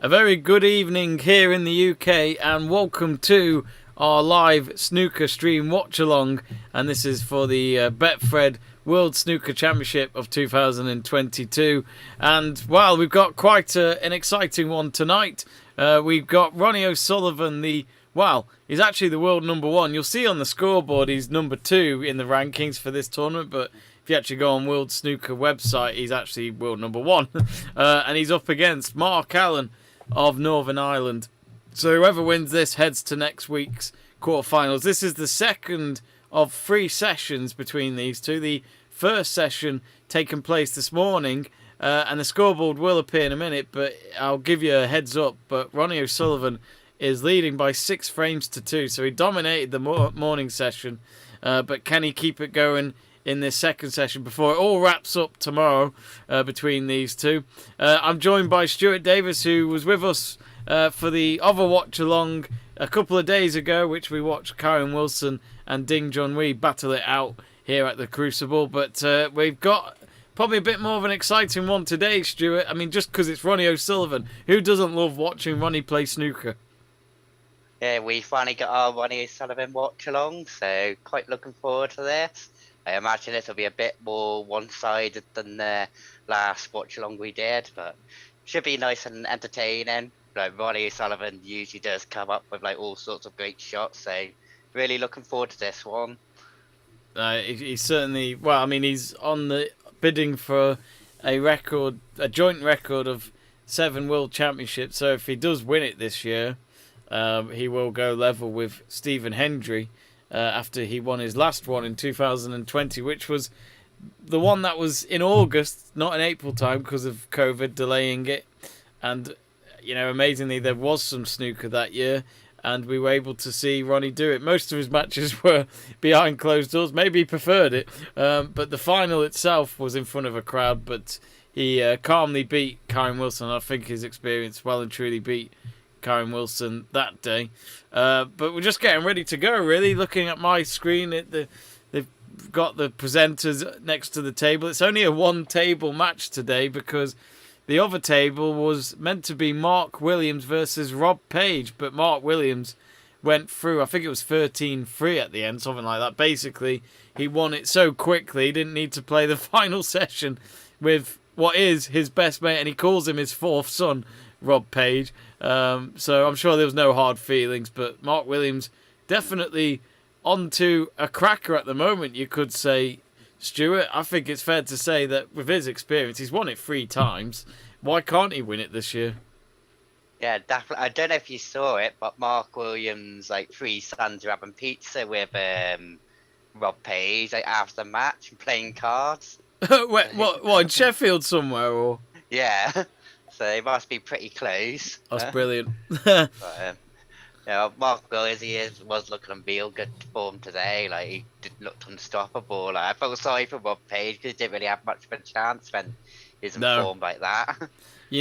A very good evening here in the UK, and welcome to our live snooker stream watch along. And this is for the Betfred World Snooker Championship of 2022. And well, we've got quite an exciting one tonight. We've got Ronnie O'Sullivan, he's actually the world number one. You'll see on the scoreboard he's number 2 in the rankings for this tournament, but if you actually go on World Snooker website, he's actually world number 1. And he's up against Mark Allen of Northern Ireland. So whoever wins this heads to next week's quarterfinals. This is the second of 3 sessions between these two. The first session taking place this morning, and the scoreboard will appear in a minute, but I'll give you a heads up. But Ronnie O'Sullivan is leading by 6 frames to 2, so he dominated the morning session, but can he keep it going in this second session before it all wraps up tomorrow between these two? I'm joined by Stuart Davies, who was with us for the other watch along a couple of days ago, which we watched Karen Wilson and Ding Junhui battle it out here at the Crucible. But we've got probably a bit more of an exciting one today, Stuart. I mean, just because it's Ronnie O'Sullivan. Who doesn't love watching Ronnie play snooker? Yeah, we finally got our Ronnie O'Sullivan watch along, so quite looking forward to this. I imagine this will be a bit more one-sided than the last watch-along we did, but should be nice and entertaining. Like, Ronnie O'Sullivan usually does come up with all sorts of great shots, so really looking forward to this one. He's certainly, he's on the bidding for a joint record of 7 World Championships, so if he does win it this year, he will go level with Stephen Hendry. After he won his last one in 2020, which was the one that was in August, not in April time because of COVID delaying it. And, amazingly, there was some snooker that year, and we were able to see Ronnie do it. Most of his matches were behind closed doors. Maybe he preferred it, but the final itself was in front of a crowd. But he calmly beat Karen Wilson. I think his experience well and truly beat Karen Wilson that day. But we're just getting ready to go, really. Looking at my screen, they've got the presenters next to the table. It's only a one-table match today because the other table was meant to be Mark Williams versus Rob Page, but Mark Williams went through. I think it was 13-3 at the end, something like that. Basically, he won it so quickly, he didn't need to play the final session with what is his best mate, and he calls him his 4th son, Rob Page. So I'm sure there was no hard feelings, but Mark Williams definitely onto a cracker at the moment, you could say, Stuart. I think it's fair to say that with his experience, he's won it 3 times. Why can't he win it this year? Yeah, definitely. I don't know if you saw it, but Mark Williams, 3 sons were having pizza with Rob Page after the match and playing cards. what, in Sheffield somewhere, or? Yeah. So they must be pretty close. That's brilliant. But, Mark Williams, was looking in real good form today. He looked unstoppable. I felt sorry for Rob Page because he didn't really have much of a chance when he's in form like that.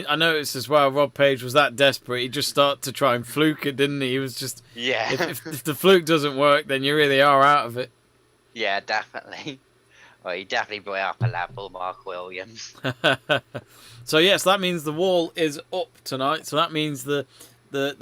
I noticed as well, Rob Page was that desperate. He just started to try and fluke it, didn't he? He was just... Yeah. If the fluke doesn't work, then you really are out of it. Yeah, definitely. Well, he definitely brought it up a level, Mark Williams. So yes, that means the wall is up tonight. So that means the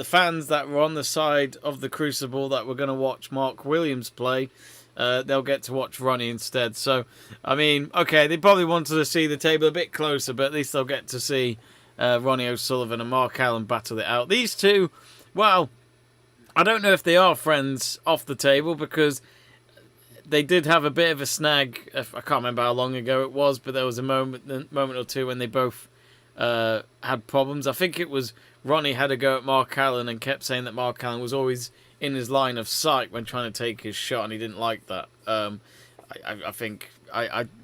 fans that were on the side of the Crucible that were going to watch Mark Williams play, they'll get to watch Ronnie instead. So, okay, they probably wanted to see the table a bit closer, but at least they'll get to see Ronnie O'Sullivan and Mark Allen battle it out. These two, well, I don't know if they are friends off the table because they did have a bit of a snag. I can't remember how long ago it was, but there was a moment or two when they both had problems. I think it was Ronnie had a go at Mark Allen and kept saying that Mark Allen was always in his line of sight when trying to take his shot, and he didn't like that. I think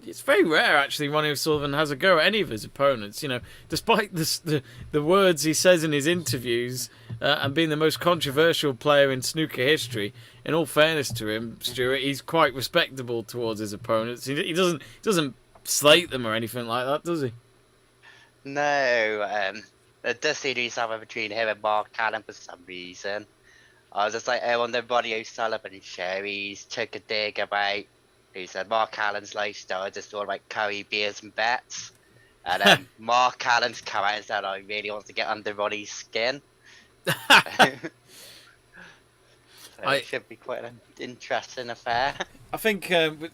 it's very rare actually Ronnie O'Sullivan has a go at any of his opponents. Despite the words he says in his interviews and being the most controversial player in snooker history. In all fairness to him, Stuart, he's quite respectable towards his opponents. He doesn't slate them or anything like that, does he? No, there does seem to be something between him and Mark Allen for some reason. I was just on the Ronnie O'Sullivan show, he took a dig about, he said Mark Allen's lifestyle is just all about curry, beers and bets. And then Mark Allen's come out and said, "I really want to get under Ronnie's skin." So it should be quite an interesting affair. I think,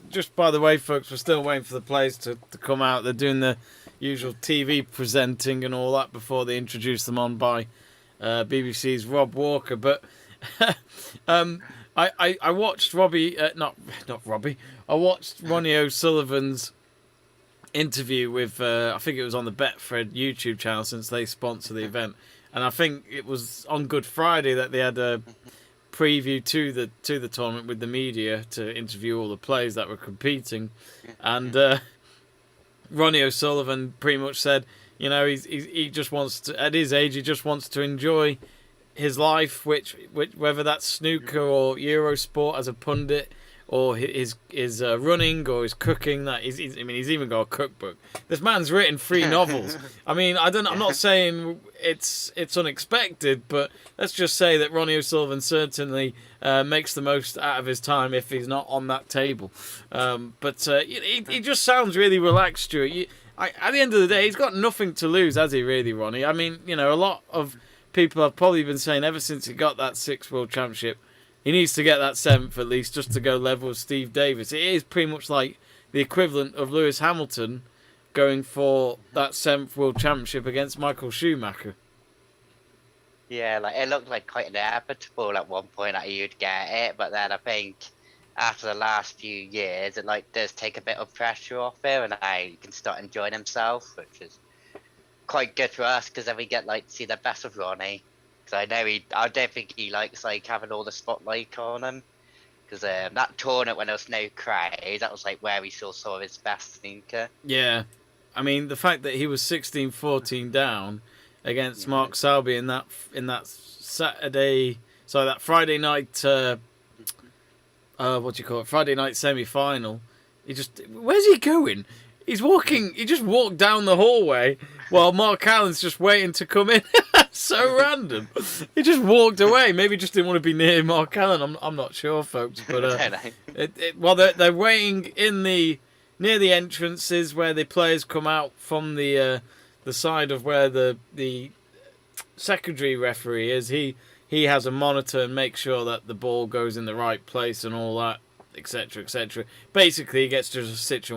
just by the way, folks, we're still waiting for the players to come out. They're doing the usual TV presenting and all that before they introduce them on by BBC's Rob Walker. But I watched not Robbie. I watched Ronnie O'Sullivan's interview with, I think it was on the Betfred YouTube channel since they sponsor the event. And I think it was on Good Friday that they had a preview to the tournament with the media to interview all the players that were competing, and Ronnie O'Sullivan pretty much said, you know, he just wants to, at his age, he just wants to enjoy his life, which whether that's snooker or Eurosport as a pundit, or his running or his cooking. He's even got a cookbook. This man's written 3 novels. I mean, I'm not saying it's unexpected, but let's just say that Ronnie O'Sullivan certainly makes the most out of his time if he's not on that table. But he just sounds really relaxed, Stuart. At the end of the day, he's got nothing to lose, has he, really, Ronnie? I mean, you know, a lot of people have probably been saying ever since he got that 6th World Championship, he needs to get that 7th at least just to go level with Steve Davies. It is pretty much like the equivalent of Lewis Hamilton going for that 7th World Championship against Michael Schumacher. Yeah, like it looked like quite inevitable at one point that you'd get it, but then I think after the last few years, it like does take a bit of pressure off him, and he can start enjoying himself, which is quite good for us because then we get like to see the best of Ronnie. I know I don't think he likes like having all the spotlight on him, because that tournament when there was no crowd, that was like where we saw some of his best snooker. Yeah, I mean the fact that he was 16-14 down against Mark Selby in that Friday night, Friday night semi-final. Where's he going? He just walked down the hallway while Mark Allen's just waiting to come in. So random. He just walked away. Maybe just didn't want to be near Mark Allen. I'm not sure, folks. But they're waiting in near the entrances where the players come out from the side of where the secondary referee is. He has a monitor and makes sure that the ball goes in the right place and all that, etc., etc. Basically, he gets to just sit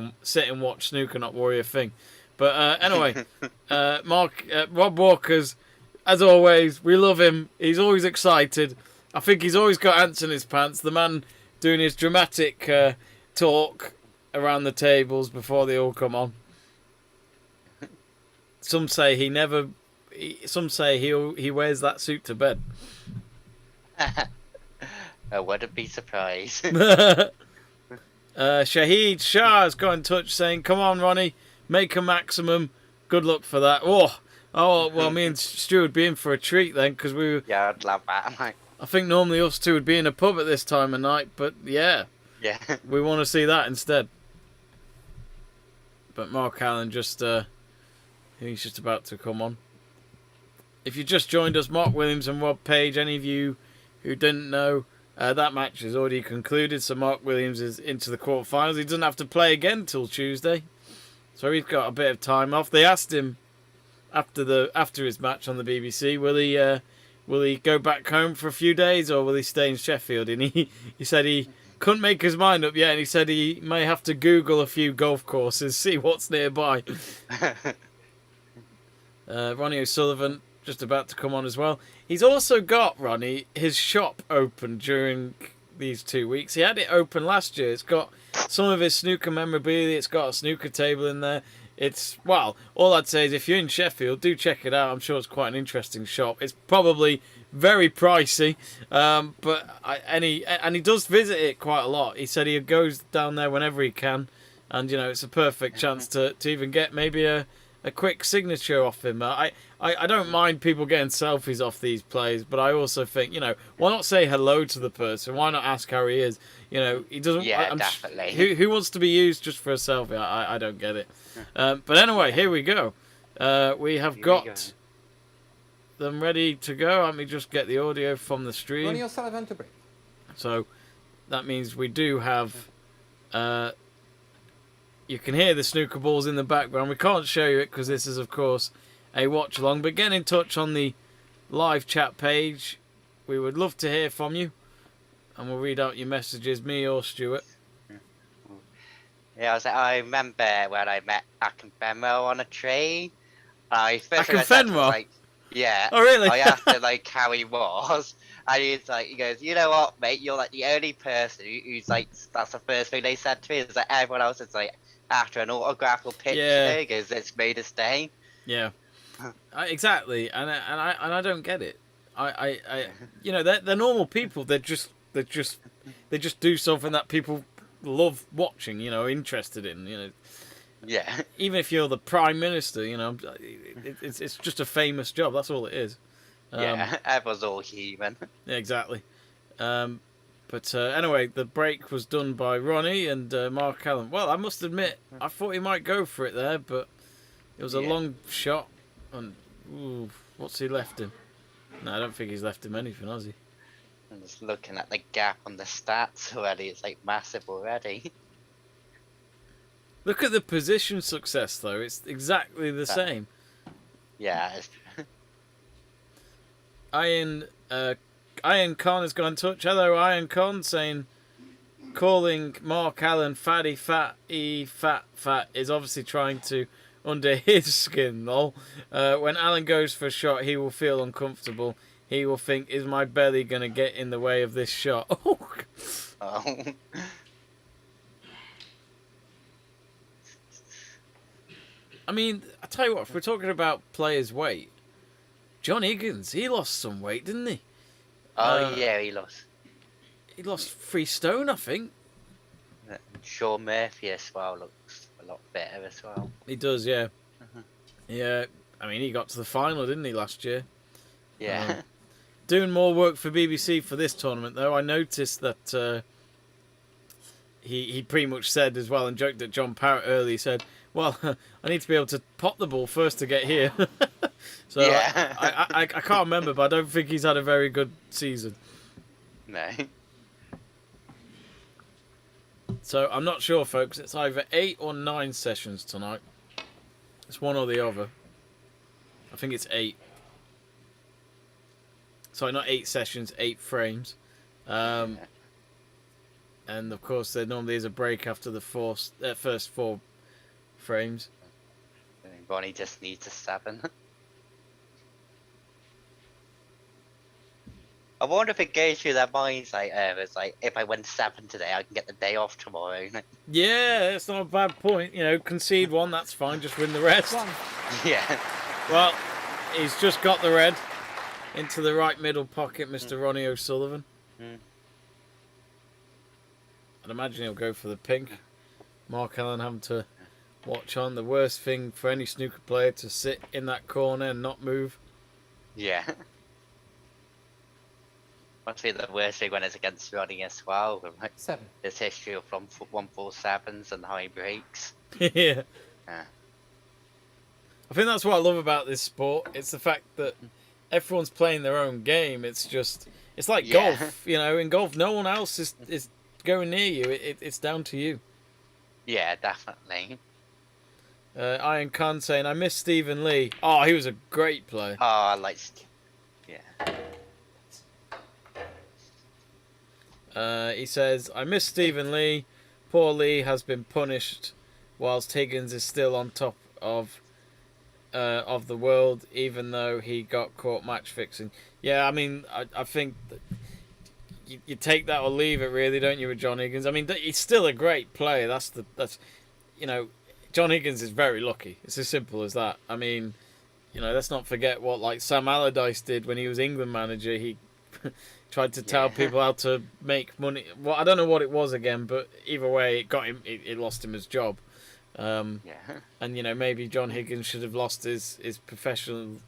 and watch snooker, not worry a thing. But anyway, Rob Walker's, as always, we love him. He's always excited. I think he's always got ants in his pants. The man doing his dramatic talk around the tables before they all come on. Some say he wears that suit to bed. I wouldn't be surprised. Shahid Shah has got in touch saying, "Come on, Ronnie, make a maximum. Good luck for that." Oh, well, me and Stuart would be in for a treat then, because we were... Yeah, I'd love that. I think normally us two would be in a pub at this time of night, but yeah, we want to see that instead. But Mark Allen he's just about to come on. If you just joined us, Mark Williams and Rob Page, any of you who didn't know, that match is already concluded, so Mark Williams is into the quarterfinals. He doesn't have to play again till Tuesday, so he's got a bit of time off. They asked him after his match on the BBC, will he go back home for a few days or will he stay in Sheffield? And he said he couldn't make his mind up yet, and he said he may have to Google a few golf courses, see what's nearby. Ronnie O'Sullivan just about to come on as well. He's also got, Ronnie, his shop open during these 2 weeks. He had it open last year. It's got some of his snooker memorabilia. It's got a snooker table in there. All I'd say is if you're in Sheffield, do check it out. I'm sure it's quite an interesting shop. It's probably very pricey, and he does visit it quite a lot. He said he goes down there whenever he can, and you know it's a perfect chance to even get maybe a quick signature off him. I don't mind people getting selfies off these players, but I also think, you know, why not say hello to the person? Why not ask how he is? You know, he doesn't. Yeah, definitely. Who wants to be used just for a selfie? I don't get it. But anyway, here we go. We have got them ready to go. Let me just get the audio from the stream. Ronnie O'Sullivan to break. So that means we do have You can hear the snooker balls in the background. We can't show you it because this is, of course, a watch along. But get in touch on the live chat page. We would love to hear from you. And we'll read out your messages, me or Stuart. Yeah, I remember when I met Akinfenwa on a train. Akinfenwa? Like, yeah. Oh, really? I asked him like how he was, and he goes, you know what, mate? You're like the only person who's like, that's the first thing they said to me. Is like everyone else is like after an autograph or picture. Yeah. He goes, it's made us stay. Yeah, exactly, and I don't get it. I you know, they're normal people. They just do something that people love watching. You know, interested in. You know. Yeah. Even if you're the prime minister, you know, it's just a famous job. That's all it is. Yeah, everyone's all human. Yeah, exactly. But anyway, the break was done by Ronnie and Mark Allen. Well, I must admit, I thought he might go for it there, but it was a long shot. And ooh, what's he left him? No, I don't think he's left him anything, has he? I'm just looking at the gap on the stats already. It's like massive already. Look at the position success, though. It's exactly the same. Yeah. Ian Khan has got in touch. Hello, Ian Khan, saying calling Mark Allen fatty fat is obviously trying to under his skin, lol. When Allen goes for a shot, he will feel uncomfortable. He will think, is my belly going to get in the way of this shot? Oh. I mean, I tell you what, if we're talking about players' weight, John Higgins, he lost some weight, didn't he? Oh, yeah, he lost. He lost 3 stone, I think. Sean Murphy as well looks a lot better as well. He does, yeah. Yeah, I mean, he got to the final, didn't he, last year? Yeah. Doing more work for BBC for this tournament, though. I noticed that he pretty much said as well, and joked at John Parrott early, he said, well, I need to be able to pop the ball first to get here. So yeah. I can't remember, but I don't think he's had a very good season. No. So I'm not sure, folks. It's either 8 or 9 sessions tonight. It's one or the other. I think it's 8. Sorry, not 8 sessions, 8 frames. And of course, there normally is a break after the first 4 frames. Ronnie just needs a 7. I wonder if it goes through their minds like, it's like, if I win 7 today, I can get the day off tomorrow. Yeah, it's not a bad point. You know, concede 1, that's fine. Just win the rest. Yeah. Well, he's just got the red into the right middle pocket, Mr. Ronnie O'Sullivan. I'd imagine he'll go for the pink. Mark Allen having to watch on. The worst thing for any snooker player to sit in that corner and not move. Yeah. Must be the worst thing when it's against Ronnie as well. With like 7. His history of 147s and high breaks. Yeah. Yeah. I think that's what I love about this sport. It's the fact that everyone's playing their own game. It's like golf. You know, in golf, no one else is going near you. It's down to you. Yeah, definitely. Ian Khan saying, I miss Stephen Lee. Oh, he was a great player. Oh, I like... Yeah. He says, I miss Stephen Lee. Poor Lee has been punished whilst Higgins is still on top of the world, even though he got caught match fixing. Yeah, I mean, I think that you take that or leave it, really, don't you, with John Higgins? I mean, he's still a great player. That's you know, John Higgins is very lucky. It's as simple as that. I mean, you know, let's not forget what like Sam Allardyce did when he was England manager. He tried to tell people how to make money. Well, I don't know what it was again, but either way, it got him. It lost him his job. And you know, maybe John Higgins should have lost his professional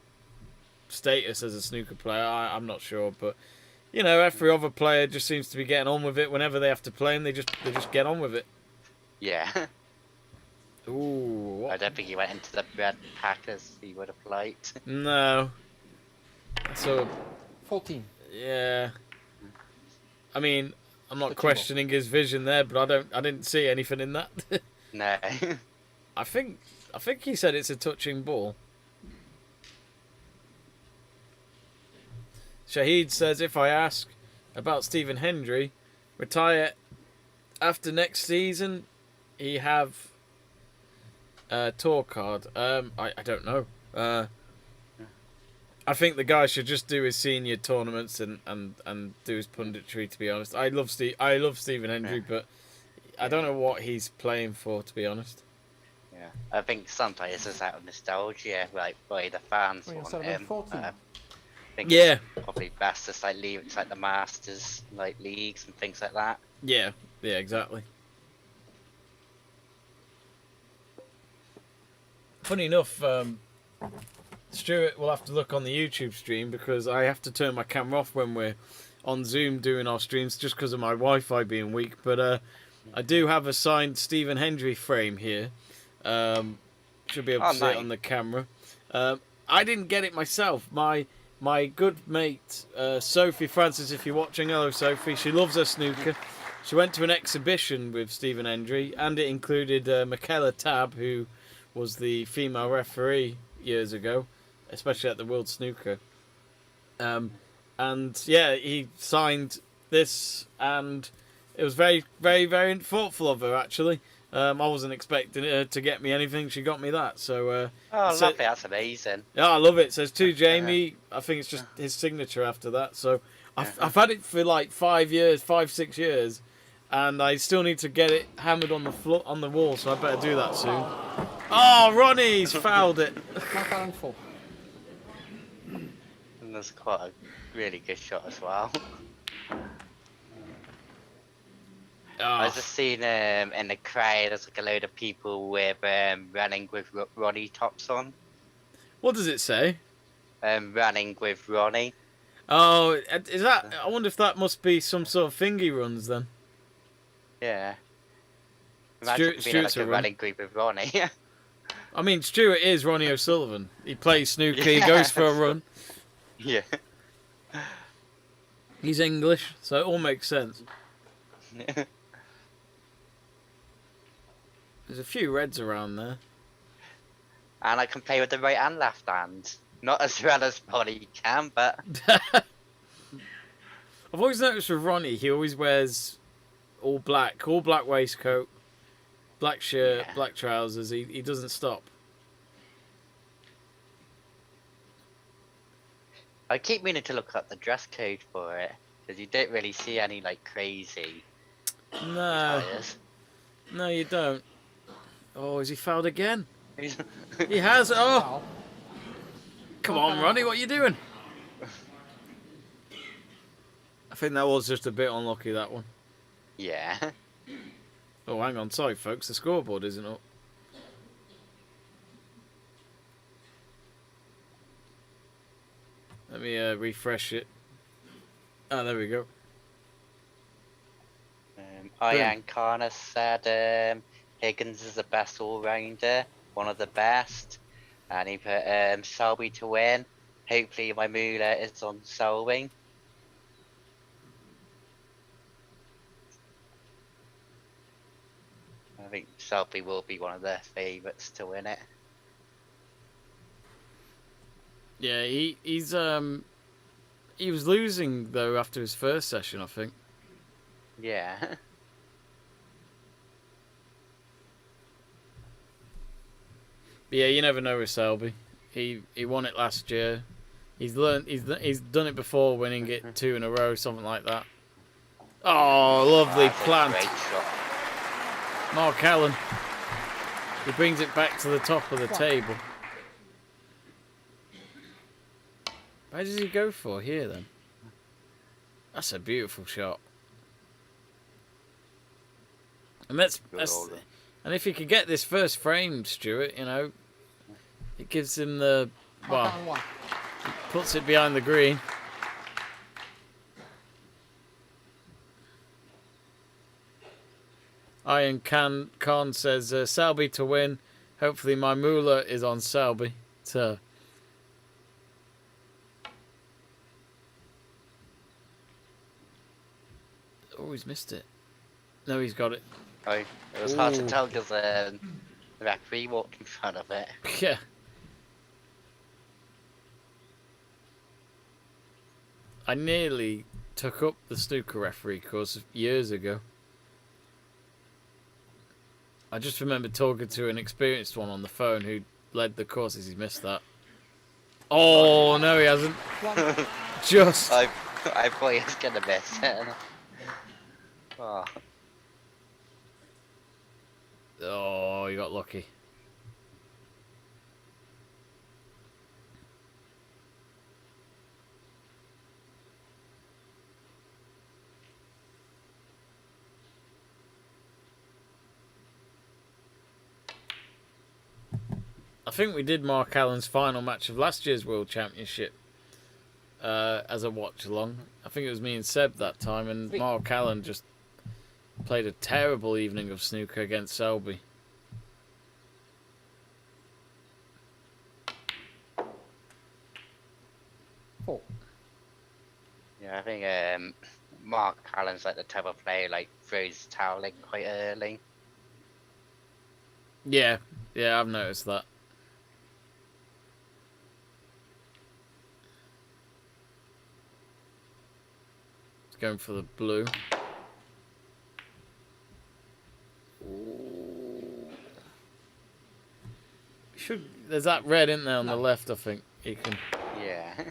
status as a snooker player. I'm not sure, but you know, every other player just seems to be getting on with it. Whenever they have to play him, they just get on with it. Yeah. Ooh. What? I don't think he went into the red Packers he would have liked. No. So 14. yeah. I mean, I'm not questioning his vision there, but I didn't see anything in that. No. I think he said it's a touching ball. Shahid says, if I ask about Stephen Hendry, retire after next season, he have a tour card. I don't know. I think the guy should just do his senior tournaments and do his punditry. To be honest, I love Stephen Hendry, but I don't know what he's playing for. To be honest. Yeah, I think sometimes it's just out of nostalgia, like by the fans want him. I think it's probably best to like leave it to like the Masters, like leagues and things like that. Yeah, exactly. Funny enough, Stuart will have to look on the YouTube stream because I have to turn my camera off when we're on Zoom doing our streams just because of my Wi-Fi being weak. But I do have a signed Stephen Hendry frame here. Should be able to see it on the camera. I didn't get it myself. My good mate Sophie Francis, if you're watching, hello Sophie. She loves her snooker. She went to an exhibition with Stephen Hendry, and it included Michaela Tabb, who was the female referee years ago, especially at the World Snooker. And yeah, he signed this, and it was very, very, very thoughtful of her, actually. I wasn't expecting her to get me anything. She got me that. So. Lovely. That's amazing. Yeah, I love it. It says to Jamie. I think it's just his signature after that. So I've had it for like 5 years, 6 years, and I still need to get it hammered on the floor, on the wall. So I better do that soon. Oh, Ronnie's fouled it. And that's quite a really good shot as well. I just seen in the crowd there's like a load of people with running with Ronnie tops on. What does it say? Running with Ronnie. Oh, is that? I wonder if that must be some sort of thingy runs then. Yeah. Imagine being like a running group with Ronnie. I mean, Stuart is Ronnie O'Sullivan. He plays snooker. He goes for a run. Yeah. He's English, so it all makes sense. There's a few reds around there. And I can play with the right and left hand. Not as well as Ronnie can, but... I've always noticed with Ronnie, he always wears all black waistcoat, black shirt, black trousers. He doesn't stop. I keep meaning to look up the dress code for it, because you don't really see any, like, crazy attires. No, you don't. Oh, has he fouled again? He has. Oh, come on, Ronnie, what are you doing? I think that was just a bit unlucky, that one. Yeah. Oh, hang on. Sorry, folks. The scoreboard isn't up. Let me refresh it. Oh, there we go. Ian Karna said Higgins is the best all-rounder, one of the best, and he put Selby to win. Hopefully my moolah is on Selby. I think Selby will be one of their favourites to win it. Yeah, he was losing though after his first session, I think. Yeah. But yeah, you never know with Selby. He won it last year. He's done it before, winning it 2 in a row, something like that. Oh, lovely plant. Great shot. Mark Allen. He brings it back to the top of the table. Where does he go for here then? That's a beautiful shot. And and if he could get this first frame, Stuart, you know, it gives him the he puts it behind the green. Ian Khan says Selby to win. Hopefully my moolah is on Selby. Oh, he's missed it. No, he's got it. It was hard to Ooh. tell because the referee walked in front of it. Yeah. I nearly took up the snooker referee course years ago. I just remember talking to an experienced one on the phone who led the courses. He's missed that. Oh, no, he hasn't. Just. I thought he was gonna miss it. Oh. Oh, you got lucky. I think we did Mark Allen's final match of last year's World Championship as a watch along. I think it was me and Seb that time, and Mark Allen just played a terrible evening of snooker against Selby. Four. Yeah, I think Mark Allen's like the type of player like throws towel in quite early. Yeah, I've noticed that. It's going for the blue. Ooh. There's that red in there on the left. I think he can. Yeah.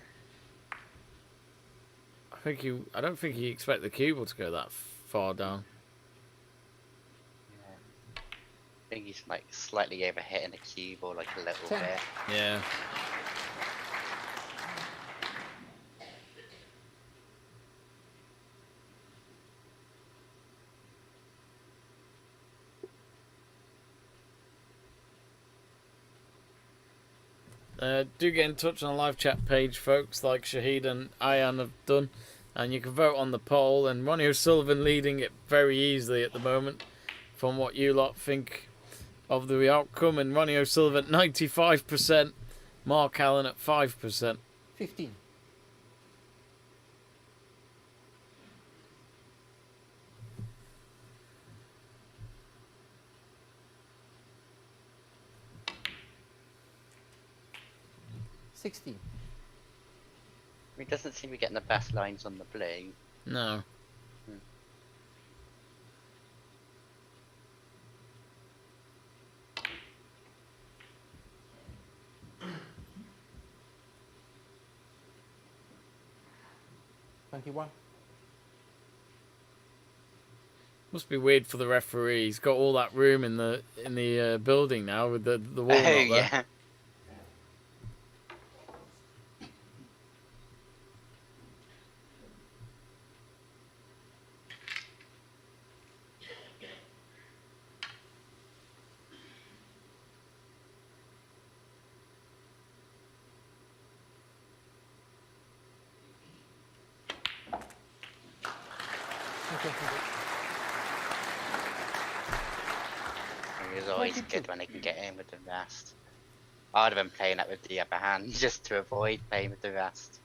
I don't think he expect the cue to go that far down. I think he's like slightly overhitting the cue ball like a little 10. bit. Yeah. Do get in touch on the live chat page, folks, like Shahid and Ayan have done, and you can vote on the poll. And Ronnie O'Sullivan leading it very easily at the moment, from what you lot think of the outcome. And Ronnie O'Sullivan 95%, Mark Allen at 5%. 15. $16. He doesn't seem to be getting the best lines on the blue. No. $21. Must be weird for the referee. He's got all that room in the building now with the wall not there. Yeah. He's always 22. good when he can get in with the rest. I'd have been playing that with the upper hand just to avoid playing with the rest.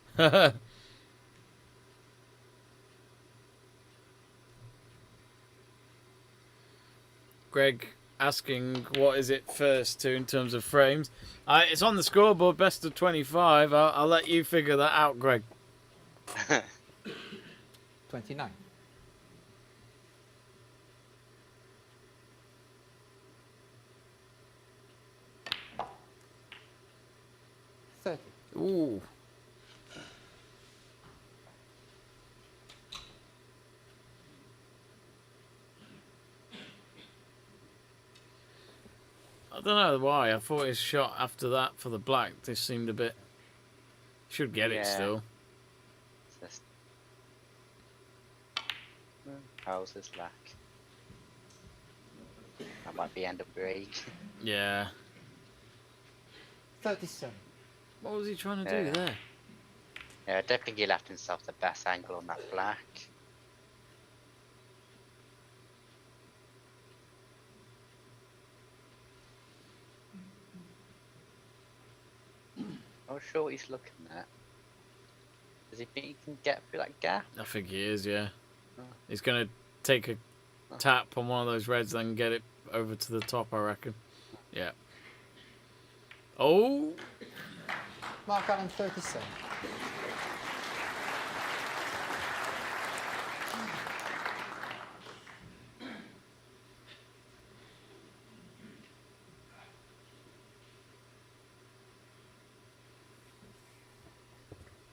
Greg asking what is it first to in terms of frames. It's on the scoreboard, best of 25. I'll let you figure that out, Greg. 29. $30. Ooh. I don't know why. I thought his shot after that for the black just seemed a bit. Should get it Yeah. still. Just... How's this black? That might be end of break. Yeah. 37. What was he trying to Yeah. do there? Yeah, I don't think he left himself the best angle on that black. Not sure what he's looking at. Does he think he can get through that gap? I think he is. Yeah. Oh. He's gonna take a tap on one of those reds, then get it over to the top, I reckon. Yeah. Oh! Mark Allen 37.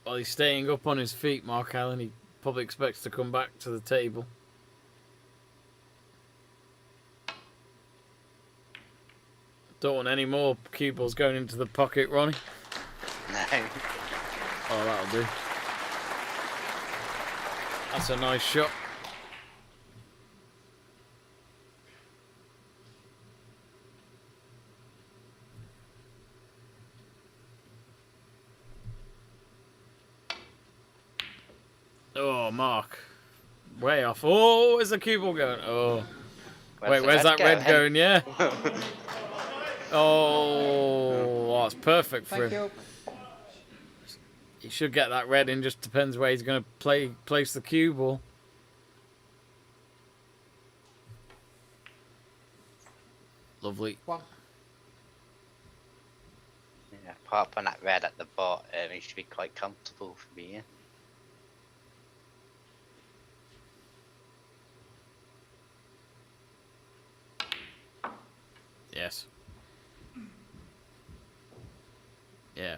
Well, he's staying up on his feet, Mark Allen. He probably expects to come back to the table. Don't want any more cue balls going into the pocket, Ronnie. No. Oh, that'll do. That's a nice shot. Oh, Mark. Way off. Oh, where's the cue ball going? Oh. Wait, where's that red going? Yeah. Oh, that's perfect for Thank him. you. He should get that red in, just depends where he's going to place the cue ball. Lovely. One. Yeah, apart from that red at the bottom, it should be quite comfortable for me. Yes. Yeah.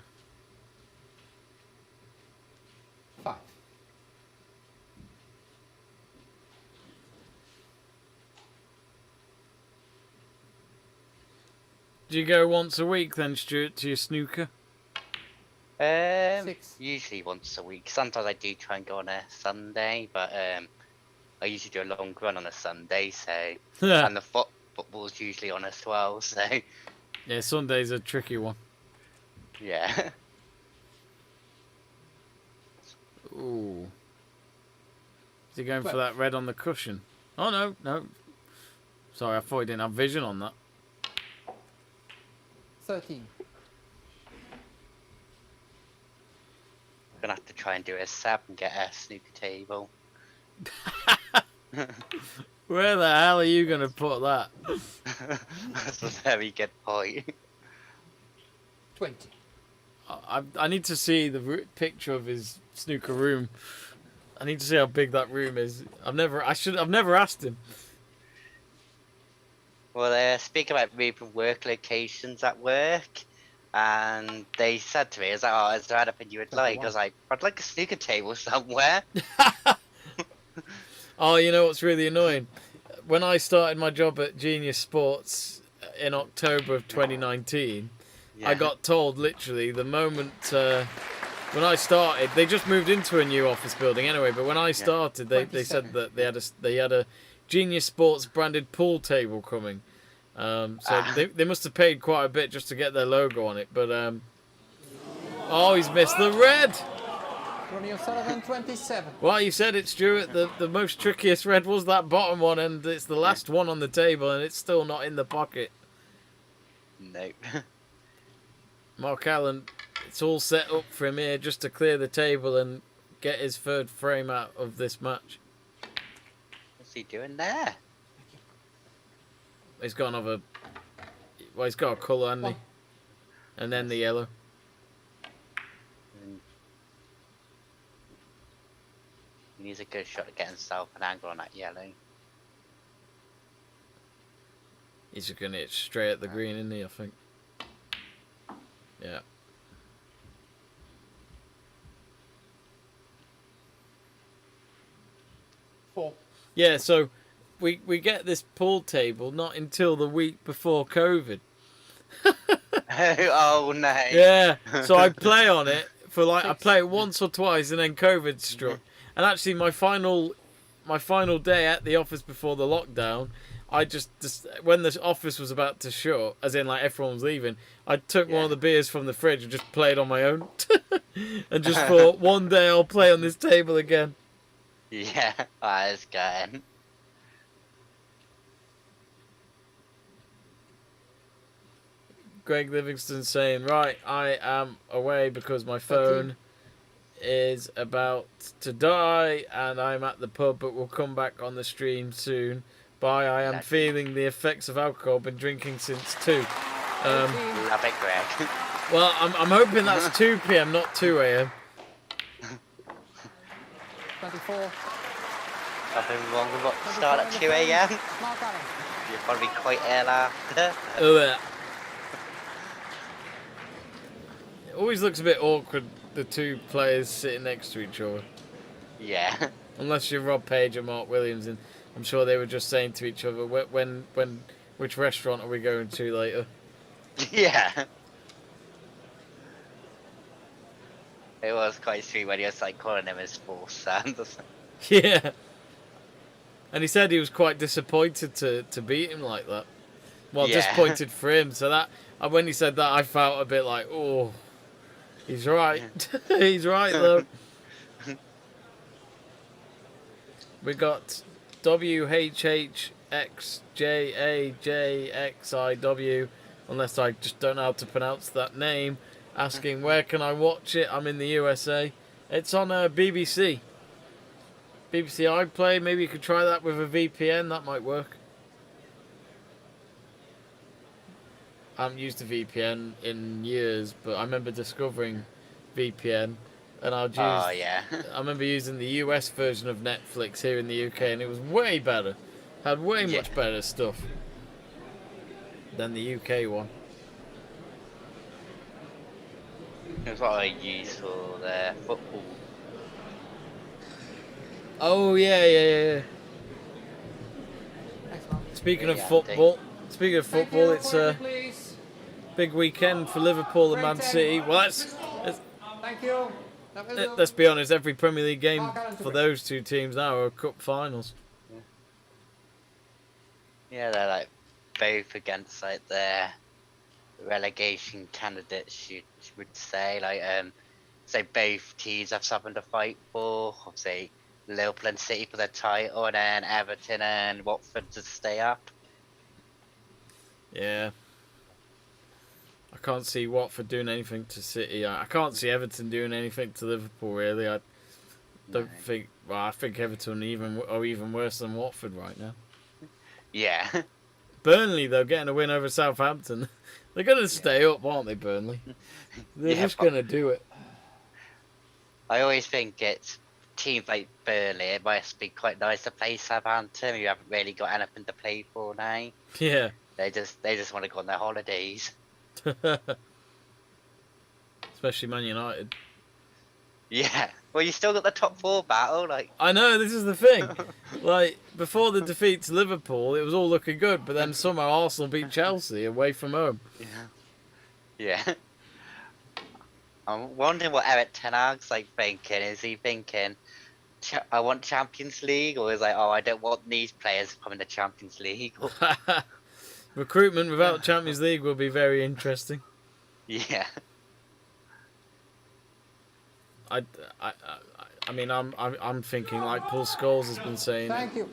5. Do you go once a week then, Stuart, to your snooker? 6. Usually once a week. Sometimes I do try and go on a Sunday, but I usually do a long run on a Sunday, so and the football's usually on as well, so Yeah, Sunday's a tricky one. yeah. Ooh. Is he going for 12. that red on the cushion? Oh, no, no. Sorry, I thought he didn't have vision on that. 13. Gonna have to try and do a sub and get a snooker table. Where the hell are you going to put that? That's a very good point. 20. I need to see the picture of his snooker room. I need to see how big that room is. I've never asked him. Well, speaking about moving work locations at work, and they said to me, "Is there anything you would like?" I was like, "I'd like a snooker table somewhere." Oh, you know what's really annoying? When I started my job at Genius Sports in October of 2019, Yeah. I got told literally the moment when I started, they just moved into a new office building anyway. But when I started, they said that they had a Genius Sports branded pool table coming. So they must have paid quite a bit just to get their logo on it. But oh, he's missed the red. Ronnie O'Sullivan 27. Well, you said it, Stuart. The most trickiest red was that bottom one, and it's the last one on the table, and it's still not in the pocket. Nope. Mark Allen, it's all set up for him here just to clear the table and get his third frame out of this match. What's he doing there? He's got another... Well, he's got a colour, hasn't he? And then the yellow. He needs a good shot to get himself an angle on that yellow. He's just going to hit straight at the green, isn't he, I think? Yeah. Four. Yeah, so we get this pool table not until the week before COVID. Oh no. Yeah, so I play on it for I play it once or twice, and then COVID struck. And actually, my final day at the office before the lockdown, I just when the office was about to shut, as in like everyone was leaving, I took one of the beers from the fridge and just played on my own, and just thought one day I'll play on this table again. Yeah, that's good. Greg Livingston saying, right, I am away because my phone is about to die and I'm at the pub, but we'll come back on the stream soon. by I am That's- feeling the effects of alcohol. Been drinking since 2. 18, Love it, Greg. Well, I'm hoping that's 2 p.m. not 2 a.m. 24. Nothing wrong with what start at 2 a.m. Mark Allen. You're probably quite ill after. Ugh. It always looks a bit awkward, the 2 players sitting next to each other. Yeah. Unless you're Rob Page or Mark Williams, and I'm sure they were just saying to each other, which restaurant are we going to later? Yeah. It was quite sweet when he was like calling him his fourth son. Yeah. And he said he was quite disappointed to beat him like that. Well, Yeah. disappointed for him. So that when he said that, I felt a bit like, oh, he's right. He's right though. We got WHHXJAJXIW, unless I just don't know how to pronounce that name, asking where can I watch it. I'm in the USA. It's on BBC. BBC iPlayer. Maybe you could try that with a VPN. That might work. I haven't used a VPN in years, but I remember discovering VPN, and I'd use. Oh yeah. I remember using the US version of Netflix here in the UK, and it was way better. Had way Yeah. much better stuff than the UK one. It was what I used for the football. Oh yeah. Thanks, Mark. Speaking of Yeah, football, it's Thank you. a Point, please. big weekend for Liverpool and Man City. Well, Thank you. That will do. let's be honest. Every Premier League game for those 2 teams now are cup finals. Yeah, they're like both against like their relegation candidates. You would say so both teams have something to fight for. Obviously, Liverpool and City for the title, and then Everton and Watford to stay up. Yeah. I can't see Watford doing anything to City. I can't see Everton doing anything to Liverpool, really. I don't think... Well, I think Everton are even worse than Watford right now. Yeah. Burnley, though, getting a win over Southampton. They're going to stay up, aren't they, Burnley? They're Yeah, just but- going to do it. I always think it's teams like Burnley. It must be quite nice to play Southampton. You haven't really got anything to play for now. Yeah. They just want to go on their holidays. Especially Man United. Yeah. Well, you still got the top 4 battle. Like. I know, this is the thing. Like, before the defeat to Liverpool, it was all looking good, but then somehow Arsenal beat Chelsea away from home. Yeah. I'm wondering what Eric Ten Hag's like thinking. Is he thinking, I want Champions League, or is like, oh, I don't want these players to come in the Champions League? Or, Recruitment without Champions League will be very interesting. yeah. I mean, I'm thinking like Paul Scholes has been saying. Thank you.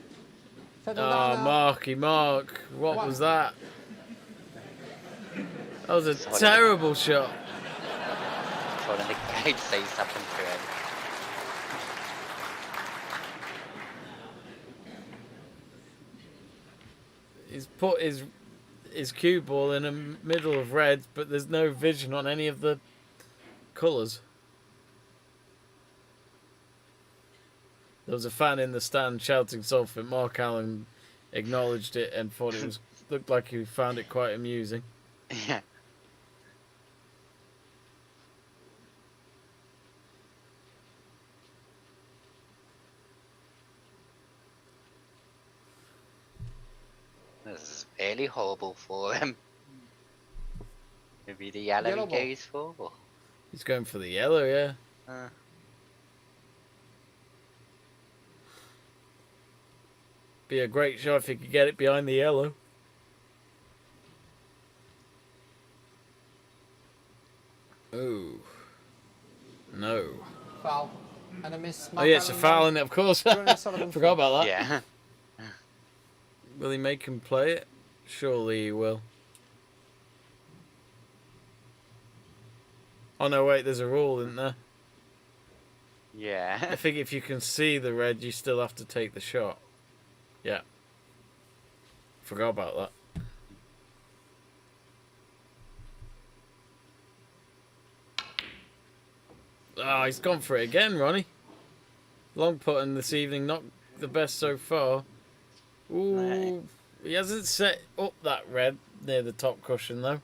Settle Ah, down now. Mark, what was that? That was a Sorry. terrible shot. Calling the guy to say something to him. He's put his cue ball in the middle of red, but there's no vision on any of the colours. There was a fan in the stand shouting something. Mark Allen acknowledged it and thought it looked like he found it quite amusing. Yeah. This is really horrible for him. Maybe the yellow Yellow he ball. goes for. He's going for the yellow, yeah. Be a great shot if he could get it behind the yellow. Ooh. No. Foul. And a miss. Oh, yeah, it's a foul in it, of course. Ronnie O'Sullivan. Forgot about that. Yeah. Will he make him play it? Surely he will. Oh, no, wait, there's a rule, isn't there? I Yeah. think if you can see the red, you still have to take the shot. Yeah. Forgot about that. Ah, he's gone for it again, Ronnie. Long putting this evening, not the best so far. Ooh, Right. he hasn't set up that red near the top cushion though.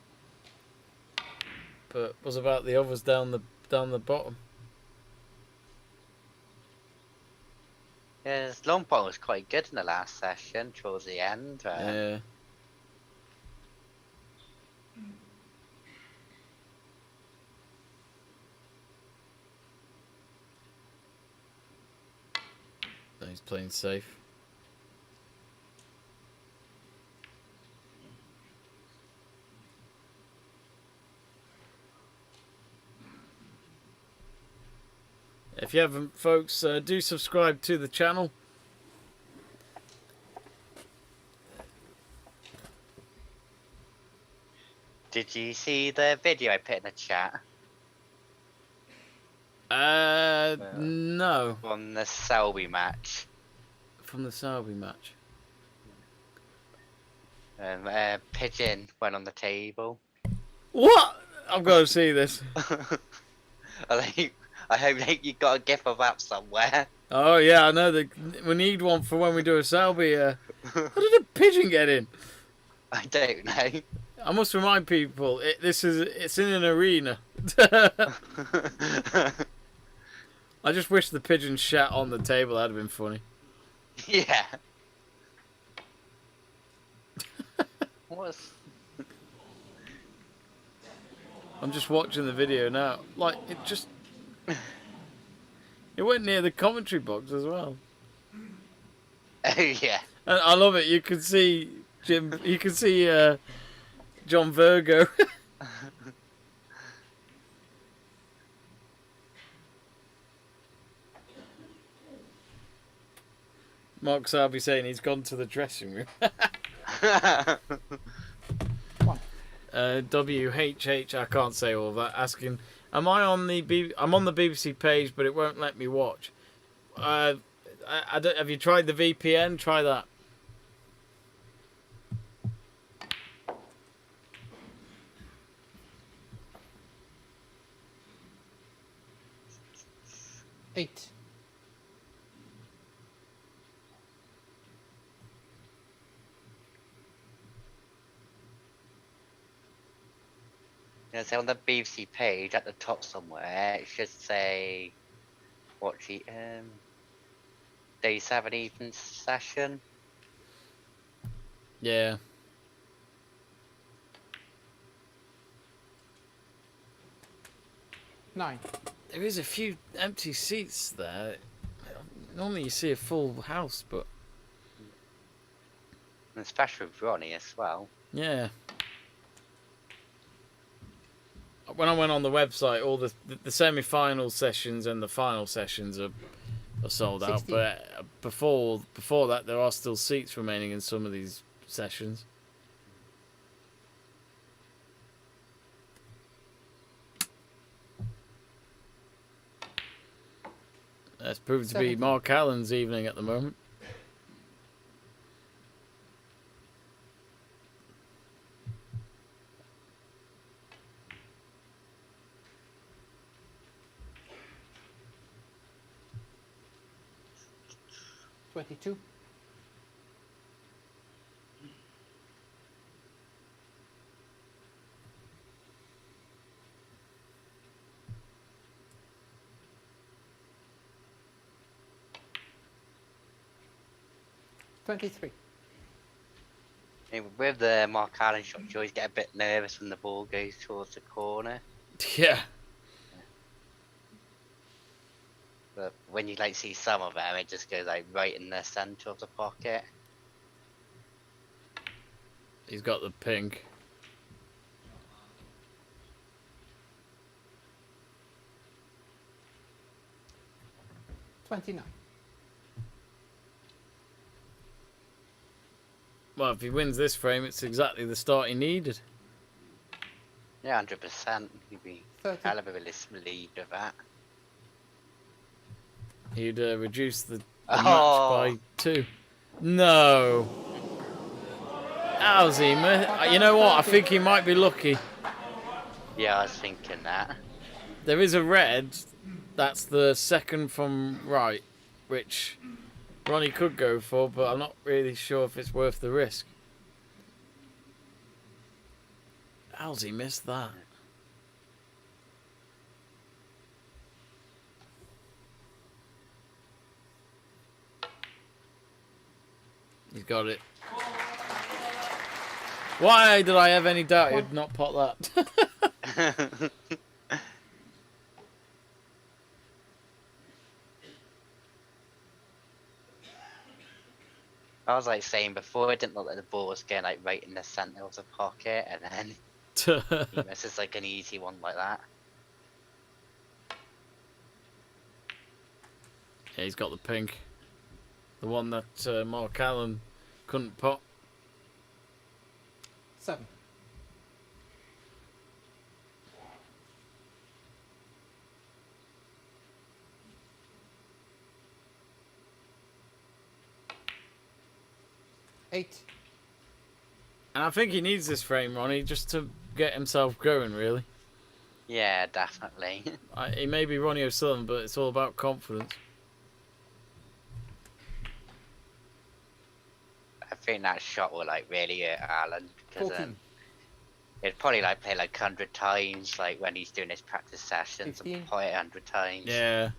But was about the others down the bottom. Yeah, his long ball was quite good in the last session towards the end. Yeah. He's playing safe. If you haven't, folks, do subscribe to the channel. Did you see the video I put in the chat No. from the Selby match? From the Selby match. Pigeon went on the table. What? I've got to see this. I hope that you got a gif of that somewhere. Oh yeah, I know that we need one for when we do a Selby. How did a pigeon get in? I don't know. I must remind people, it's in an arena. I just wish the pigeon shat on the table. That'd have been funny. Yeah. What's... I'm just watching the video now. Like it went near the commentary box as well. Oh yeah. And I love it. You can see Jim. You can see John Virgo. Mark Sarby saying he's gone to the dressing room. WHH, I can't say all that. Asking, am I on the I'm on the BBC page, but it won't let me watch. I don't, have you tried the VPN? Try that. Eight. Yeah, so on the BBC page at the top somewhere, it should say watch the day 7 evening session. Yeah. Nine. There is a few empty seats there. Normally you see a full house, but And especially with Ronnie as well. yeah. When I went on the website, all the semi-final sessions and the final sessions are sold out. 16. But before that, there are still seats remaining in some of these sessions. That's proved to be 17. Mark Allen's evening at the moment. 22. $23. With the Mark Allen shot, you always get a bit nervous when the ball goes towards the corner. Yeah. But when you like see some of them, it just goes like right in the centre of the pocket. He's got the pink. $29. Well, if he wins this frame, it's exactly the start he needed. Yeah, 100%. He'd be 30. hell of a lead with that. He'd reduce the match Oh. by 2. No. How's he, man? You know what? I think he might be lucky. Yeah, I was thinking that. There is a red. That's the second from right, which Ronnie could go for, but I'm not really sure if it's worth the risk. How's he missed that? He's got it. Why did I have any doubt he'd not pot that? I was like saying before, it didn't look like the ball was getting like right in the centre of the pocket, and then he misses like an easy one like that. Yeah, he's got the pink. The one that Mark Allen couldn't pot. 7. Eight. And I think he needs this frame, Ronnie, just to get himself going, really. Yeah, definitely. He may be Ronnie O'Sullivan, but it's all about confidence. I think that shot will like really hurt Alan, because 14. it'd probably like play like 100 times, like when he's doing his practice sessions, 15. and play it 100 times. Yeah.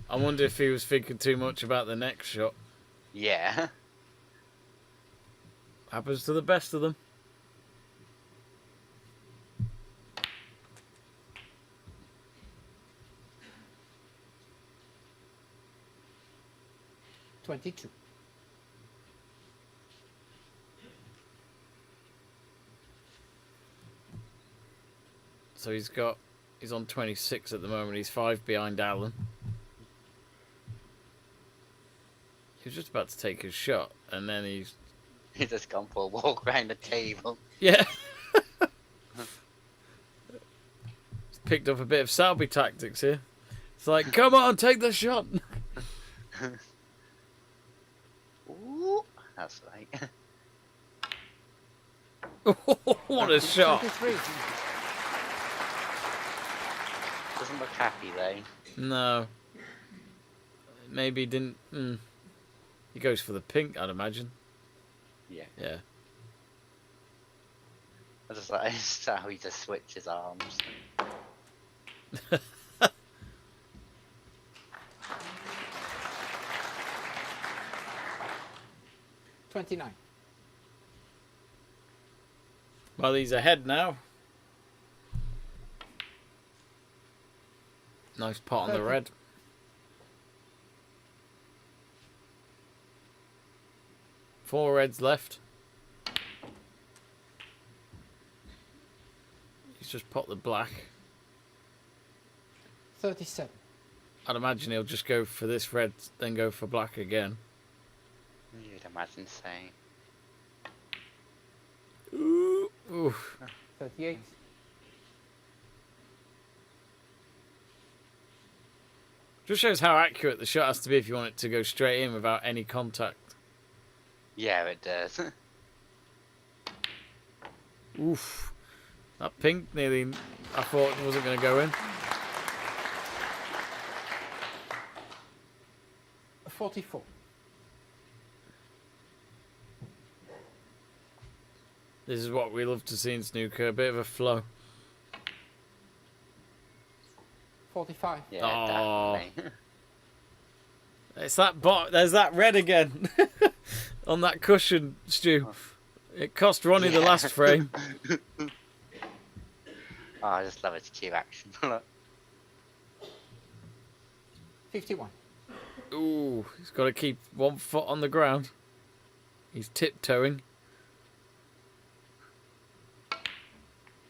I wonder if he was thinking too much about the next shot. Yeah. Happens to the best of them. $22. So he's on 26 at the moment. He's 5 behind Allen. He was just about to take his shot, and then he's just gone for a walk around the table. yeah. He's picked up a bit of Selby tactics here. It's like, come on, take the shot. Ooh, that's right. What a shot. 23. Doesn't look happy though. No. Maybe he didn't. He goes for the pink, I'd imagine. Yeah. Yeah. I just like how he just switches arms. $29. Well, he's ahead now. Nice pot on the 30. red. Four reds left. He's just pot the black. 37. I'd imagine he'll just go for this red, then go for black again. You'd imagine saying. Ooh. Ooh. 38. Just shows how accurate the shot has to be if you want it to go straight in without any contact. Yeah, it does. Oof. That pink nearly, I thought wasn't going to go in. 44. This is what we love to see in snooker, a bit of a flow. 45. Yeah, Oh. definitely. It's that bot. There's that red again on that cushion, Stu. It cost Ronnie the last frame. Oh, I just love its cue action. 51. Ooh, he's got to keep 1 foot on the ground. He's tiptoeing.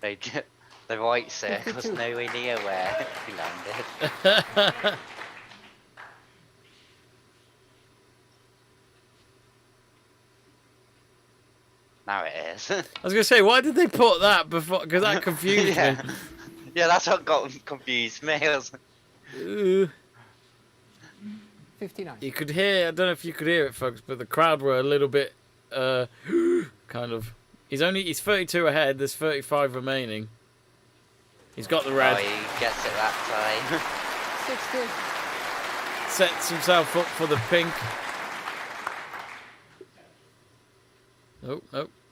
The white circle's 52. nowhere near where he landed. Now it is. I was going to say, why did they put that before? Because that confused yeah. me. Yeah, that's what got confused me. I was... Ooh. 59. You could hear, I don't know if you could hear it, folks, but the crowd were a little bit kind of He's 32 ahead. There's 35 remaining. He's got the red. Oh, he gets it that time. 60. Sets himself up for the pink. Oh,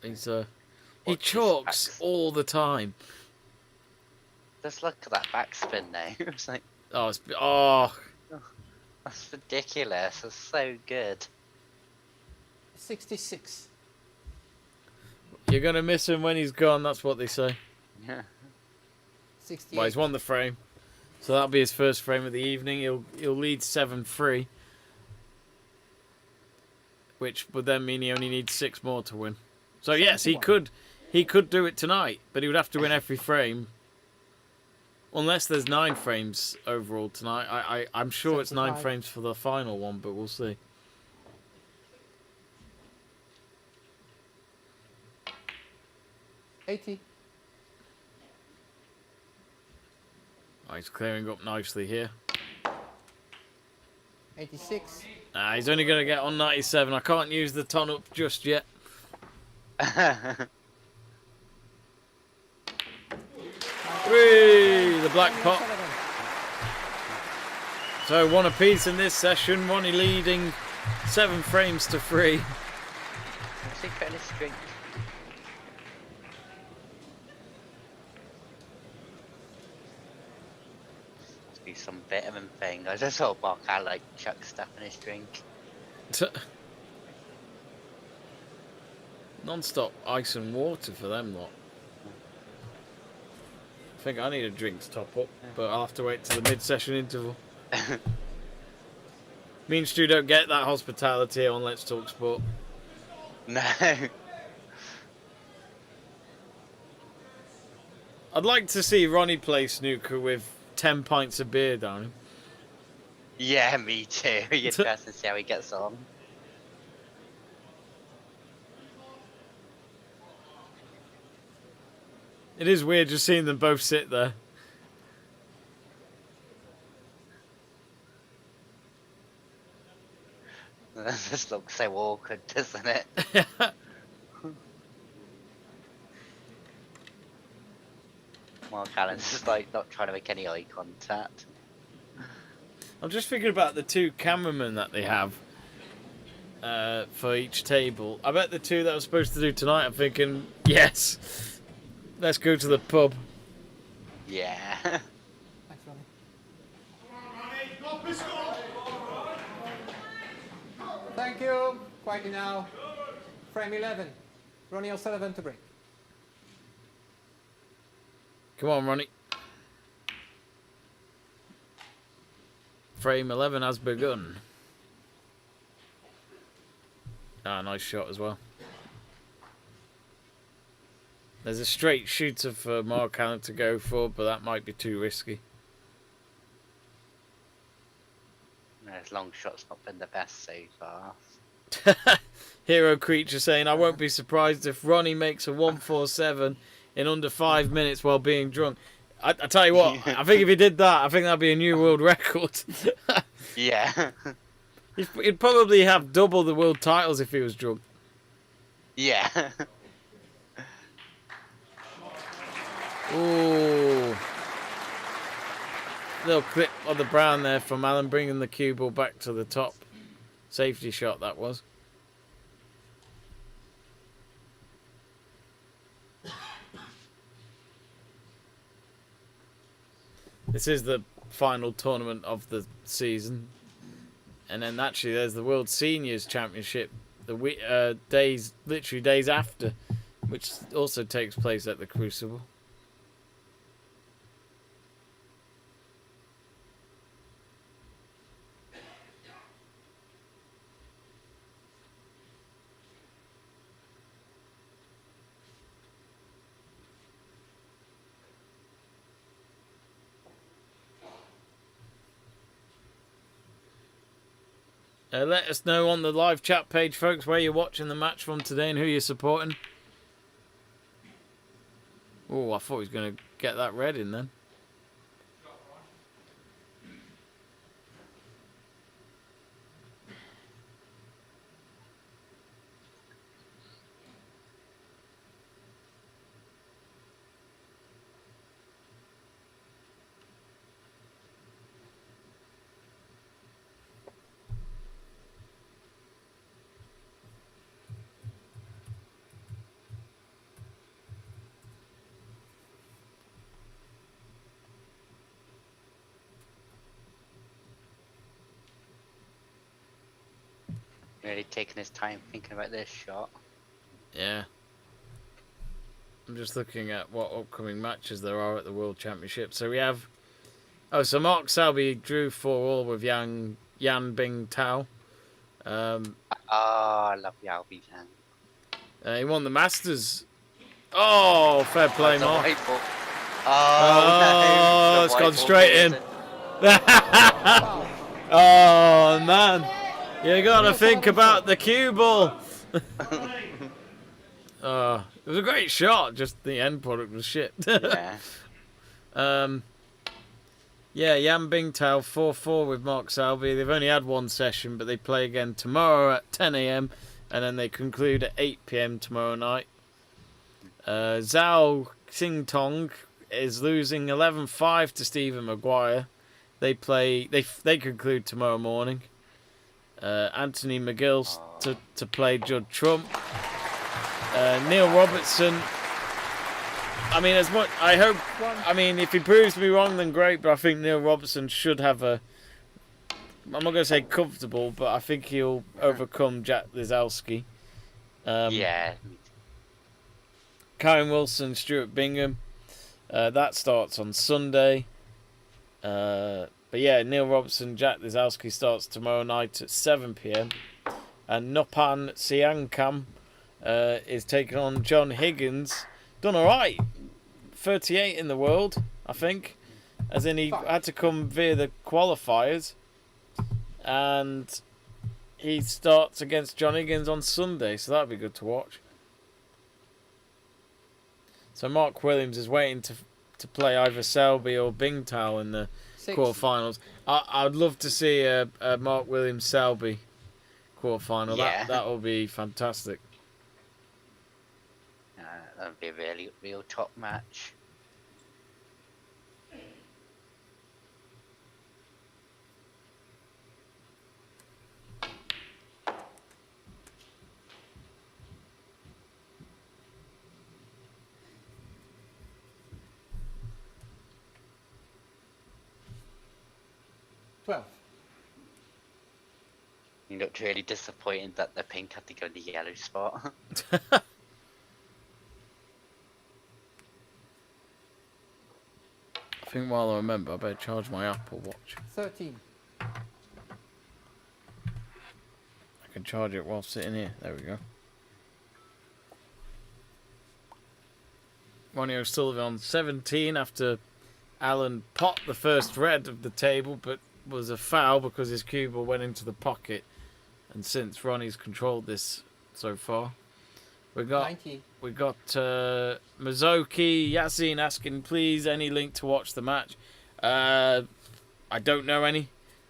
he's he Watch his chalks backs. all the time. Just look at that backspin now. It's like, Oh, that's ridiculous. That's so good. 66. you're gonna miss him when he's gone. That's what they say. Yeah. 68. Well, he's won the frame, so that'll be his first frame of the evening. He'll lead 7-3, which would then mean he only needs 6 more to win. So yes, he 71. could do it tonight, but he would have to win every frame. Unless there's 9 frames overall tonight. I'm sure it's 9 75. frames for the final one, but we'll see. $80. Oh, he's clearing up nicely here. 86. He's only going to get on 97. I can't use the ton up just yet. Whee! The black pot. So 1 apiece in this session. Ronnie leading 7 frames to 3. What's he putting his drink? Must be some vitamin thing. I just saw Mark had like chuck stuff in his drink. Non-stop ice and water for them lot. I think I need a drink to top up, but I'll have to wait till the mid-session interval. Me and Stu don't get that hospitality on Let's Talk Sport. No. I'd like to see Ronnie play snooker with 10 pints of beer down him. Yeah, me too. You're interested to see how he gets on. It is weird just seeing them both sit there. This looks so awkward, doesn't it? Mark Allen's just like not trying to make any eye contact. I'm just thinking about the 2 cameramen that they have for each table. I bet the 2 that I was supposed to do tonight, I'm thinking, yes, let's go to the pub. Yeah. Thanks, Ronnie. Thank you. Quietly now. Frame 11. Ronnie O'Sullivan to break. Come on, Ronnie. Frame 11 has begun. Nice shot as well. There's a straight shooter for Mark Allen to go for, but that might be too risky. No, his long shot's not been the best so far. Hero Creature saying, I won't be surprised if Ronnie makes a 147 in under 5 minutes while being drunk. I tell you what, I think if he did that, I think that'd be a new world record. Yeah. He'd probably have double the world titles if he was drunk. Yeah. Ooh. Little clip on the brown there from Alan, bringing the cue ball back to the top. Safety shot that was. This is the final tournament of the season. And then actually there's the World Seniors Championship the literally days after, which also takes place at the Crucible. Let us know on the live chat page, folks, where you're watching the match from today and who you're supporting. Oh, I thought he was going to get that red in then. Really taking his time thinking about this shot. Yeah. I'm just looking at what upcoming matches there are at the World Championship. So we have... Oh, so Mark Selby drew 4-all with Yan Bing Tao. Oh, I love Yalby then. He won the Masters. Oh, fair play, That's a Mark. white ball. Oh, no. it's gone straight in. Oh, man. You got to think about the cue ball. It was a great shot, just the end product was shit. Yeah. Yeah, Yan Bingtao 4-4 with Mark Selby. They've only had one session, but they play again tomorrow at 10 a.m. and then they conclude at 8 p.m. tomorrow night. Zhao Xingtong is losing 11-5 to Stephen Maguire. They conclude tomorrow morning. Anthony McGill to play Judd Trump. Neil Robertson. I mean, as much I hope. I mean, if he proves me wrong, then great. But I think Neil Robertson should have a. I'm not going to say comfortable, but I think he'll overcome Jack Lisowski. Yeah. Karen Wilson, Stuart Bingham. That starts on Sunday. But yeah, Neil Robertson, Jack Lisowski starts tomorrow night at 7 p.m. And Nopan Siankam is taking on John Higgins. Done all right. 38 in the world, I think. As in, he had to come via the qualifiers. And he starts against John Higgins on Sunday, so that'll be good to watch. So Mark Williams is waiting to play either Selby or Bingtao in the quarterfinals. I'd love to see a Mark Williams Selby quarterfinal. Yeah. That will be fantastic. That would be a real top match. You looked really disappointed that the pink had to go in the yellow spot. I think while I remember, I better charge my Apple Watch. 13. I can charge it while sitting here. There we go. Ronnie O'Sullivan on 17 after Alan popped the first red of the table, but was a foul because his cue ball went into the pocket. And since Ronnie's controlled this so far, we got 90. Mazoki Yasin asking, please, any link to watch the match. I don't know any.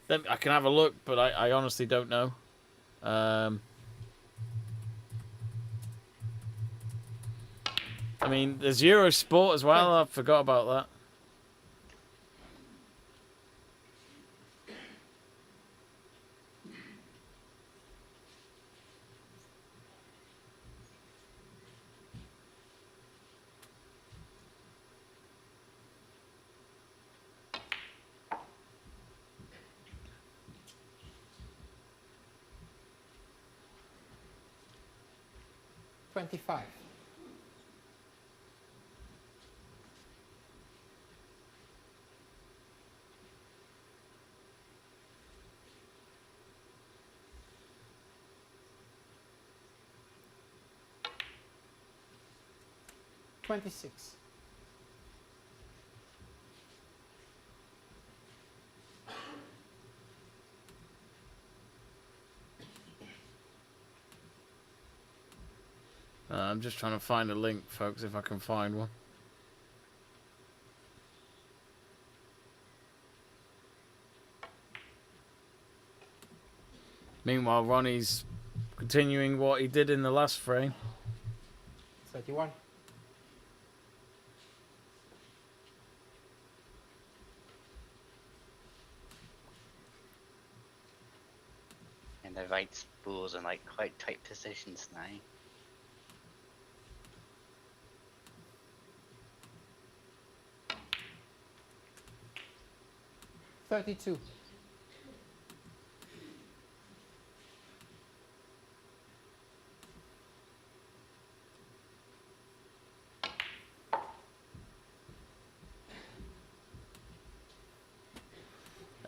I can have a look, but I honestly don't know. I mean, there's Eurosport as well. I forgot about that. $25. $26. I'm just trying to find a link, folks, if I can find one. Meanwhile, Ronnie's continuing what he did in the last frame. 31. And the right balls in like quite tight positions now. $32.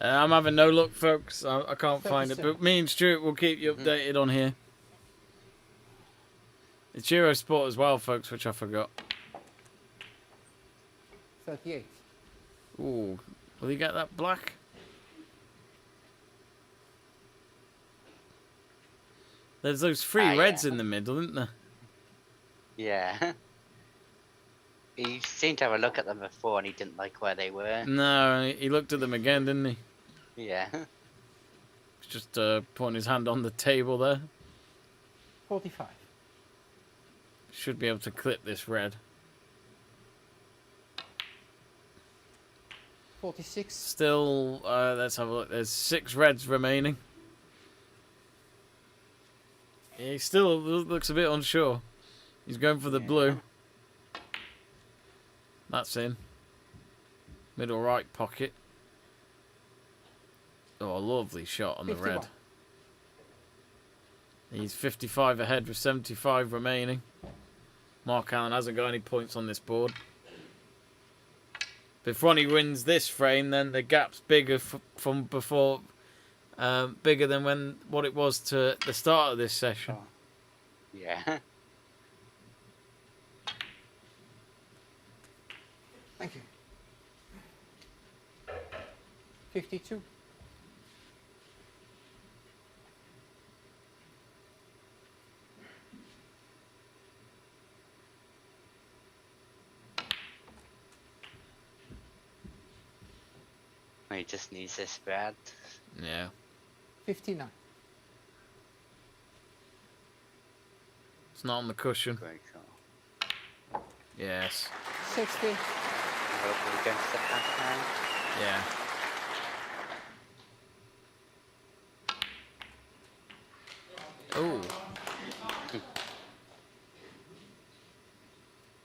I'm having no luck, folks. I can't find it. 37. But me and Stuart will keep you updated on here. It's Eurosport as well, folks, which I forgot. 38. Ooh, will he get that black? There's those three reds in the middle, isn't there? Yeah. He seemed to have a look at them before and he didn't like where they were. No, he looked at them again, didn't he? Yeah. He's just putting his hand on the table there. 45. Should be able to clip this red. 46. Still, let's have a look. There's 6 reds remaining. He still looks a bit unsure. He's going for the blue. That's in. Middle right pocket. Oh, a lovely shot on 51. the red. He's 55 ahead with 75 remaining. Mark Allen hasn't got any points on this board. If Ronnie wins this frame, then the gap's bigger from before, bigger than what it was to the start of this session. Yeah. Thank you. 52. He just needs this spread. Yeah. 59. It's not on the cushion. Great shot. Yes. 60. Hopefully against the backhand. Yeah. Oh.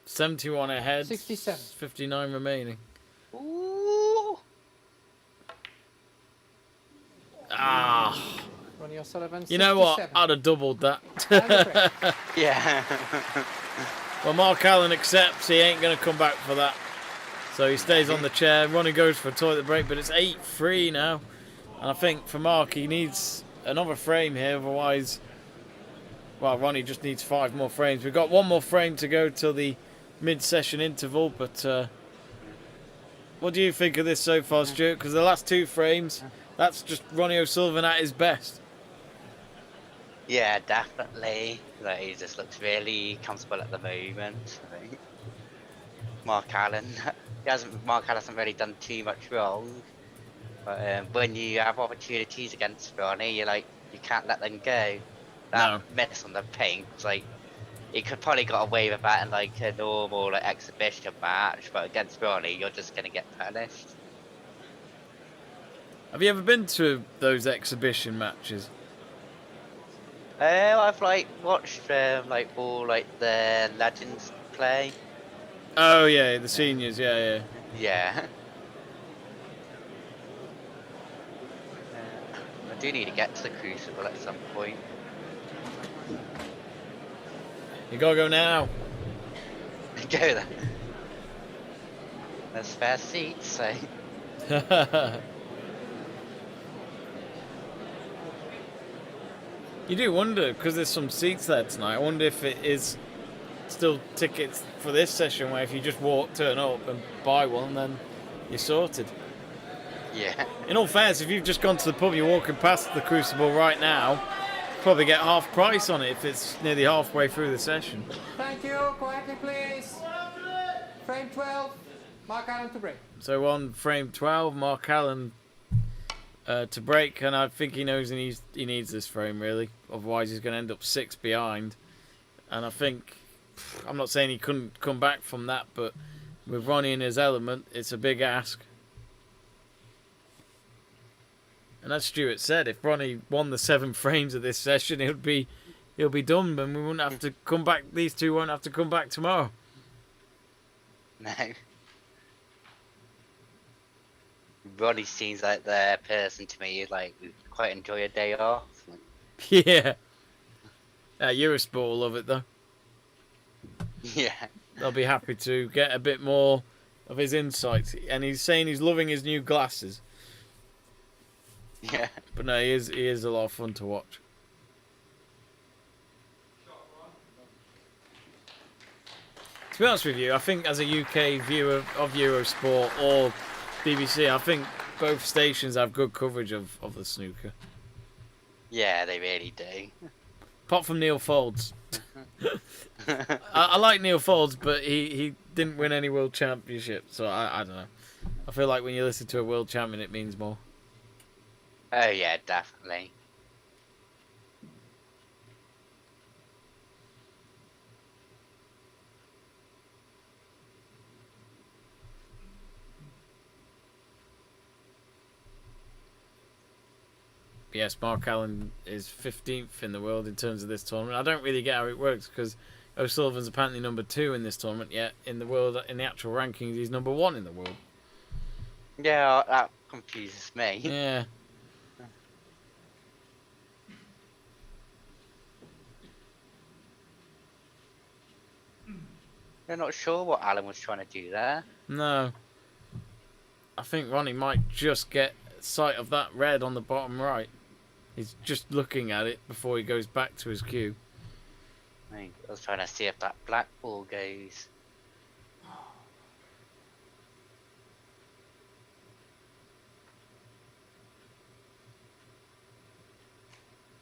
71 ahead. 67. 59 remaining. Ooh. Ah. Ronnie O'Sullivan. You know what? 67. I'd have doubled that. And the break. Yeah. Well, Mark Allen accepts he ain't going to come back for that. So he stays on the chair. Ronnie goes for a toilet break, but it's 8-3 now. And I think for Mark, he needs another frame here. Otherwise, well, Ronnie just needs 5 more frames. We've got 1 more frame to go till the mid-session interval. But what do you think of this so far, Stuart? Because the last 2 frames, that's just Ronnie O'Sullivan at his best. Yeah, definitely. Like, he just looks really comfortable at the moment. I think. Mark Allen hasn't really done too much wrong. But when you have opportunities against Ronnie, you can't let them go. That miss on the paint, he could probably got away with that in a normal exhibition match, but against Ronnie, you're just gonna get punished. Have you ever been to those exhibition matches? I've watched all the legends play. Oh yeah, the seniors, yeah. Yeah. I do need to get to the Crucible at some point. You gotta go now. Go there. There's spare seats, so. You do wonder, because there's some seats there tonight, I wonder if it is still tickets for this session where if you just turn up and buy one, then you're sorted. Yeah. In all fairness, if you've just gone to the pub, you're walking past the Crucible right now, probably get half price on it if it's nearly halfway through the session. Thank you. Quietly, please. Frame 12. Mark Allen to break. So on frame 12, Mark Allen to break, and I think he knows he needs this frame, really. Otherwise, he's going to end up 6 behind. And I think, I'm not saying he couldn't come back from that, but with Ronnie in his element, it's a big ask. And as Stuart said, if Ronnie won the 7 frames of this session, he'll be done, and we wouldn't have to come back. These two won't have to come back tomorrow. No. Ronnie seems like the person to me who quite enjoy a day off. Yeah. Eurosport will love it though. Yeah. They'll be happy to get a bit more of his insights. And he's saying he's loving his new glasses. Yeah. But no, he is a lot of fun to watch. To be honest with you, I think as a UK viewer of Eurosport or BBC, I think both stations have good coverage of the snooker. Yeah, they really do. Apart from Neil Folds. I like Neil Folds, but he didn't win any world championships, so I don't know. I feel like when you listen to a world champion, it means more. Oh yeah, definitely. Yes, Mark Allen is 15th in the world in terms of this tournament. I don't really get how it works because O'Sullivan's apparently number 2 in this tournament, yet in the world, in the actual rankings, he's number 1 in the world. Yeah, that confuses me. Yeah. I'm not sure what Alan was trying to do there. No. I think Ronnie might just get sight of that red on the bottom right. He's just looking at it before he goes back to his cue. I was trying to see if that black ball goes.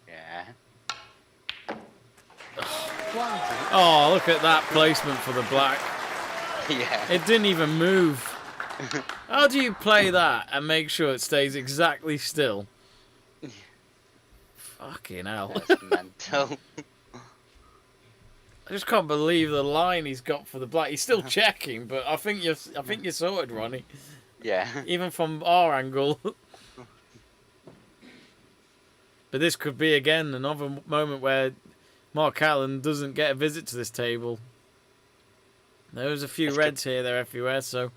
Yeah. One. Oh, look at that placement for the black. Yeah. It didn't even move. How do you play that and make sure it stays exactly still? Fucking hell. That's mental. I just can't believe the line he's got for the black. He's still checking, but I think you're sorted, Ronnie. Yeah. Even from our angle. But this could be again another moment where Mark Allen doesn't get a visit to this table. There's a few reds here, there, everywhere, so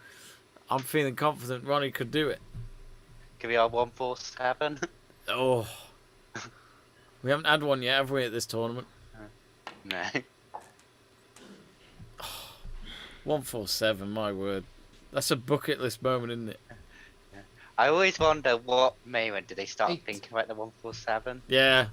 I'm feeling confident Ronnie could do it. Could be our 147. Oh. We haven't had one yet, have we, at this tournament? No. 147, my word. That's a bucket list moment, isn't it? I always wonder what moment did they start 8. thinking about the 147? Yeah.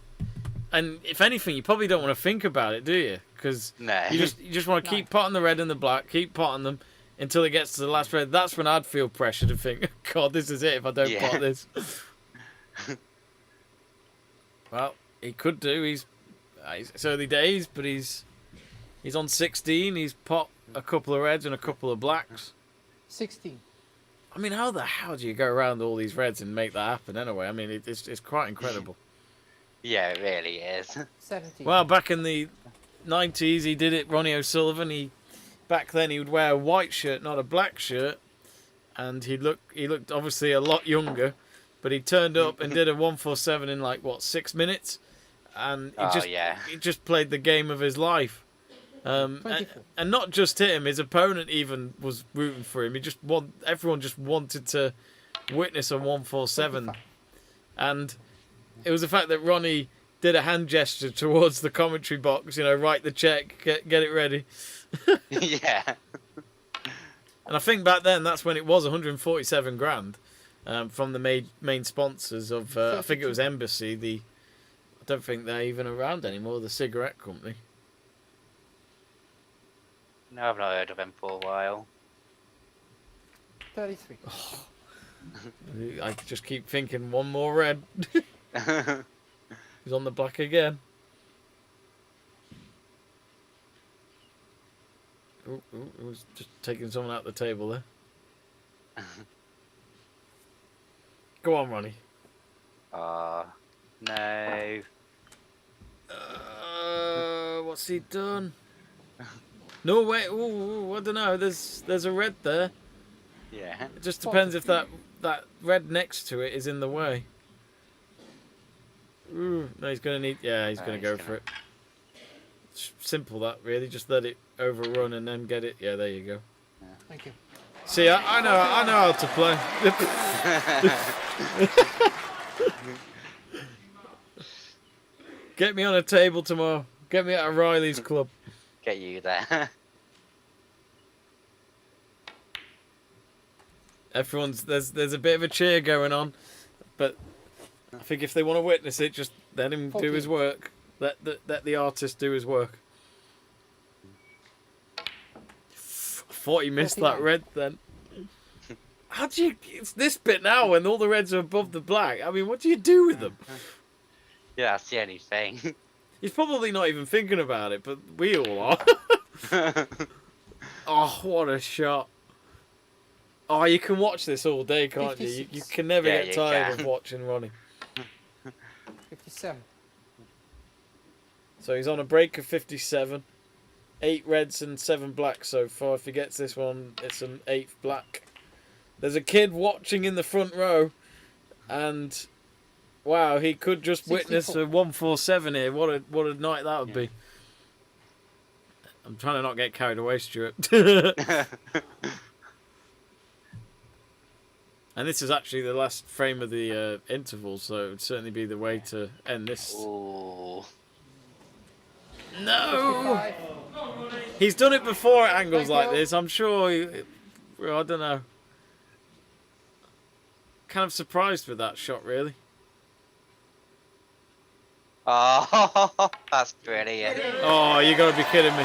And if anything, you probably don't want to think about it, do you? Because No. you just want to keep potting the red and the black, keep potting them until it gets to the last red. That's when I'd feel pressure to think, God, this is it if I don't pot this. Well, he could do. It's early days, but he's on 16. He's pot a couple of reds and a couple of blacks. 16. I mean, how the hell do you go around all these reds and make that happen anyway? I mean, it's quite incredible. Yeah, it really is. 17. Well, back in the 90s, he did it. Ronnie O'Sullivan. Back then he would wear a white shirt, not a black shirt, and he looked obviously a lot younger. But he turned up and did a 147 in like what 6 minutes, and he just played the game of his life. And not just him, his opponent even was rooting for him. Everyone just wanted to witness a 147, 25. and it was the fact that Ronnie did a hand gesture towards the commentary box. You know, write the check, get it ready. Yeah. And I think back then that's when it was 147 grand from the main sponsors of I think it was Embassy. I don't think they're even around anymore. The cigarette company. No, I've not heard of him for a while. 33. I just keep thinking one more red. He's on the black again. Ooh, it was just taking someone out the table there. Go on, Ronnie. No. What's he done? No, wait. Ooh, I don't know. There's a red there. Yeah. It just depends if that red next to it is in the way. Ooh, no, he's gonna need. Yeah, he's gonna go for it. It's simple that really. Just let it overrun and then get it. Yeah, there you go. Thank you. See, I know how to play. Get me on a table tomorrow. Get me at a Riley's club. Get you there. There's a bit of a cheer going on, but I think if they want to witness it, just let him do his 14. work. Let the artist do his work. I thought he missed that 39. red then. How do you... It's this bit now when all the reds are above the black. I mean, what do you do with them? Yeah, that's the only thing. He's probably not even thinking about it, but we all are. Oh, what a shot. Oh, you can watch this all day, can't you? You can never Yeah, get you tired can. of watching Ronnie. 57. So he's on a break of 57. 8 reds and 7 blacks so far. If he gets this one, it's an 8th black. There's a kid watching in the front row, and wow, he could just 64. witness a 147 here. What a night that would be. I'm trying to not get carried away, Stuart. And this is actually the last frame of the interval, so it would certainly be the way to end this. Ooh. No! 55. He's done it before at angles like this. I'm sure. I don't know. Kind of surprised with that shot, really. Oh, that's brilliant. Oh, you got to be kidding me.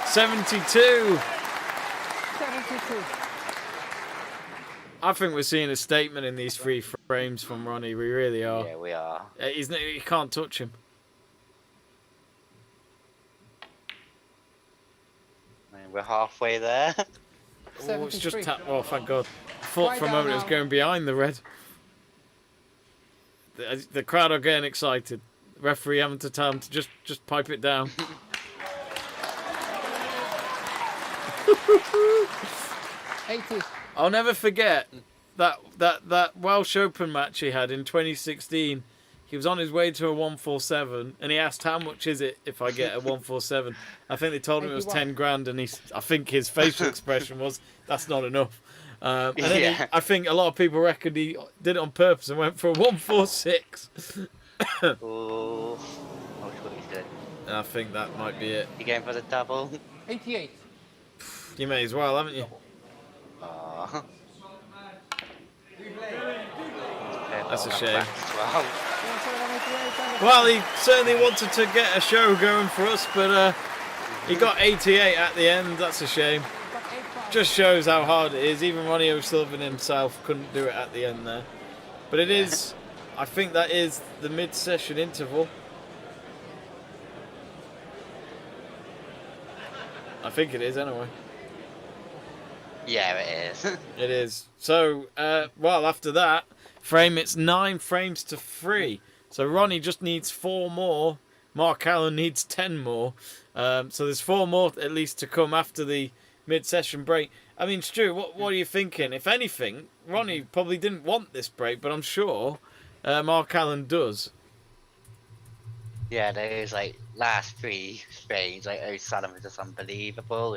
72. 72. I think we're seeing a statement in these 3 frames from Ronnie. We really are. Yeah, we are. You can't touch him. I mean, we're halfway there. Oh, it's just 73. tap. Oh, thank God. I thought for a moment it was going behind the red. The crowd are getting excited. Referee having to tell him to just pipe it down. 80. I'll never forget that Welsh Open match he had in 2016. He was on his way to a 147, and he asked, "How much is it if I get a 147?" I think they told him it was 10 grand, and I think his facial expression was, "That's not enough." And then I think a lot of people reckon he did it on purpose and went for a 146. Ooh. That's what he's doing. And I think that might be it. You going for the double? 88. You may as well, haven't you? Oh. That's a shame. Well. Well, he certainly wanted to get a show going for us, but he got 88 at the end. That's a shame. Just shows how hard it is. Even Ronnie O'Sullivan himself couldn't do it at the end there. But it is, I think that is the mid-session interval. I think it is anyway. Yeah, it is. It is. So, well, after that frame, it's 9 frames to 3. So Ronnie just needs 4 more. Mark Allen needs 10 more. So there's 4 more at least to come after the mid-session break. I mean, Stu, what are you thinking? If anything, Ronnie probably didn't want this break, but I'm sure Mark Allen does. Yeah, those last 3 frames, O'Sullivan was just unbelievable.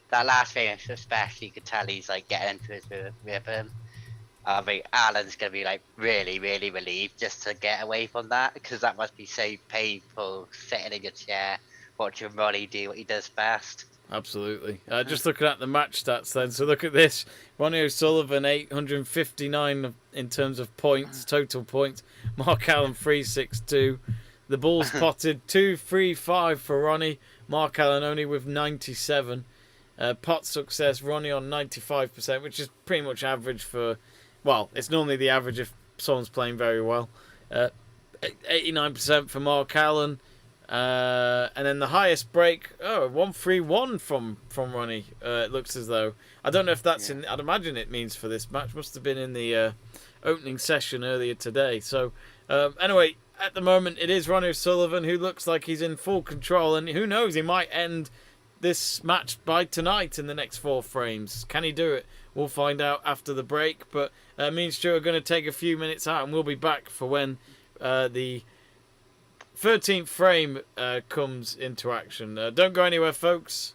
That last frame especially, you could tell he's getting into his rhythm. I think Alan's gonna be really, really relieved just to get away from that, because that must be so painful sitting in your chair watching Ronnie do what he does best. Absolutely. Just looking at the match stats then. So look at this. Ronnie O'Sullivan, 859 in terms of points, total points. Mark Allen, 362. The Bulls potted 235 for Ronnie. Mark Allen only with 97. Pot success, Ronnie on 95%, which is pretty much average for... Well, it's normally the average if someone's playing very well. 89% for Mark Allen. And then the highest break, 131 from Ronnie. It looks as though, I don't know if that's in. I'd imagine it means for this match. Must have been in the opening session earlier today. So anyway, at the moment it is Ronnie O'Sullivan who looks like he's in full control, and who knows, he might end this match by tonight in the next 4 frames. Can he do it? We'll find out after the break. But me and Stuart are going to take a few minutes out, and we'll be back for when the 13th frame comes into action. Don't go anywhere, folks.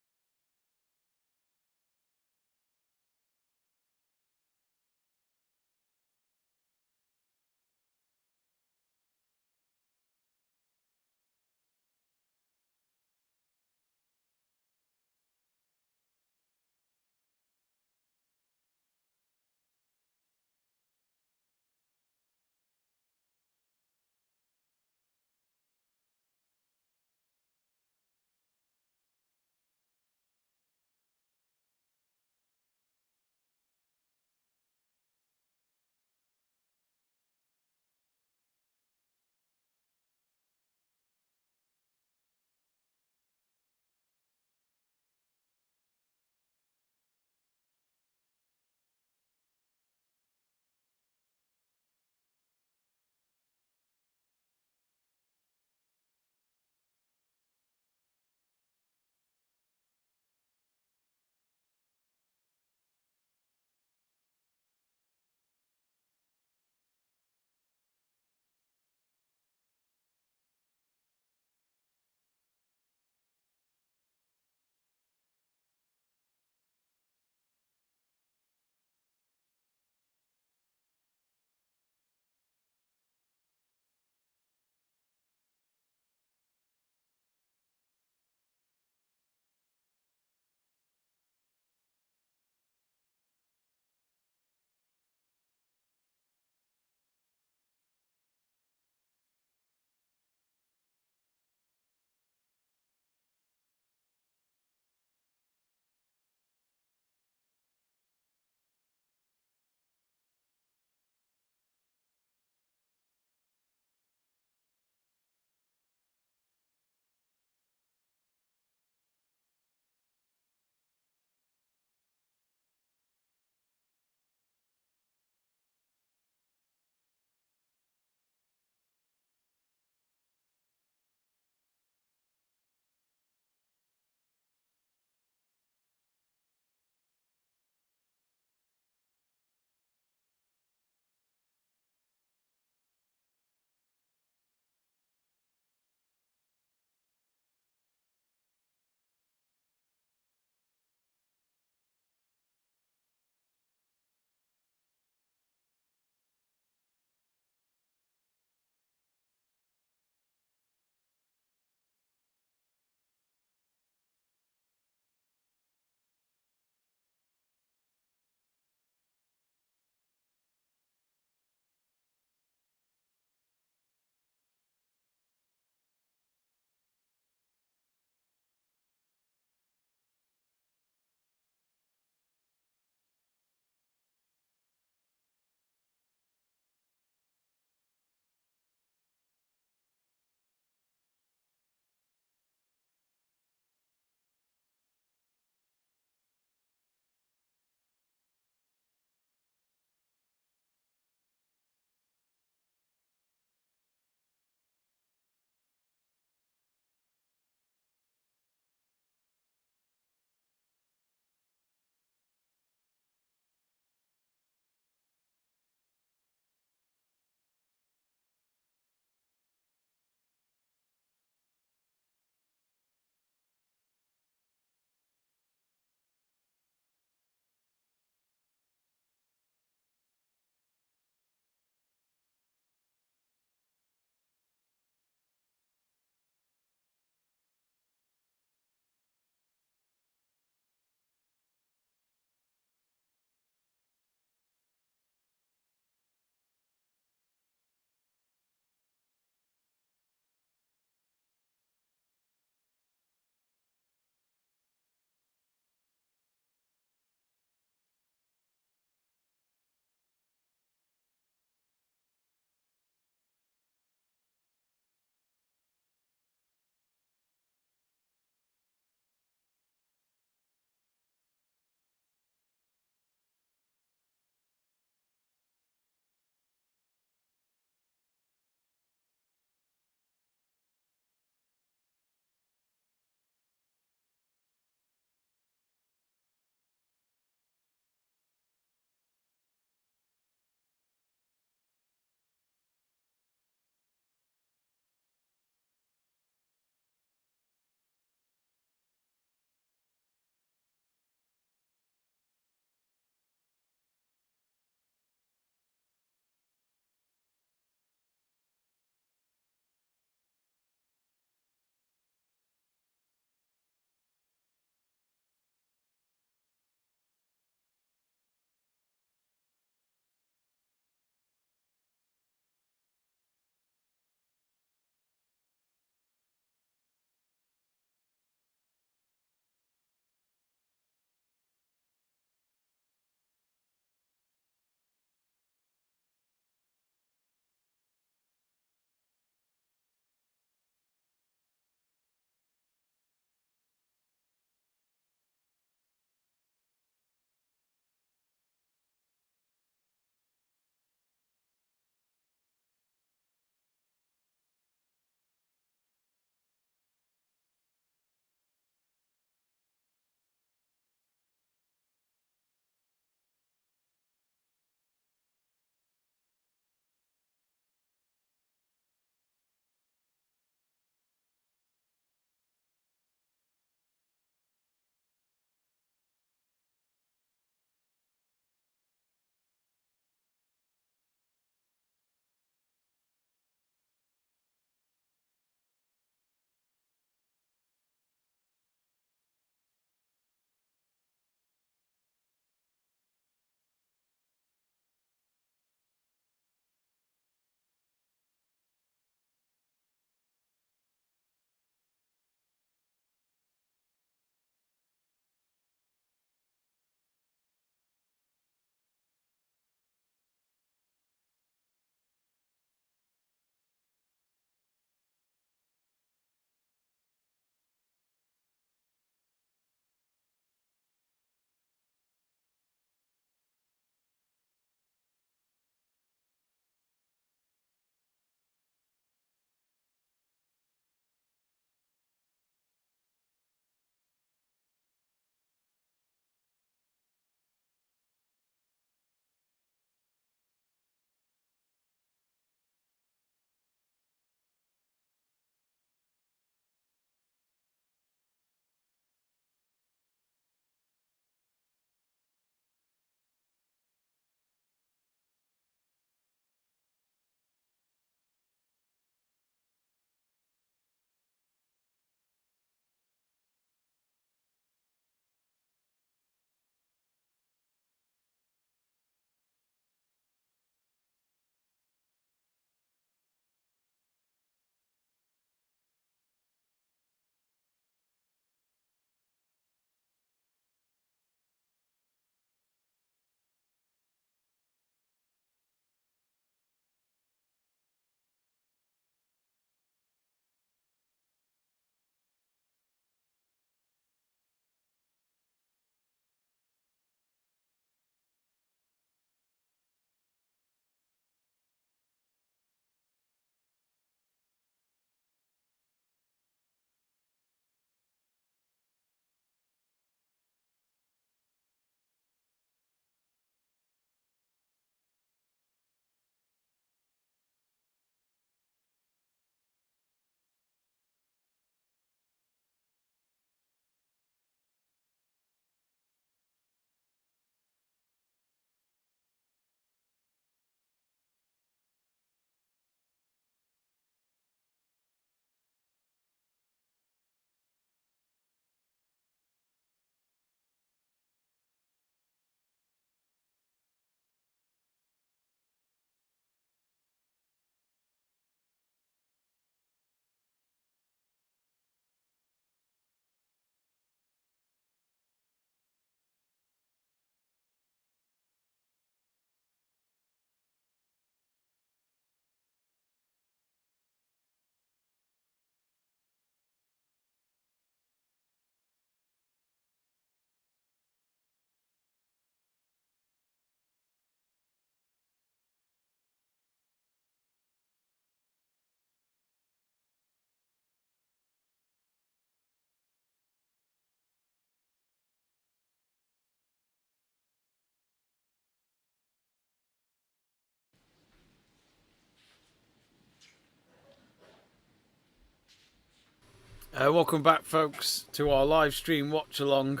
Welcome back, folks, to our live stream watch along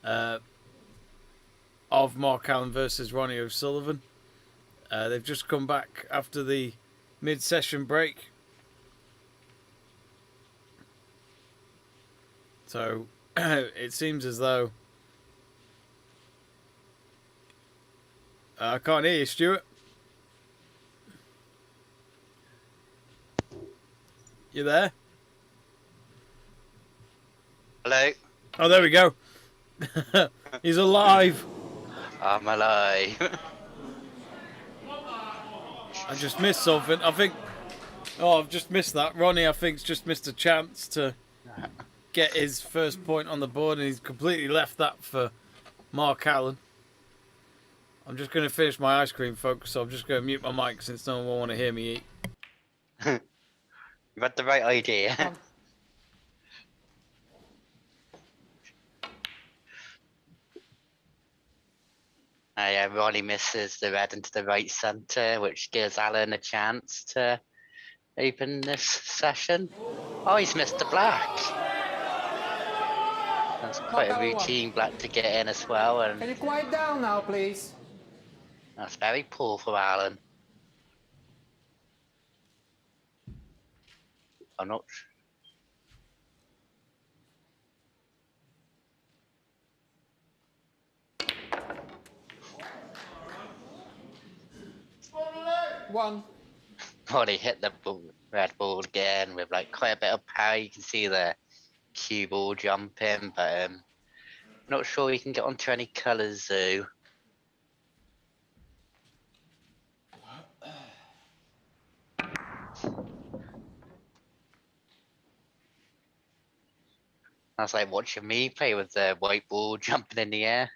of Mark Allen versus Ronnie O'Sullivan. They've just come back after the mid-session break. So it seems as though I can't hear you, Stuart. You there? Hello? Oh, there we go. He's alive. I'm alive. I just missed something. I think... Oh, I've just missed that. Ronnie, I think, just missed a chance to get his first point on the board, and he's completely left that for Mark Allen. I'm just going to finish my ice cream, folks, so I'm just going to mute my mic since no one will want to hear me eat. You've had the right idea. Yeah, Ronnie misses the red into the right centre, which gives Alan a chance to open this session. Oh, he's missed the black. That's quite a routine black to get in as well, Can you and quiet down now, please? that's very poor for Alan. I'm not. One. Ronnie hit the red ball again with like quite a bit of power. You can see the cue ball jumping, but not sure he can get onto any colours though. That's like watching me play with the white ball jumping in the air.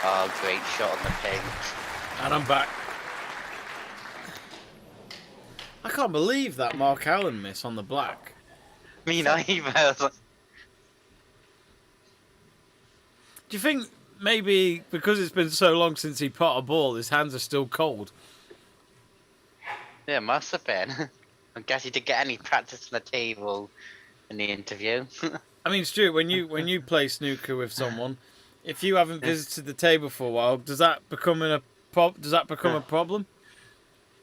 Oh, great shot on the pink. And I'm back. I can't believe that Mark Allen miss on the black. Me neither. Do you think maybe because it's been so long since he pot a ball, his hands are still cold? Yeah, must have been. I guess he didn't get any practice on the table in the interview. I mean, Stuart, when you play snooker with someone, if you haven't visited the table for a while, does that become a problem?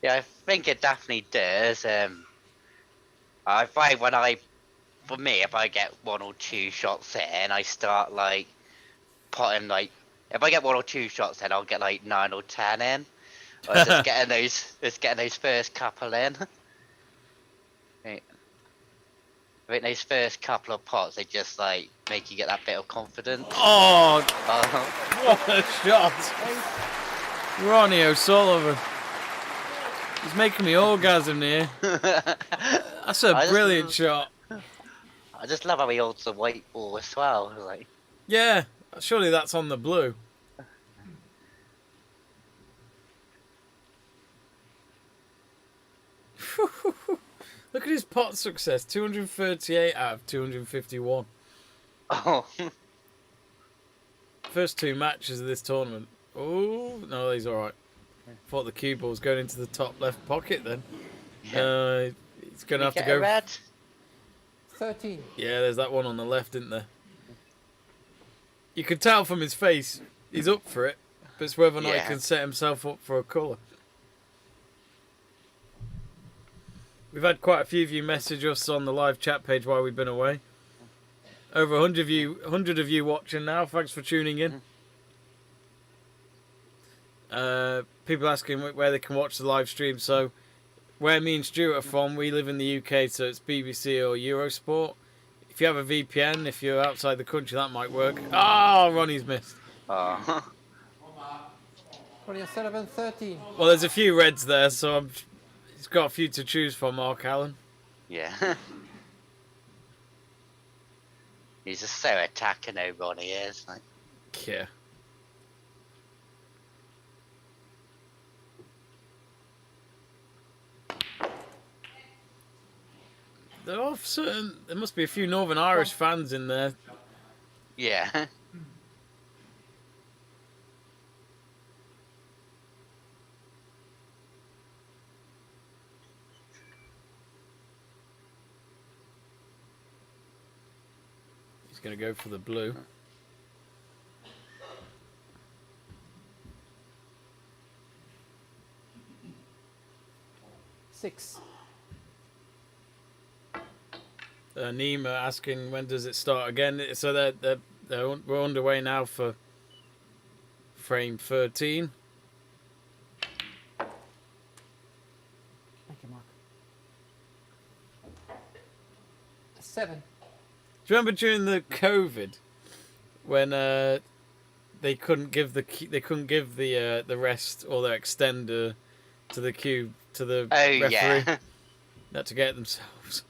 Yeah, I think it definitely does. I find for me, if I get one or two shots in, I start like potting like. If I get one or two shots in, I'll get like 9 or 10 in. Or just getting those first couple in. I think those first couple of pots, they just like make you get that bit of confidence. Oh, what a shot! Ronnie O'Sullivan. He's making me orgasm here. That's a brilliant shot. I just love how he holds the white ball as well. Like, Yeah, surely that's on the blue. Look at his pot success. 238 out of 251. oh, First two matches of this tournament. Oh, no, he's alright. Thought the cue ball was going into the top left pocket then. yeah. He's going to have to Get a go. red? 13. Yeah, there's that one on the left, isn't there? You can tell from his face he's up for it, but it's whether or not he Yeah. can set himself up for a colour. We've had quite a few of you message us on the live chat page while we've been away. Over 100 of you watching now. Thanks for tuning in. People asking where they can watch the live stream. So, where me and Stuart are from, we live in the UK, so it's BBC or Eurosport. If you have a VPN, if you're outside the country, that might work. Oh, Ronnie's missed. Oh. Ronnie O'Sullivan, 13. Well, there's a few reds there, so he's got a few to choose from, Mark Allen. Yeah. He's just so attacking though, Ronnie is. Like, Yeah. there are certain. There must be a few Northern Irish fans in there. Yeah. He's going to go for the blue. Six. Nima asking when does it start again. So we're underway now for frame 13. Thank you, Mark. 7. Do you remember during the COVID when they couldn't give the rest or the extender to the cube to the referee? Yeah. They had to get it themselves.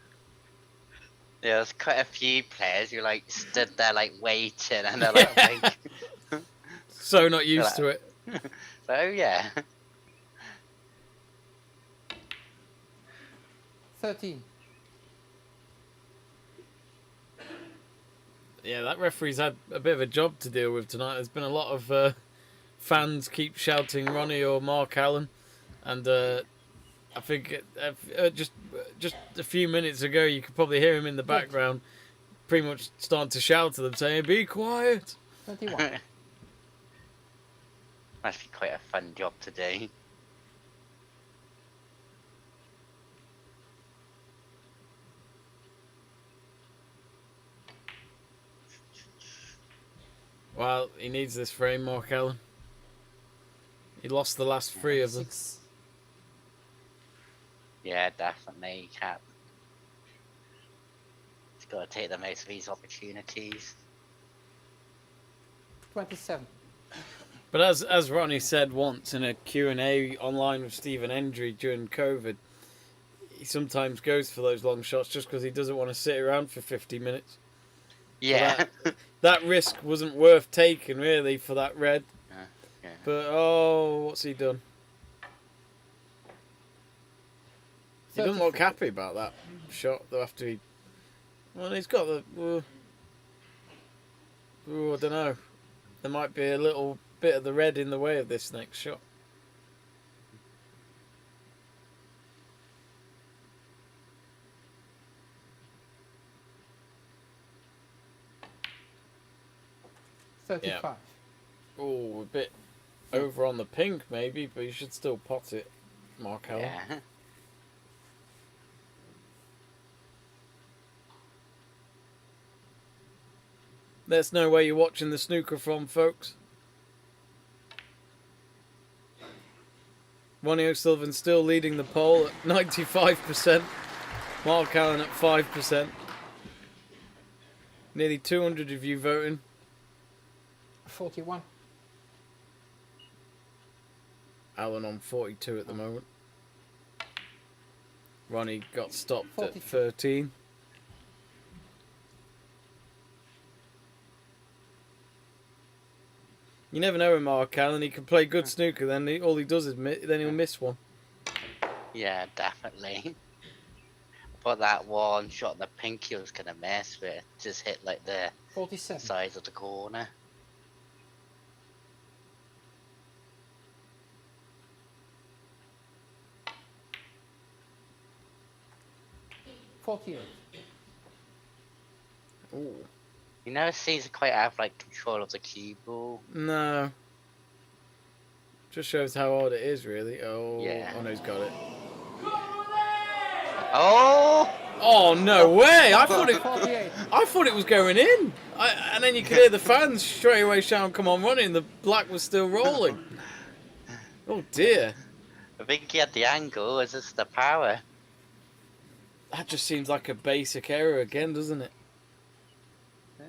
Yeah, there's quite a few players who like stood there like waiting, and they're like, So not used to it. so yeah. 13. Yeah, that referee's had a bit of a job to deal with tonight. There's been a lot of fans keep shouting Ronnie or Mark Allen, and I think just a few minutes ago you could probably hear him in the background, pretty much starting to shout to them, saying, "Be quiet." 21. Must be quite a fun job to do. Well, he needs this frame, Mark Allen. He lost the last 3 of them. 6. Yeah, definitely. Can't. He's got to take the most of these opportunities. 27. But as Ronnie said once in a Q&A online with Stephen Hendry during COVID, he sometimes goes for those long shots just because he doesn't want to sit around for 50 minutes. Yeah. So that risk wasn't worth taking, really, for that red. Yeah. But, what's he done? He doesn't look happy about that shot, though, after he... Well, he's got the... I don't know. There might be a little bit of the red in the way of this next shot. Yeah. 35. Oh, a bit over on the pink, maybe, but you should still pot it, Mark Allen. Yeah. Let us know where you're watching the snooker from, folks. Ronnie O'Sullivan still leading the poll at 95%. Mark Allen at 5%. Nearly 200 of you voting. 41. Allen on 42 at the moment. Ronnie got stopped 42. at 13. You never know with Mark Allen. He can play good snooker, then all he does is then he'll miss one. Yeah, definitely. But that one shot the pink he was going to miss with just hit like the 47. sides of the corner. 48. Ooh. He never seems to quite have like control of the cue ball. No. Just shows how hard it is, really. Oh, Yeah. Oh no, he's got it. Oh! Oh no way! I thought 48. it was going in. And then you could hear the fans straight away shouting, "Come on, Ronnie!" And the black was still rolling. Oh dear. I think he had the angle, it's just the power. That just seems like a basic error again, doesn't it? Yeah.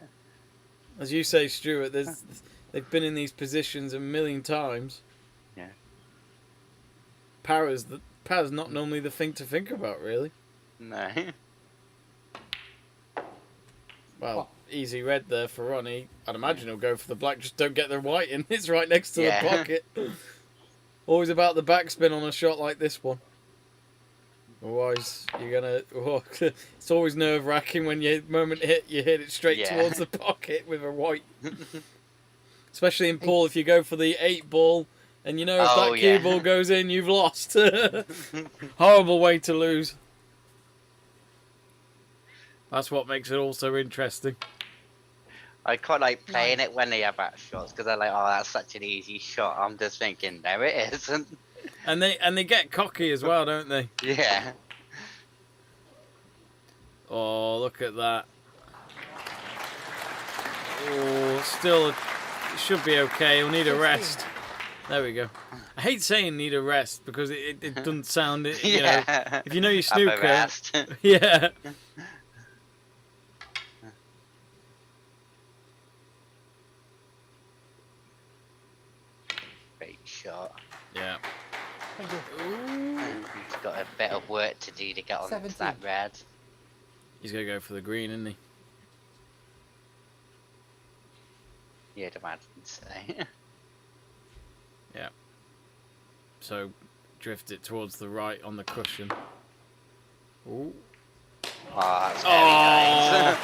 As you say, Stuart, they've been in these positions a million times. Yeah. Power's not normally the thing to think about, really. No. Well, easy red there for Ronnie. I'd imagine he'll go for the black. Just don't get the white in. It's right next to the pocket. Always about the backspin on a shot like this one. Otherwise, you're gonna. Oh, it's always nerve-wracking when you hit it straight towards the pocket with a white. Especially in pool, if you go for the 8 ball, and you know if that cue ball goes in, you've lost. Horrible way to lose. That's what makes it all so interesting. I quite like playing it when they have back shots because they're like, oh, that's such an easy shot. I'm just thinking, no, it isn't. And they get cocky as well, don't they? Yeah. Oh, look at that. Oh, still, it should be okay. He'll need a rest. There we go. I hate saying need a rest because it doesn't sound, you know, if you know your snooker. Yeah. Great shot. Yeah. He's got a bit of work to do to get on that red. He's going to go for the green, isn't he? You'd imagine so. Yeah. So, drift it towards the right on the cushion. Ooh. Oh, that's very nice.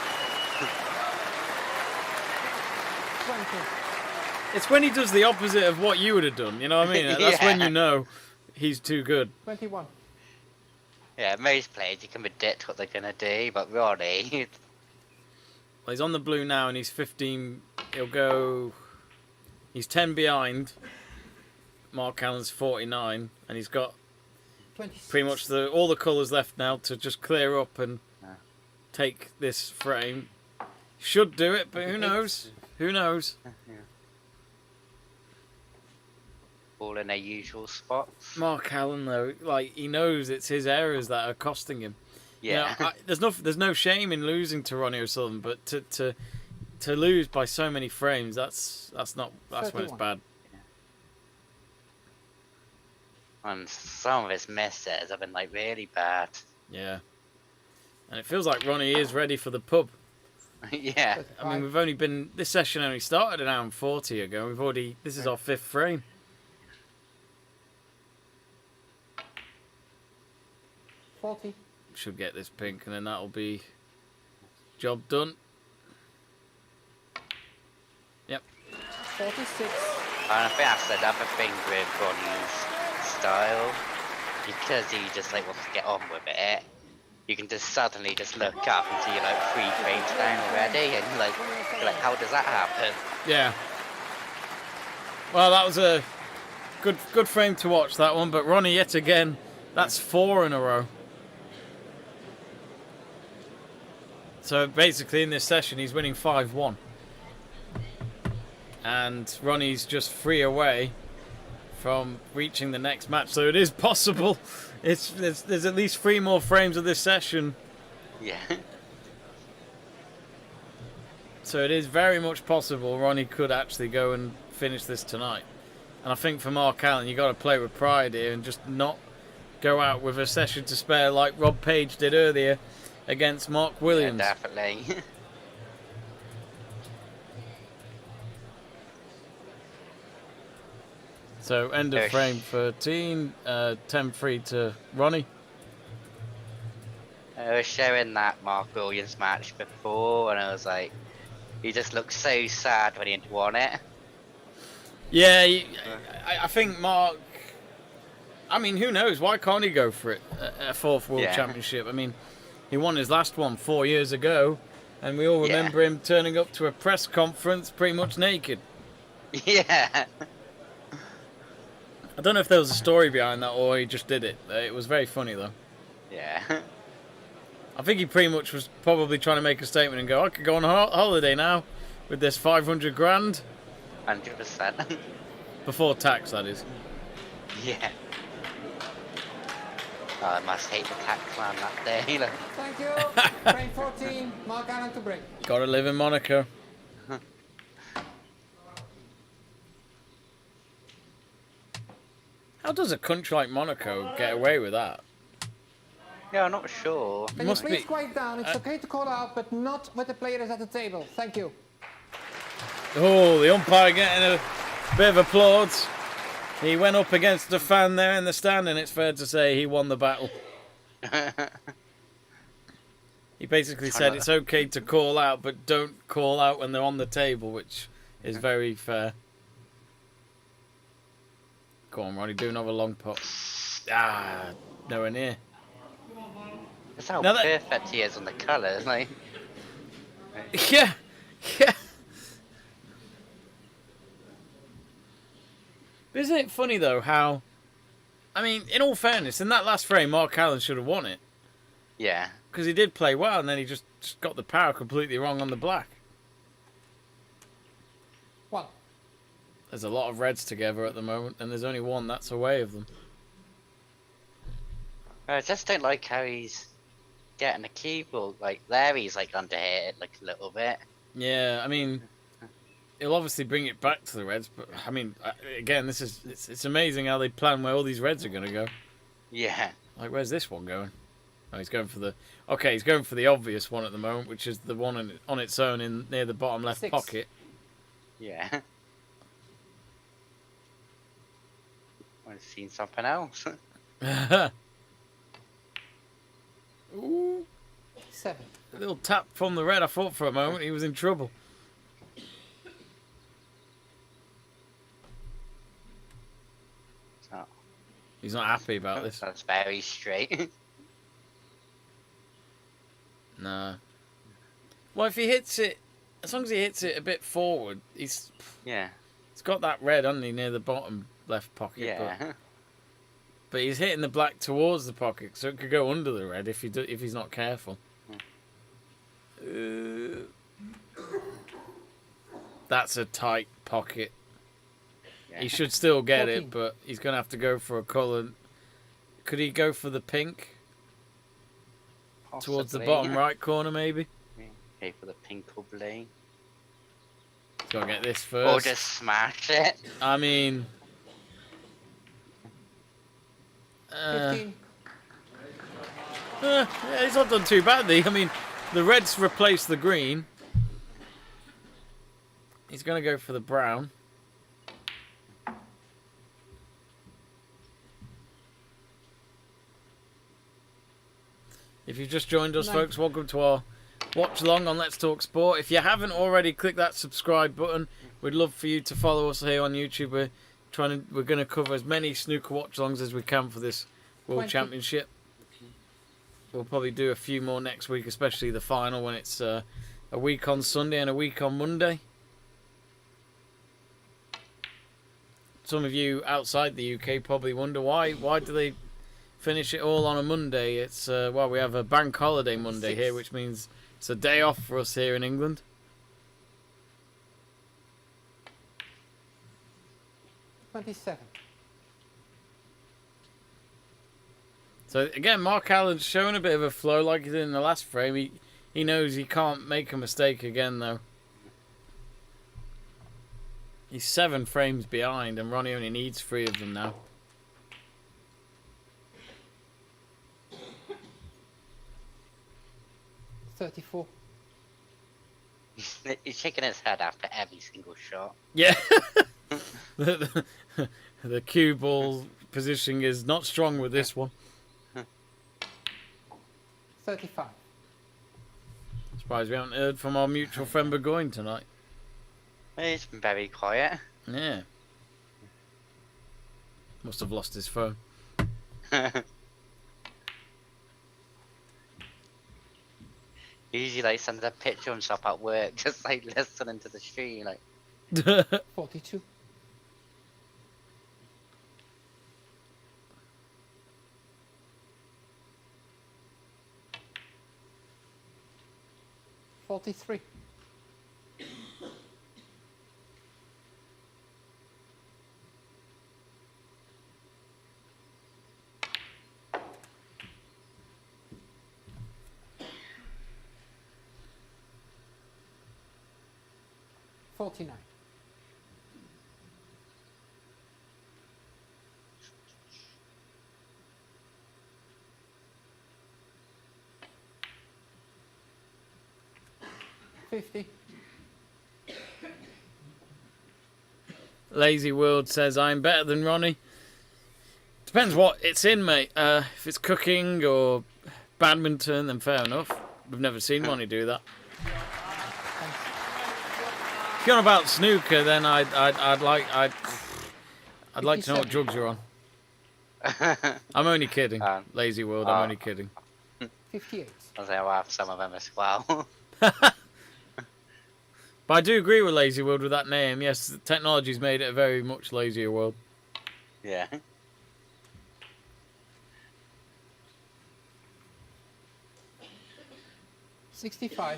It's when he does the opposite of what you would have done, you know what I mean? That's when you know he's too good. 21. Yeah, most players you can predict what they're going to do, but Ronnie... Well, he's on the blue now and he's 15. He'll go... He's 10 behind. Mark Allen's 49. And he's got 26. pretty much all the colours left now to just clear up and take this frame. Should do it, but who knows? Who knows? All in their usual spots. Mark Allen, though, like, he knows it's his errors that are costing him. Yeah. You know, there's no shame in losing to Ronnie O'Sullivan, but to lose by so many frames, that's when it's bad. And some of his misses have been like really bad. Yeah. And it feels like Ronnie is ready for the pub. Yeah. I mean, this session only started an hour and 40 ago. This is our 5th frame. Should get this pink, and then that'll be job done. Yep. 46. And I think that's another thing with Ronnie's style, because he just like wants to get on with it. You can just suddenly just look up and see like 3 frames down already, and you're like, how does that happen? Yeah. Well, that was a good frame to watch, that one. But Ronnie, yet again, that's 4 in a row. So basically in this session he's winning 5-1. And Ronnie's just 3 away from reaching the next match. So it is possible. There's at least 3 more frames of this session. Yeah. So it is very much possible Ronnie could actually go and finish this tonight. And I think for Mark Allen, you got to play with pride here and just not go out with a session to spare like Rob Page did earlier against Mark Williams. Yeah, definitely. So end of frame 13, 10-3 to Ronnie. I was showing that Mark Williams match before, and I was like, he just looked so sad when he had won it. Yeah, I think Mark... I mean, who knows? Why can't he go for it? A 4th World Championship. I mean, he won his last one 4 years ago, and we all remember him turning up to a press conference pretty much naked. Yeah. I don't know if there was a story behind that or he just did it. It was very funny, though. Yeah. I think he pretty much was probably trying to make a statement and go, I could go on holiday now with this 500 grand. 100%. Before tax, that is. Yeah. Oh, I must hate the tax man that day. Look. Thank you. Frame 14. Mark Allen to break. Gotta live in Monaco. How does a country like Monaco get away with that? Yeah, I'm not sure. Can you please quiet down? It's okay to call out, but not with the players at the table. Thank you. Oh, the umpire getting a bit of applause. He went up against the fan there in the stand, and it's fair to say he won the battle. He basically said it's okay to call out, but don't call out when they're on the table, which is very fair. Go on, Ronnie, do another long pot. Ah, nowhere near. That's how perfect he is on the colours, like. Yeah, yeah. Isn't it funny though how, I mean, in all fairness, in that last frame, Mark Allen should have won it. Yeah. Because he did play well, and then he just got the power completely wrong on the black. One. There's a lot of reds together at the moment, and there's only one that's away of them. I just don't like how he's getting the keyboard. Like, there he's, like, underhit it, like, a little bit. Yeah, I mean, he'll obviously bring it back to the reds, but, I mean, again, it's amazing how they plan where all these reds are going to go. Yeah. Like, where's this one going? Oh, he's going for the... Okay, he's going for the obvious one at the moment, which is the one on its own in near the bottom left pocket. Yeah. I've seen something else. Ooh. 7. A little tap from the red. I thought for a moment he was in trouble. Oh. He's not happy about this. That's very straight. No. Well, if he hits it, as long as he hits it a bit forward, he's got that red, hasn't he, near the bottom left pocket. Yeah. But he's hitting the black towards the pocket, so it could go under the red if he's not careful. That's a tight pocket. Yeah. He should still get it, but he's going to have to go for a colour. Could he go for the pink? Possibly. Towards the bottom right corner, maybe? Okay, for the pink or blue. Gotta get this first. Or just smash it. I mean... 15. Yeah, he's not done too badly. I mean, the red's replaced the green. He's going to go for the brown. If you've just joined us, folks, welcome to our watch along on Let's Talk Sport. If you haven't already, click that subscribe button. We'd love for you to follow us here on YouTube. We're going to cover as many snooker watch alongs as we can for this World Championship. We'll probably do a few more next week, especially the final when it's a week on Sunday and a week on Monday. Some of you outside the UK probably wonder why do they finish it all on a Monday. It's well, we have a bank holiday Monday here, which means it's a day off for us here in England. $27. So again, Mark Allen's showing a bit of a flow like he did in the last frame. He knows he can't make a mistake again though. He's 7 frames behind, and Ronnie only needs 3 of them now. $34. He's shaking his head after every single shot. Yeah. the cue ball positioning is not strong with this one. 35. Surprised we haven't heard from our mutual friend Burgoyne tonight. He's been very quiet. Yeah. Must have lost his phone. Usually, like, sends a picture of himself at work, just like listening to the stream, like. 42. $43. $49. $50. Lazy World says, I'm better than Ronnie. Depends what it's in, mate. If it's cooking or badminton, then fair enough. We've never seen Ronnie do that. If you're on about snooker, then I'd like to know what drugs you're on. I'm only kidding, Lazy World. I'm only kidding. 58. I'll say I'll have some of them as well. But I do agree with Lazy World with that name. Yes, the technology's made it a very much lazier world. Yeah. $65.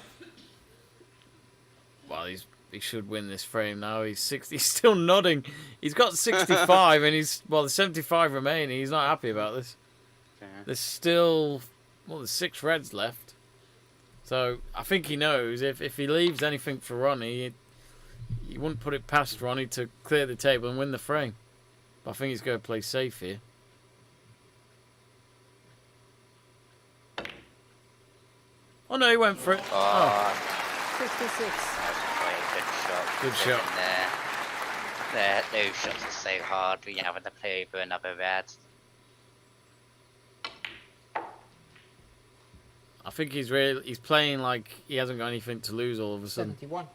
Well, he should win this frame now. He's still nodding. He's got 65 and there's 75 remaining. He's not happy about this. Yeah. There's still there's 6 reds left. So I think he knows if he leaves anything for Ronnie, he wouldn't put it past Ronnie to clear the table and win the frame. But I think he's going to play safe here. Oh no, he went for it. Oh. 56. That's quite a good shot. Good shot. Those shots are so hard when you're having to play over another red. I think he's playing like he hasn't got anything to lose all of a sudden. 71.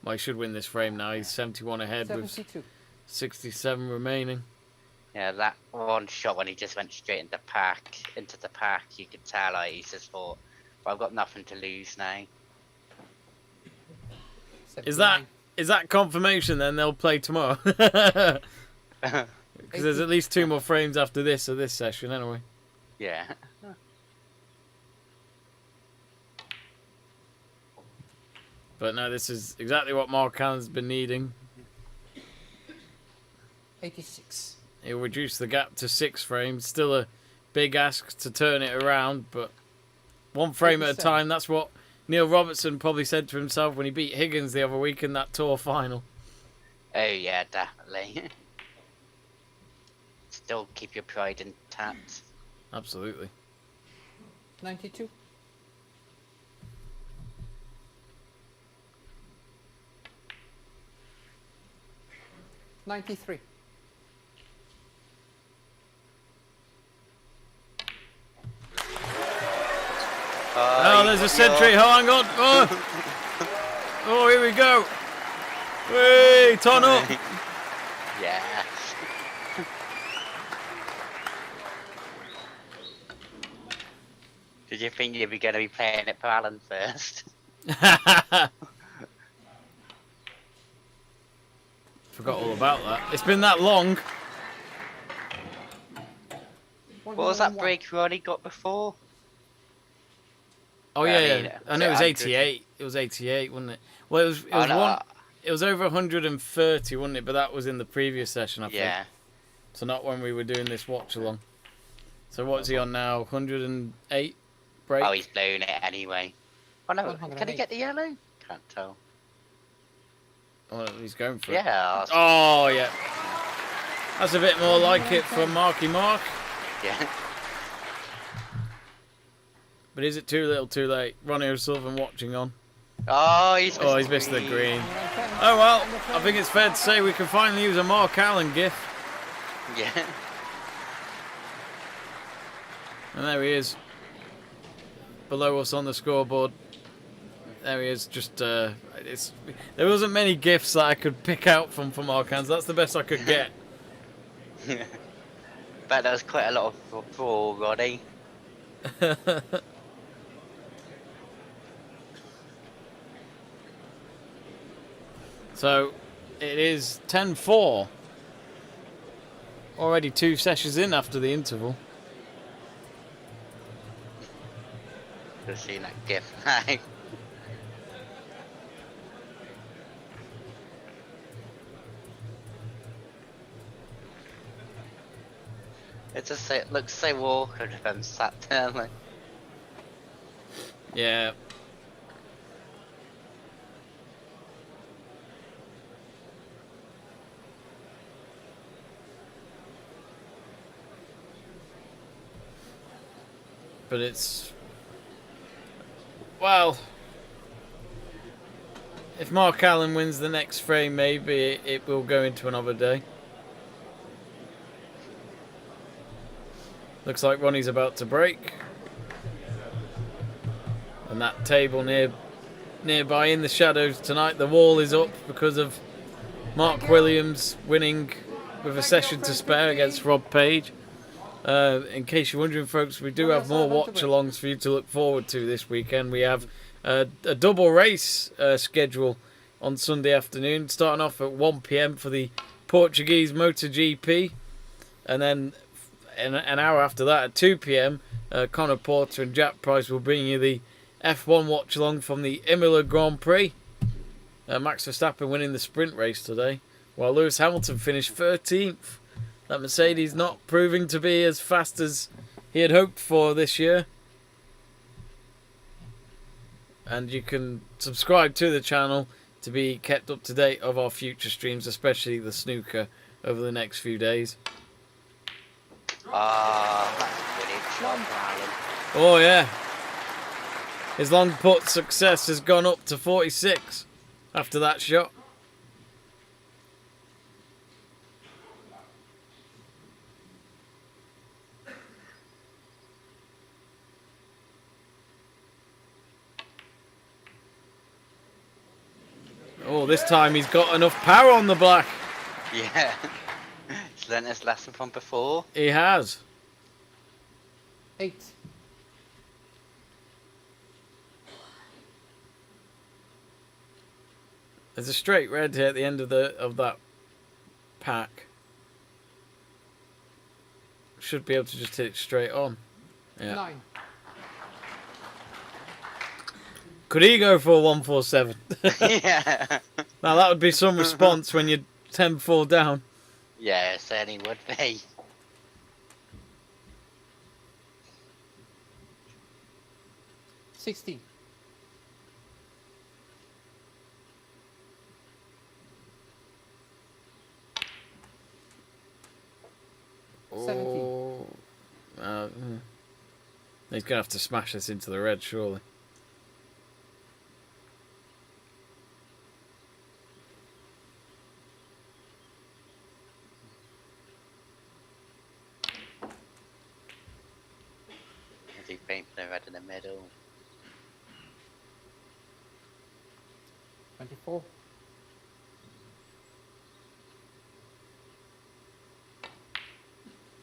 Well, he should win this frame now. He's 71 ahead 72. with 67 remaining. Yeah, that one shot when he just went straight into the pack, you could tell like, he just thought, well, I've got nothing to lose now. 79. Is that confirmation then they'll play tomorrow? Because there's at least 2 more frames after this of this session anyway. Yeah. But no, this is exactly what Mark Allen's been needing. 86. He'll reduce the gap to 6 frames. Still a big ask to turn it around, but 1 frame at a 87. time. That's what Neil Robertson probably said to himself when he beat Higgins the other week in that tour final. Oh yeah, definitely. Still keep your pride intact. Absolutely. 92. $93. Oh, there's a sentry. Oh, hang on. Oh, here we go. Hey, turn up. Yeah. Did you think you were going to be playing it for Alan first? Forgot all about that. It's been that long. What was that break Ronnie got before? Oh I yeah, mean, yeah. I know it was 88. It was 88, wasn't it? Well, it was over 130, wasn't it? But that was in the previous session, I think. Yeah. So not when we were doing this watch along. So what's he on now? 108 break? Oh, he's blown it anyway. Oh no, 108. can he get the yellow? Can't tell. Oh, he's going for it. Yeah. Oh yeah. That's a bit more like it from Marky Mark. Yeah. But is it too little, too late? Ronnie O'Sullivan watching on. Oh, he's Missed the green. Oh well, I think it's fair to say we can finally use a Mark Allen gif. Yeah. And there he is. Below us on the scoreboard. There he is. Just there wasn't many gifs that I could pick out from Mark Allen. That's the best I could get. But there was quite a lot of for Ronnie. So it is 10-4. Already 2 sessions in after the interval. Just seen that gif. It looks so awkward with them sat there like. Yeah. But it's... Well... If Mark Allen wins the next frame, maybe it will go into another day. Looks like Ronnie's about to break. And that table nearby in the shadows tonight, the wall is up because of Mark Williams winning with a session to spare against Rob Page. In case you're wondering, folks, we do have more watch-alongs for you to look forward to this weekend. We have a double race schedule on Sunday afternoon, starting off at 1 p.m. for the Portuguese MotoGP, and then an hour after that at 2 p.m. Connor Porter and Jack Price will bring you the F1 watch-along from the Imola Grand Prix. Max Verstappen winning the sprint race today, while Lewis Hamilton finished 13th. That Mercedes not proving to be as fast as he had hoped for this year. And you can subscribe to the channel to be kept up to date of our future streams, especially the snooker, over the next few days. That's a brilliant shot from Alan. Oh yeah. His long putt success has gone up to 46 after that shot. Oh, this time he's got enough power on the black. Yeah. He's learnt his lesson from before. He has. 8. There's a straight red here at the end of that pack. Should be able to just hit it straight on. Yeah. 9. Could he go for a 147? Yeah. Now that would be some response when you're 10-4 down. Yeah, it certainly would be. $60. Oh, he's gonna have to smash this into the red, surely. Is he painting the red in the middle? 24.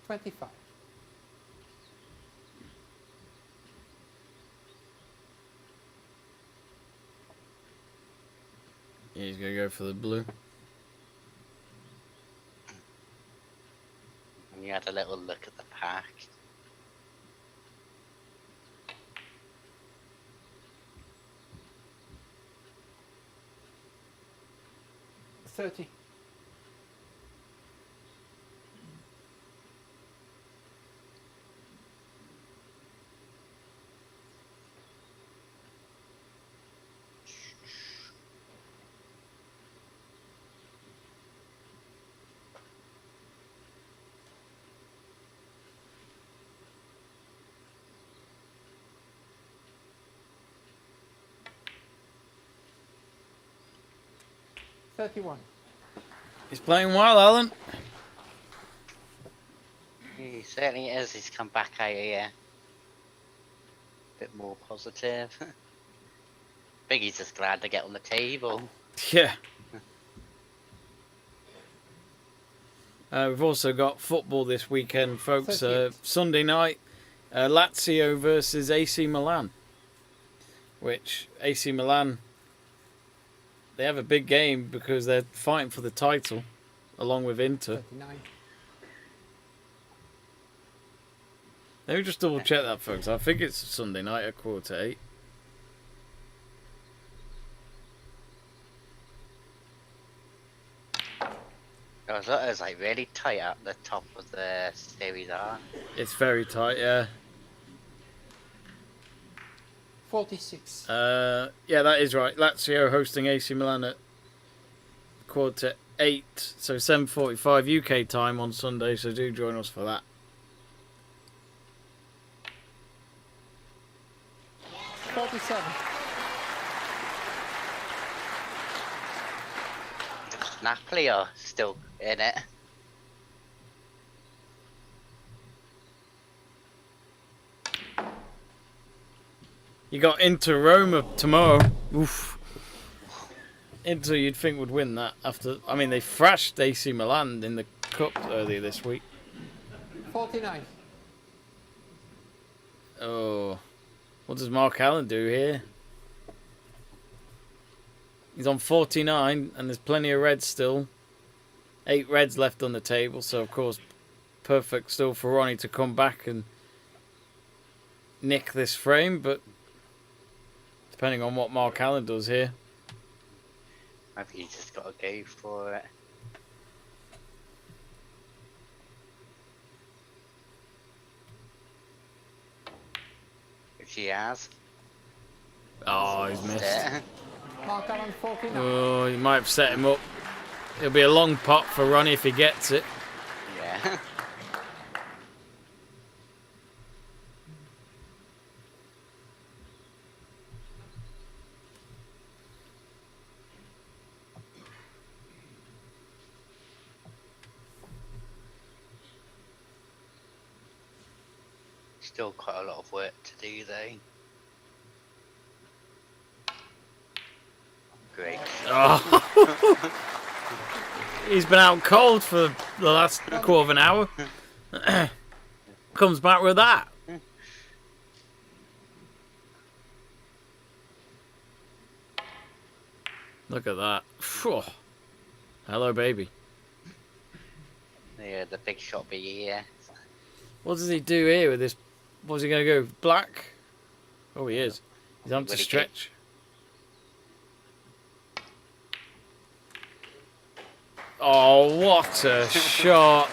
25. Yeah, he's gonna go for the blue. And you had a little look at the pack. $30. $31. He's playing well, Alan. He certainly is. He's come back out here. Bit more positive. Think he's just glad to get on the table. Yeah. We've also got football this weekend, folks. Sunday night, Lazio versus AC Milan. Which AC Milan, they have a big game because they're fighting for the title, along with Inter. 39. Let me just double check that, folks. I think it's Sunday night at 7:45. It was like really tight at the top of the Series R. It's very tight, yeah. 46. Yeah, that is right. Lazio hosting AC Milan at 7:45, so 7:45 UK time on Sunday. So do join us for that. 47. Napoli are still in it. You got Inter Roma tomorrow. Oof. Inter, you'd think would win that after. I mean, they thrashed AC Milan in the cup earlier this week. 49. Oh, what does Mark Allen do here? He's on 49, and there's plenty of reds still. 8 reds left on the table, so of course, perfect still for Ronnie to come back and nick this frame, but depending on what Mark Allen does here. Maybe he's just got to go for it. Which he has. Oh, he's missed. Yeah. Mark Allen 49. Oh, he might have set him up. It'll be a long pot for Ronnie if he gets it. Yeah. Still quite a lot of work to do though. Great. Oh. He's been out cold for the last quarter of an hour. Comes back with that. Look at that. Phew. Hello, baby. Yeah, the big shot be here. What does he do here with this? What's he going to go? Black? Oh, he is. He's on to Really stretch. Oh, what a shot.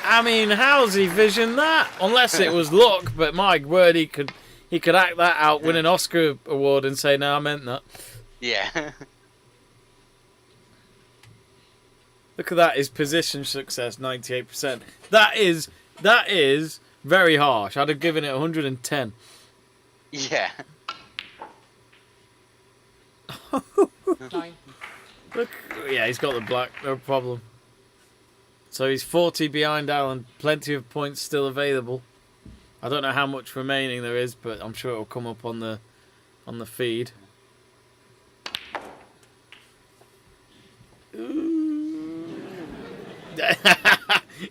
I mean, how's he visioned that? Unless it was luck, but my word, he could act that out, win an Oscar award and say, no, I meant that. Yeah. Look at that, his position success, 98%. That is very harsh. I'd have given it 110. Yeah. 9. Look, yeah, he's got the black, no problem. So he's 40 behind Alan, plenty of points still available. I don't know how much remaining there is, but I'm sure it'll come up on the feed.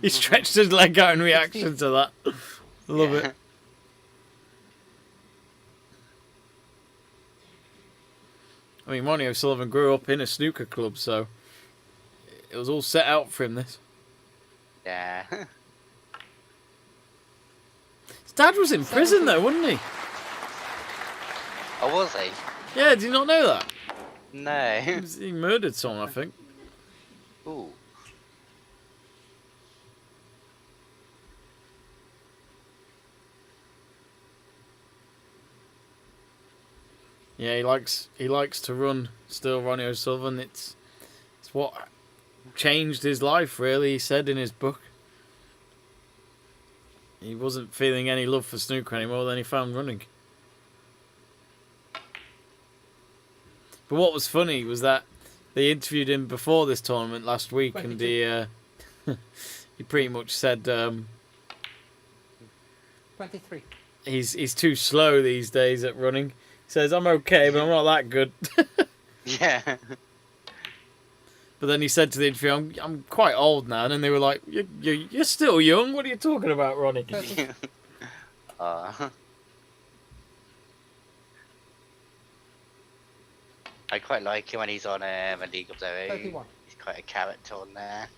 He stretched his leg out in reaction to that. Love it. I mean, Ronnie O'Sullivan grew up in a snooker club, so it was all set out for him, this. Yeah. His dad was in prison, though, wasn't he? Oh, was he? Yeah, did you not know that? No. He murdered someone, I think. Ooh. Yeah, he likes to run still, Ronnie O'Sullivan. It's what changed his life, really, he said in his book. He wasn't feeling any love for snooker anymore, then he found running. But what was funny was that they interviewed him before this tournament last week, and he pretty much said 23. he's too slow these days at running. He says, I'm okay, but I'm not that good. Yeah. But then he said to the interview, I'm quite old now. And then they were like, you're still young. What are you talking about, Ronnie? I quite like him when he's on a League of Their Own. 31. He's quite a character on there.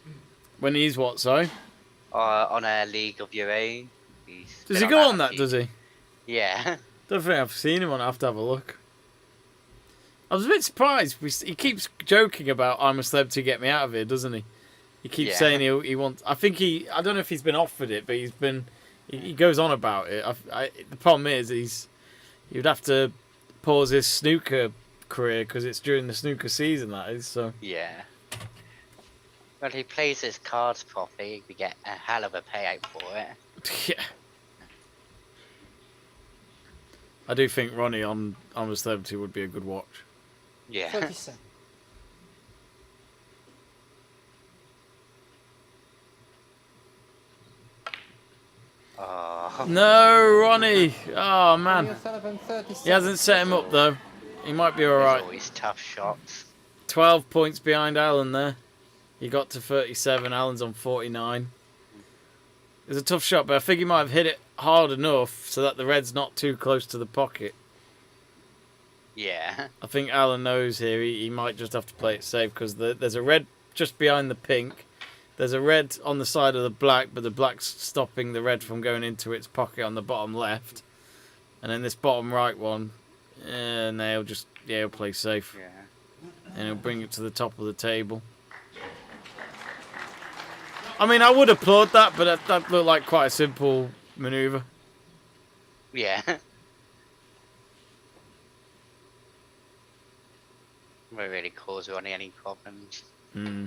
When he's what, sorry? On a League of Your Own. Does he go on that, does he? Yeah. Don't think I've seen him on. I have to have a look. I was a bit surprised. He keeps joking about I'm a celebrity, get me out of here, doesn't he? He keeps saying he wants. I think I don't know if he's been offered it, but he goes on about it. The problem is he would have to pause his snooker career because it's during the snooker season, that is. So Yeah. Well, he plays his cards properly. We get a hell of a payout for it. yeah. I do think Ronnie on I'm a Celebrity would be a good watch. Yeah. 37. Oh. No, Ronnie. Oh, Ronnie man. O'Sullivan, He 37. hasn't set him up, though. He might be all There's right. always tough shots. 12 points behind Alan there. He got to 37. Alan's on 49. It was a tough shot, but I think he might have hit it hard enough so that the red's not too close to the pocket. Yeah. I think Alan knows here he might just have to play it safe because there's a red just behind the pink. There's a red on the side of the black, but the black's stopping the red from going into its pocket on the bottom left. And then this bottom right one, and he'll play safe. Yeah. And he'll bring it to the top of the table. I mean, I would applaud that, but that looked like quite a simple manoeuvre. Yeah. Won't really cause Ronnie any problems. Hmm.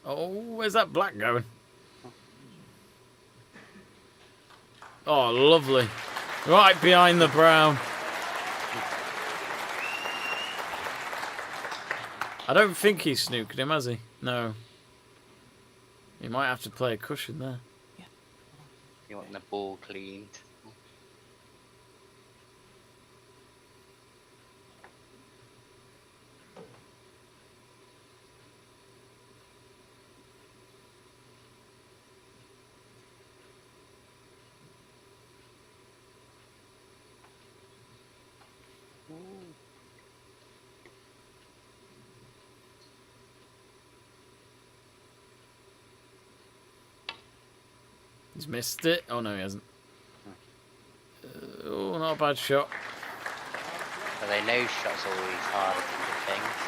Oh, where's that black going? Oh, lovely. Right behind the brown. I don't think he's snookered him, has he? No. He might have to play a cushion there. You want the ball cleaned. He's missed it. Oh, no, he hasn't. Oh, not a bad shot. But they know shots are always harder than the things.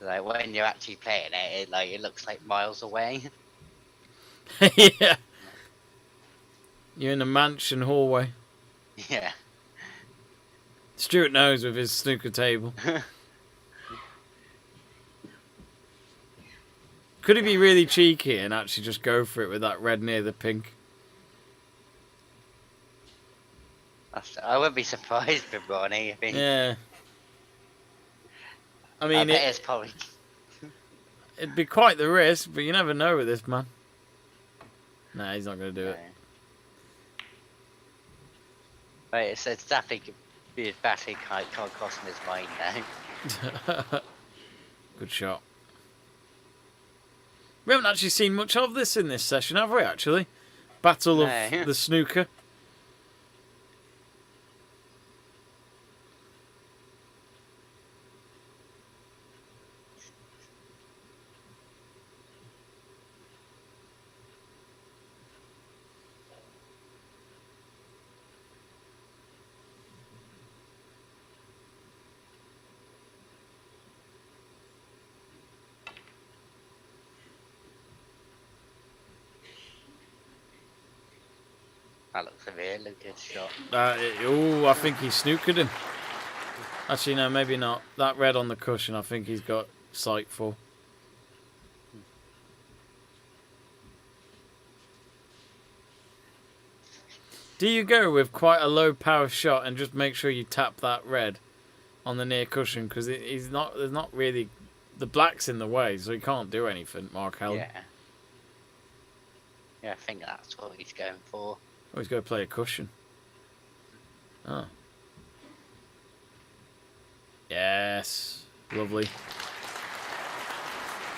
Like when you're actually playing it, it looks like miles away. Yeah. You're in a mansion hallway. Yeah. Stuart knows with his snooker table. Could he be really cheeky and actually just go for it with that red near the pink? I wouldn't be surprised with Ronnie. I mean, Yeah. I I mean, bet it's probably. it'd be quite the risk, but you never know with this man. Nah, he's not going to do it. Right, it's definitely be a batting can't cost him his mind now. Good shot. We haven't actually seen much of this in this session, have we, actually? Battle of No. the snooker. That looks a really good shot. I think he snookered him. Actually, no, maybe not. That red on the cushion, I think he's got sight for. Do you go with quite a low power shot and just make sure you tap that red on the near cushion? Because there's not really... The black's in the way, so he can't do anything, Mark Allen. Yeah. Yeah, I think that's what he's going for. Oh, he's going to play a cushion. Oh. Yes. Lovely.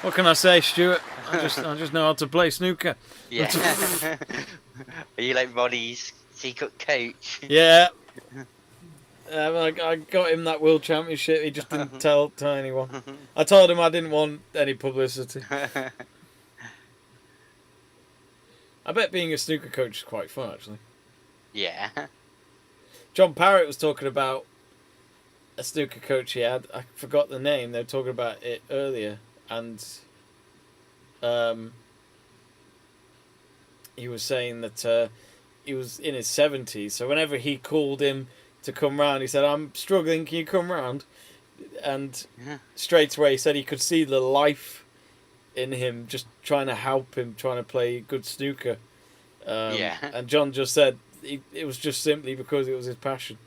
What can I say, Stuart? I just know how to play snooker. Yeah. Are you like Ronnie's secret coach? Yeah. I got him that World Championship. He just didn't tell anyone. I told him I didn't want any publicity. I bet being a snooker coach is quite fun, actually. Yeah. John Parrott was talking about a snooker coach he had. I forgot the name. They were talking about it earlier. And he was saying that he was in his 70s. So whenever he called him to come round, he said, "I'm struggling, can you come round?" And straight away he said he could see the life in him, just trying to help him, trying to play good snooker. Yeah. And John just said it was just simply because it was his passion.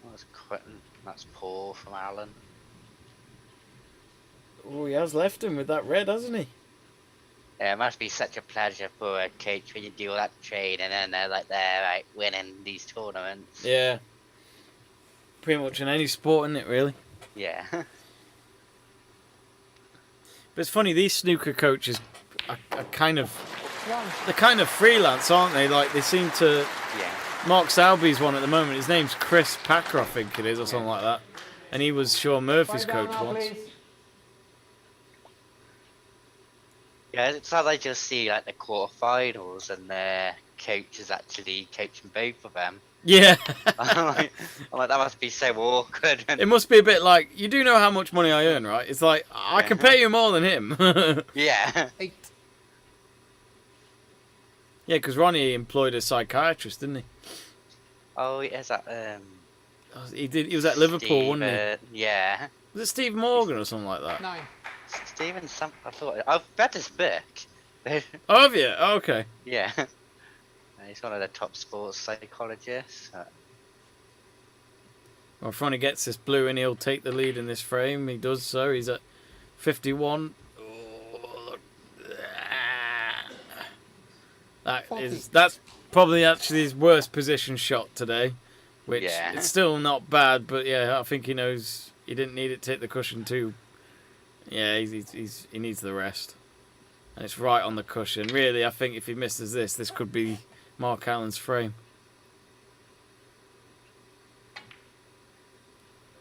That was quite That's poor from Alan. Oh, he has left him with that red, hasn't he? Yeah, it must be such a pleasure for a coach when you do all that training and they're like winning these tournaments. Yeah. Pretty much in any sport, isn't it, really? Yeah. But it's funny, these snooker coaches are kind of... They're kind of freelance, aren't they? Like, they seem to... Yeah. Mark Selby's one at the moment. His name's Chris Packer, I think it is, or something like that. And he was Sean Murphy's coach once. Yeah, it's like I just see like the quarterfinals and their coaches actually coaching both of them. Yeah. I'm like, that must be so awkward. It must be a bit like, you do know how much money I earn, right? It's like, I can pay you more than him. Yeah. 8. Yeah, because Ronnie employed a psychiatrist, didn't he? Oh, is that He was at Liverpool, wasn't he? Yeah. Was it Steve Morgan or something like that? 9. Stephen, I thought I've read his book. Oh, have you? Oh, okay. Yeah. He's one of the top sports psychologists. Well, if Ronnie gets this blue and he'll take the lead in this frame, he does so. He's at 51. Oh, look. That's probably actually his worst position shot today, which it's still not bad, but yeah, I think he knows he didn't need it to hit the cushion too. Yeah, he needs the rest. And it's right on the cushion. Really, I think if he misses this could be Mark Allen's frame.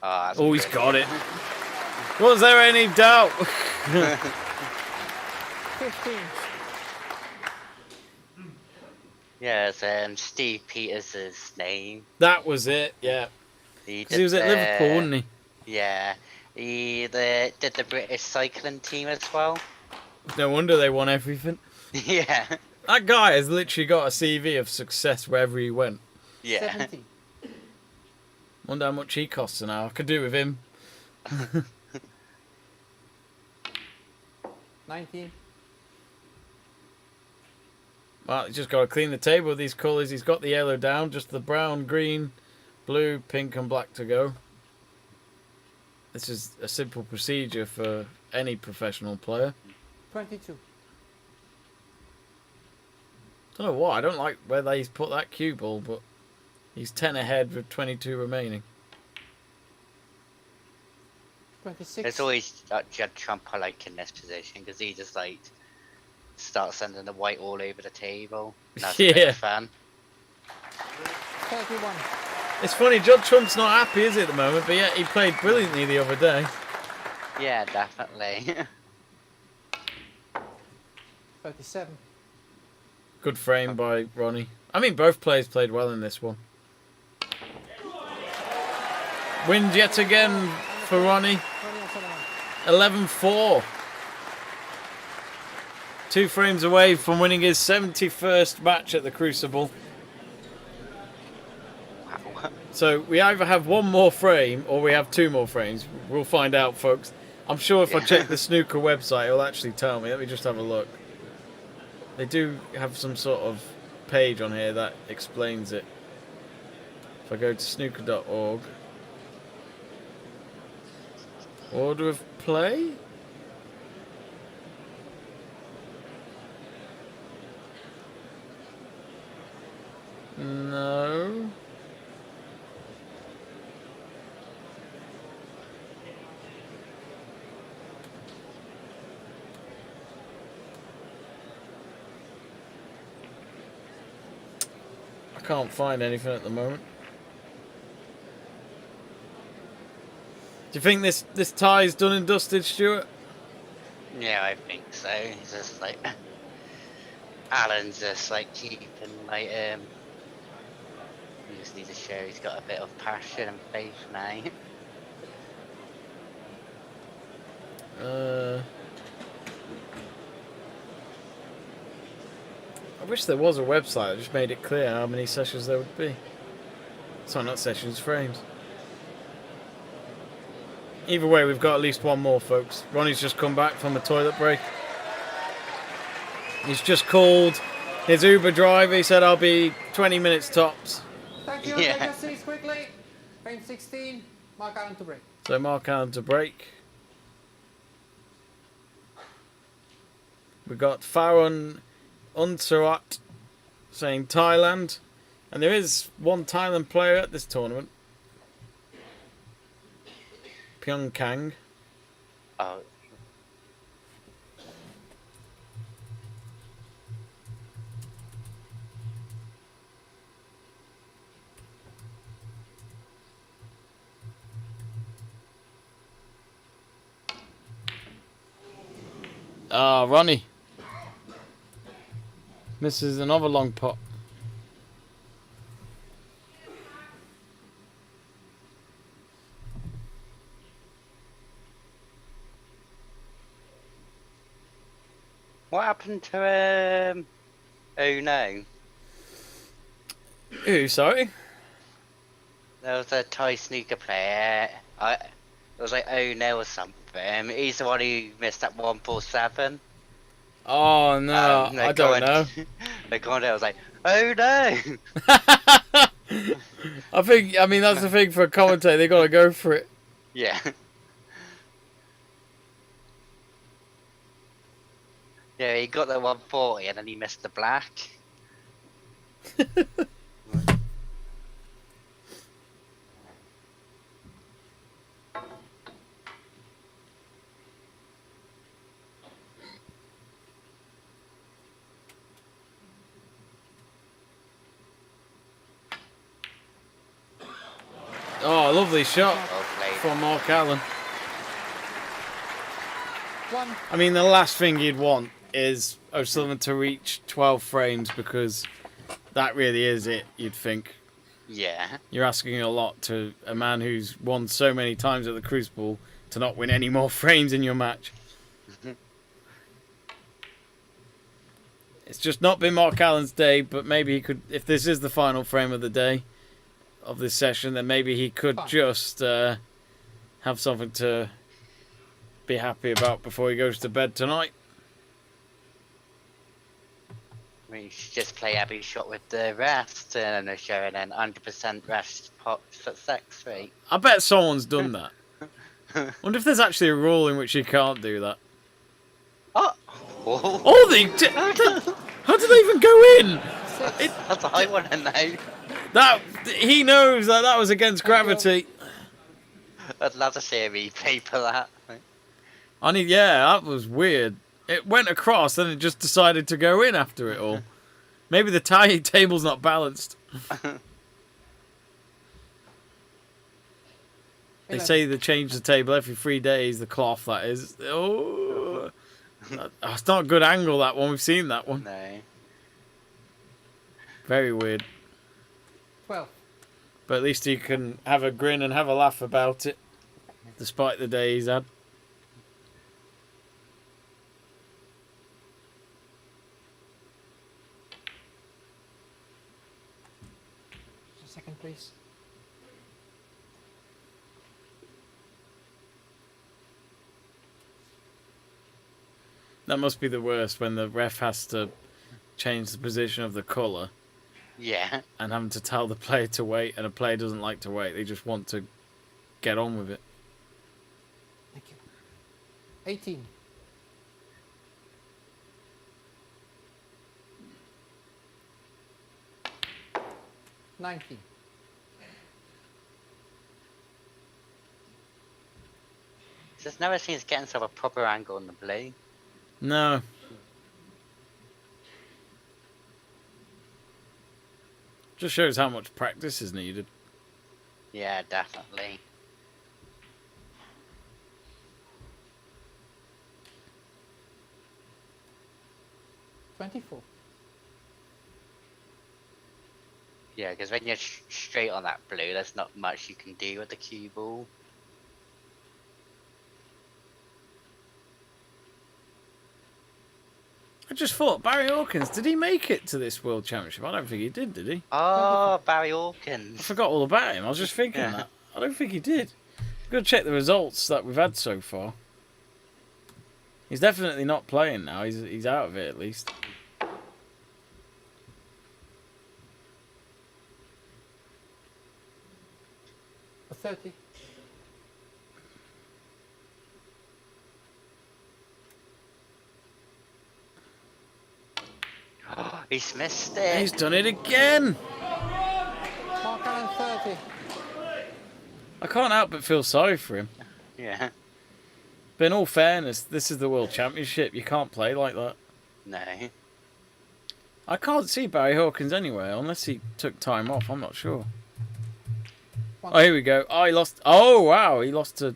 Oh, he's got it. Was there any doubt? 15. Yeah, it's Steve Peters' name. That was it, yeah. Because he was at Liverpool, wasn't he? Yeah. He did the British cycling team as well. No wonder they won everything. Yeah. That guy has literally got a CV of success wherever he went. Yeah. 70. Wonder how much he costs now. I could do with him. 19. Well, he's just got to clean the table with these colours. He's got the yellow down, just the brown, green, blue, pink and black to go. This is a simple procedure for any professional player. 22. Don't know why. I don't like where he's put that cue ball, but he's 10 ahead with 22 remaining. 26. It's always Judd Trump I like in this position because he just like starts sending the white all over the table. That's a bit of fun. 31. It's funny, Judd Trump's not happy, is he, at the moment? But yeah, he played brilliantly the other day. Yeah, definitely. 37. Good frame by Ronnie. I mean, both players played well in this one. Win yet again for Ronnie. 11-4. 2 frames away from winning his 71st match at the Crucible. Wow. So we either have one more frame or we have 2 more frames. We'll find out, folks. I'm sure if I check the snooker website, it'll actually tell me. Let me just have a look. They do have some sort of page on here that explains it. If I go to snooker.org. Order of play? No. I can't find anything at the moment. Do you think this tie's done and dusted, Stuart? Yeah, I think so. It's just like Alan's just like keeping like he just needs to show he's got a bit of passion and faith now. I wish there was a website that just made it clear how many sessions there would be. Sorry, not sessions, frames. Either way, we've got at least one more, folks. Ronnie's just come back from a toilet break. He's just called his Uber driver. He said, I'll be 20 minutes tops. Thank you. Yeah. Take your seats quickly. Frame 16. Mark Allen to break. So Mark Allen to break. We've got Farun Unsarat saying Thailand. And there is one Thailand player at this tournament. Pyeongchang. Oh. Ah, Ronnie. Misses another long pot. What happened to Oh no. Who, sorry? There was a Thai snooker player. It was like Oh no or something. He's the one who missed that 147. Oh, no, I don't know. The commentator was like, oh no! I mean, that's the thing for a commentator. They got to go for it. Yeah. Yeah, he got the 140 and then he missed the black. Oh, lovely shot Well played. from Mark Allen. 1. I mean, the last thing you'd want is O'Sullivan to reach 12 frames because that really is it, you'd think. Yeah. You're asking a lot to a man who's won so many times at the Crucible to not win any more frames in your match. It's just not been Mark Allen's day, but maybe he could, if this is the final frame of the day, of this session, then maybe he could just have something to be happy about before he goes to bed tonight. I mean, you should just play every shot with the rest and then showing an 100% rest pot success rate. I bet someone's done that. Wonder if there's actually a rule in which you can't do that. Oh! How did they even go in? That's what I want to know. That he knows that was against gravity. I'd love to see a replay for that. That was weird. It went across, then it just decided to go in after it all. Maybe the table's not balanced. They say they change the table every 3 days, the cloth, that is. Oh, it's not a good angle, that one. We've seen that one. No. Very weird. 12. But at least he can have a grin and have a laugh about it, despite the day he's had. Just a second, please. That must be the worst when the ref has to change the position of the colour Yeah. and having to tell the player to wait, and a player doesn't like to wait. They just want to get on with it. Thank you. 18. $19. Just never seems to get himself a proper angle on the blue. No. Just shows how much practice is needed. Yeah, definitely. $24. Yeah, because when you're straight on that blue, there's not much you can do with the cue ball. I just thought, Barry Hawkins, did he make it to this World Championship? I don't think he did he? Oh, Barry I Hawkins. forgot all about him. I was just thinking Yeah. that. I don't think he did. Got to check the results that we've had so far. He's definitely not playing now. He's out of it at least. A 30. He's missed it. He's done it again. Mark Allen 30. I can't help but feel sorry for him. Yeah. But in all fairness, this is the World Championship. You can't play like that. No. I can't see Barry Hawkins anywhere, unless he took time off. I'm not sure. Oh, here we go. Oh, he lost. Oh, wow. He lost to...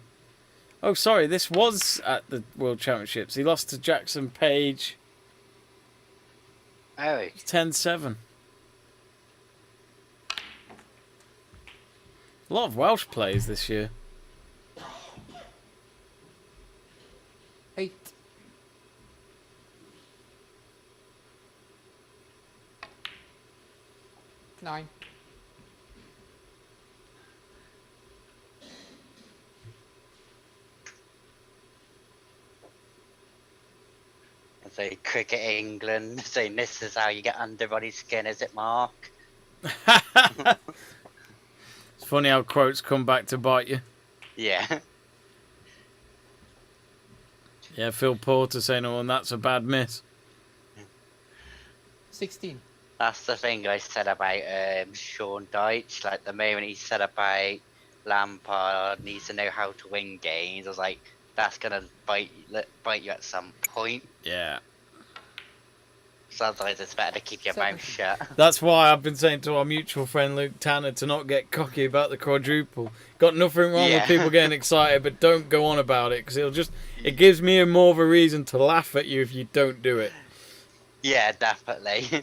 Oh, sorry. This was at the World Championships. He lost to Jackson Page. Oh. 10-7. A lot of Welsh players this year. 8. Nine. So Cricket England saying this is how you get under Ronnie's skin, is it, Mark? It's funny how quotes come back to bite you. Yeah. Yeah, Phil Porter saying, oh, and that's a bad miss. 16. That's the thing I said about Sean Dyche. Like, the moment he said about Lampard needs to know how to win games, I was like, that's going to bite you at some point. Yeah. Sometimes it's better to keep your mouth shut. That's why I've been saying to our mutual friend Luke Tanner to not get cocky about the quadruple. Got nothing wrong with people getting excited, but don't go on about it, because it gives me more of a reason to laugh at you if you don't do it. Yeah, definitely.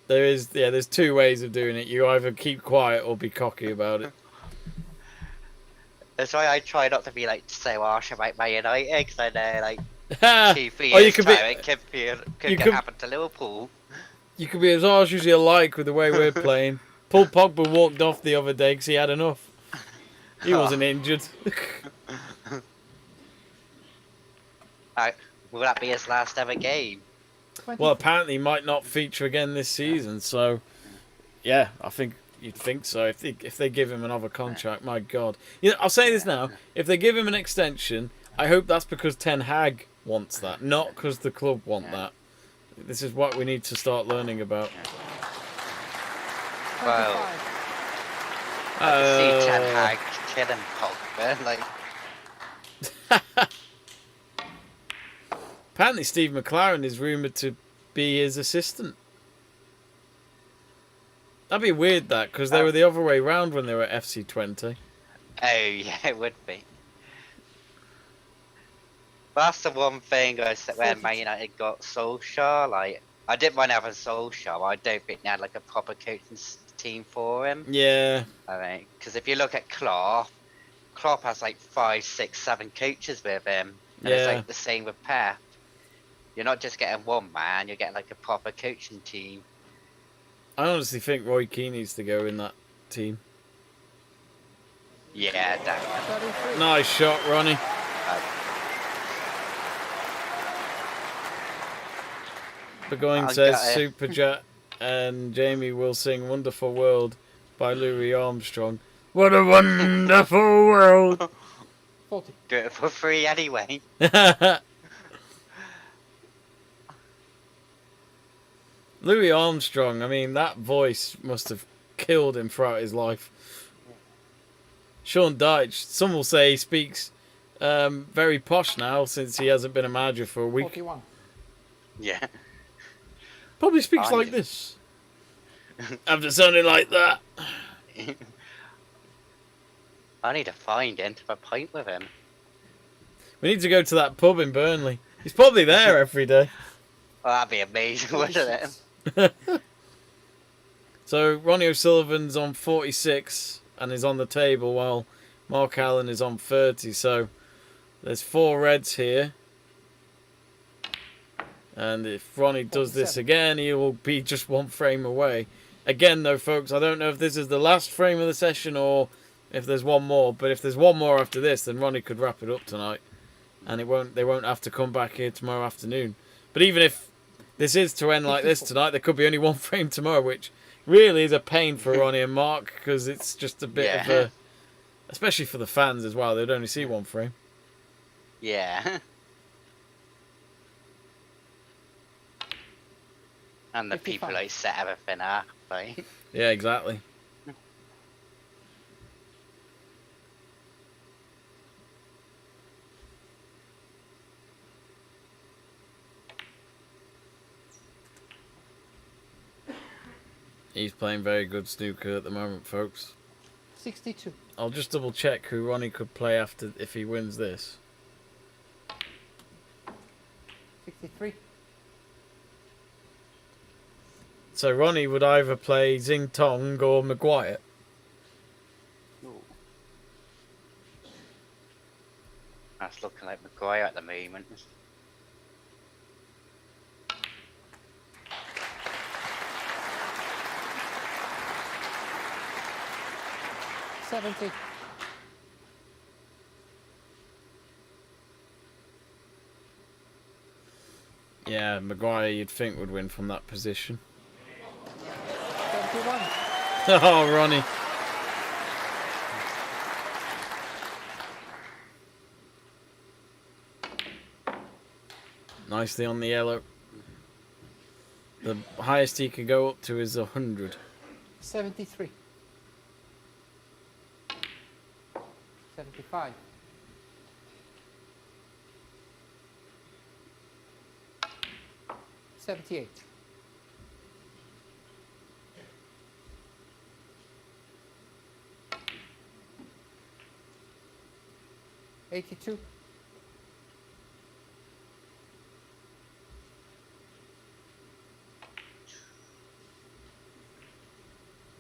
There's two ways of doing it. You either keep quiet or be cocky about it. That's why I try not to be like so harsh about Man United, because I know like 2-3 you years could time be, it could happen to Liverpool. You could be as harsh as you like with the way we're playing. Paul Pogba walked off the other day because he had enough. He wasn't injured. Will that be his last ever game? 20. Well, apparently he might not feature again this season, so yeah, I think you'd think so. If they give him another contract, my God. You know, I'll say this now: if they give him an extension, I hope that's because Ten Hag wants that, not because the club want that. This is what we need to start learning about. Well, I can see Ten Hag killing Pogba, like. Apparently Steve McLaren is rumoured to be his assistant. That'd be weird, that, because they were the other way round when they were at FC20. Oh, yeah, it would be. But that's the one thing I said when Man United got Solskjaer. Like, I didn't mind having Solskjaer, but I don't think they had like a proper coaching team for him. Yeah. I mean, because if you look at Klopp has like 5, 6, 7 coaches with him. And it's like the same with Pep. You're not just getting one man, you're getting like a proper coaching team. I honestly think Roy Keane needs to go in that team. Yeah, definitely. 33. Nice shot, Ronnie. Burgoyne says Superjet and Jamie will sing Wonderful World by Louis Armstrong. What a wonderful world. 40. Do it for free anyway. Louis Armstrong, I mean, that voice must have killed him throughout his life. Sean Dyche, some will say he speaks very posh now since he hasn't been a manager for a week. 41. Yeah. Probably speaks like this. After sounding like that. I need to find him to have a pint with him. We need to go to that pub in Burnley. He's probably there every day. Well, that'd be amazing, wouldn't it? So Ronnie O'Sullivan's on 46 and is on the table while Mark Allen is on 30. So there's 4 reds here. And if Ronnie does this again, he will be just 1 frame away. Again, though, folks, I don't know if this is the last frame of the session or if there's one more. But if there's one more after this, then Ronnie could wrap it up tonight. And they won't have to come back here tomorrow afternoon. But even if this is to end like this tonight, there could be only 1 frame tomorrow, which really is a pain for Ronnie and Mark, because it's just a bit of a... Especially for the fans as well, they'd only see 1 frame. Yeah. And the people 55. like set everything up, like. Yeah, exactly. He's playing very good snooker at the moment, folks. 62. I'll just double check who Ronnie could play after if he wins this. 63. So Ronnie would either play Xing Tong or Maguire. That's looking like Maguire at the moment. $70. Yeah, Maguire you'd think would win from that position. 71. Oh, Ronnie. Nicely on the yellow. The highest he can go up to is 100. 73. 75. 78. 82.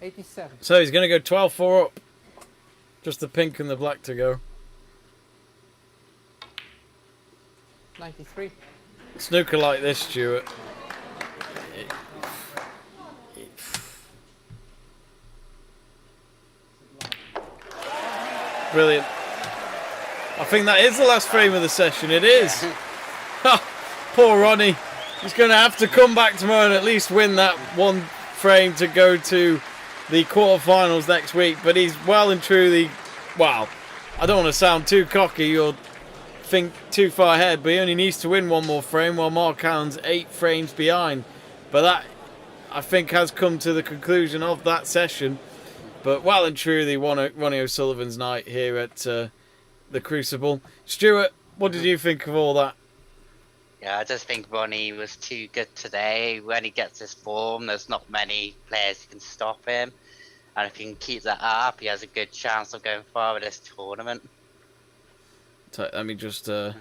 87. So he's going to go 12-4 up. Just the pink and the black to go. 93. Snooker like this, Stuart. Brilliant. I think that is the last frame of the session. It is. Poor Ronnie. He's going to have to come back tomorrow and at least win that one frame to go to the quarterfinals next week. But he's well and truly, well, I don't want to sound too cocky or think too far ahead, but he only needs to win one more frame while Mark Allen's 8 frames behind. But that, I think, has come to the conclusion of that session. But well and truly, Ronnie O'Sullivan's night here at the Crucible. Stuart, what did you think of all that? Yeah, I just think Ronnie was too good today. When he gets his form, there's not many players who can stop him. And if he can keep that up, he has a good chance of going far with this tournament. So, let me just... I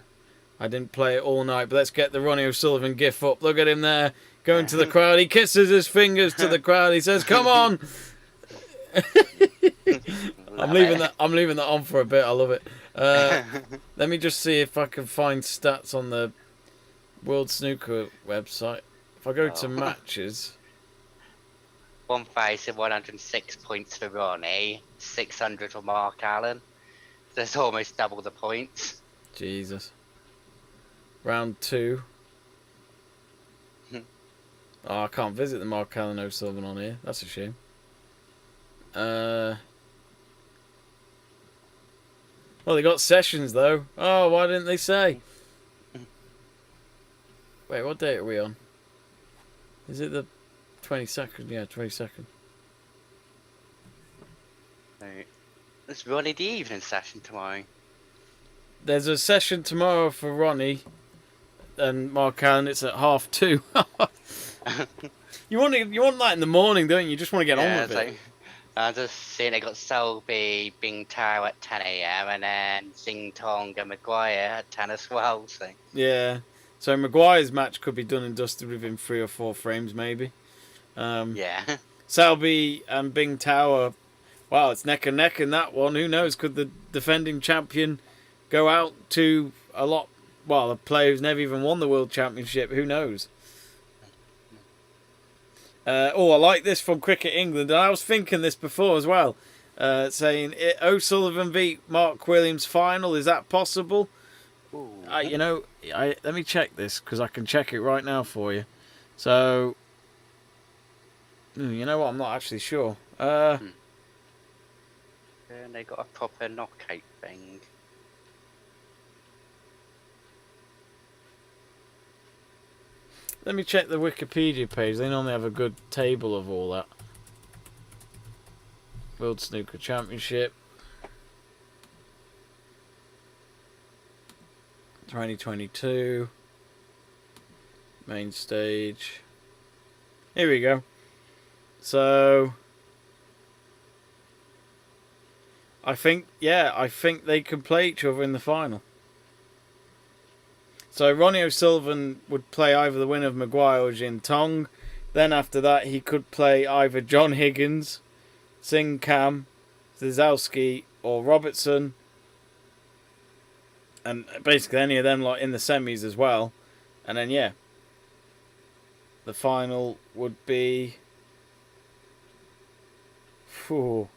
didn't play it all night, but let's get the Ronnie O'Sullivan gif up. Look at him there, going to the crowd. He kisses his fingers to the crowd. He says, "Come on!" I'm leaving that on for a bit. I love it. Let me just see if I can find stats on the World Snooker website. If I go to matches, 1,106 points for Ronnie, 600 for Mark Allen. That's almost double the points. Jesus. Round 2. Oh, I can't visit the Mark Allen O'Sullivan on here. That's a shame. Well, they got sessions though. Oh, why didn't they say? Wait, what date are we on? Is it the 22nd? Yeah, 22nd. Right. It's Ronnie the evening session tomorrow. There's a session tomorrow for Ronnie and Mark Allen. It's at 2:30. You want that in the morning, don't you? You just want to get on with it. Like, I'm just seeing they got Selby, Bing Tao at 10 AM and then Xing Tong and Maguire at 10 as well. So. Yeah. So Maguire's match could be done and dusted within 3 or 4 frames, maybe. Yeah. Selby and Bing Tower. Wow, it's neck and neck in that one. Who knows? Could the defending champion go out to a player who's never even won the World Championship? Who knows? I like this from Cricket England. And I was thinking this before as well. Saying, O'Sullivan beat Mark Williams final. Is that possible? Let me check this because I can check it right now for you. So, you know what? I'm not actually sure. And they got a proper knockout thing. Let me check the Wikipedia page. They normally have a good table of all that. World Snooker Championship 2022 main stage. Here we go. So I think they can play each other in the final. So Ronnie O'Sullivan would play either the winner of Maguire or Jin Tong. Then after that, he could play either John Higgins, Singh Kam, Zizowski, or Robertson. And basically any of them like in the semis as well. And then, yeah, the final would be... Who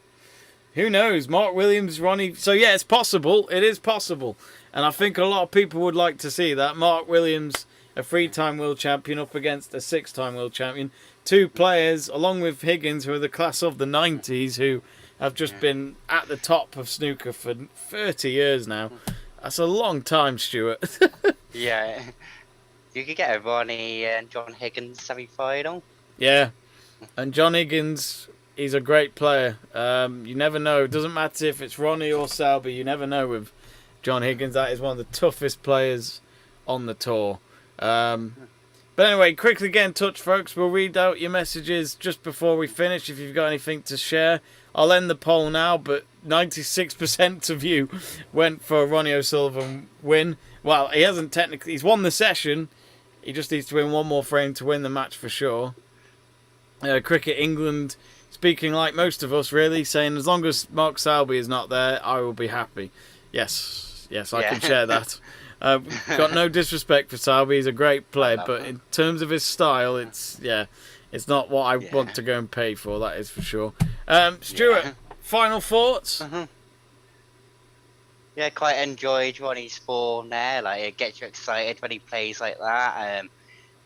knows? Mark Williams, Ronnie... So, yeah, it's possible. It is possible. And I think a lot of people would like to see that. Mark Williams, a 3-time world champion, up against a 6-time world champion. 2 players, along with Higgins, who are the class of the 90s, who have just been at the top of snooker for 30 years now. That's a long time, Stuart. Yeah. You could get a Ronnie and John Higgins semi-final. Yeah. And John Higgins, he's a great player. You never know. It doesn't matter if it's Ronnie or Selby. You never know with John Higgins. That is one of the toughest players on the tour. But anyway, quickly get in touch, folks. We'll read out your messages just before we finish if you've got anything to share. I'll end the poll now, but 96% of you went for a Ronnie O'Sullivan win. Well, he hasn't technically... He's won the session. He just needs to win one more frame to win the match for sure. Cricket England, speaking like most of us, really, saying as long as Mark Selby is not there, I will be happy. Yes, I can share that. Got no disrespect for Selby. He's a great player, but in terms of his style, it's not what I want to go and pay for, that is for sure. Stuart, final thoughts? Yeah, quite enjoyed Ronnie's form there. Like, it gets you excited when he plays like that.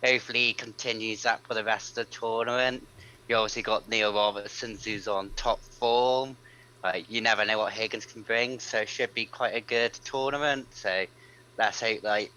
Hopefully he continues that for the rest of the tournament. You obviously got Neil Robertson, who's on top form. Like, you never know what Higgins can bring, so it should be quite a good tournament. So let's hope, like,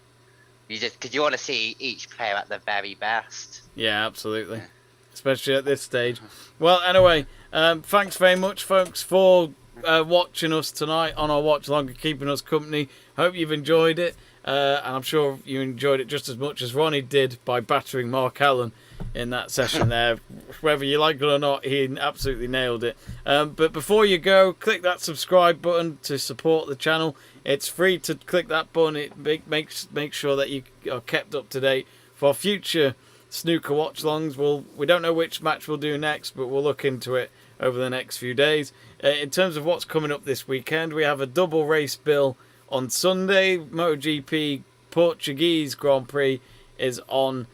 because you want to see each player at the very best. Yeah, absolutely. Yeah. Especially at this stage. Well, anyway, thanks very much, folks, for watching us tonight on our watch along and keeping us company. Hope you've enjoyed it, and I'm sure you enjoyed it just as much as Ronnie did by battering Mark Allen in that session there. Whether you like it or not, he absolutely nailed it. But before you go, click that subscribe button to support the channel. It's free to click that button. It makes sure that you are kept up to date for future snooker watch-alongs. We don't know which match we'll do next, but we'll look into it over the next few days. In terms of what's coming up this weekend, we have a double race bill on Sunday. MotoGP Portuguese Grand Prix is on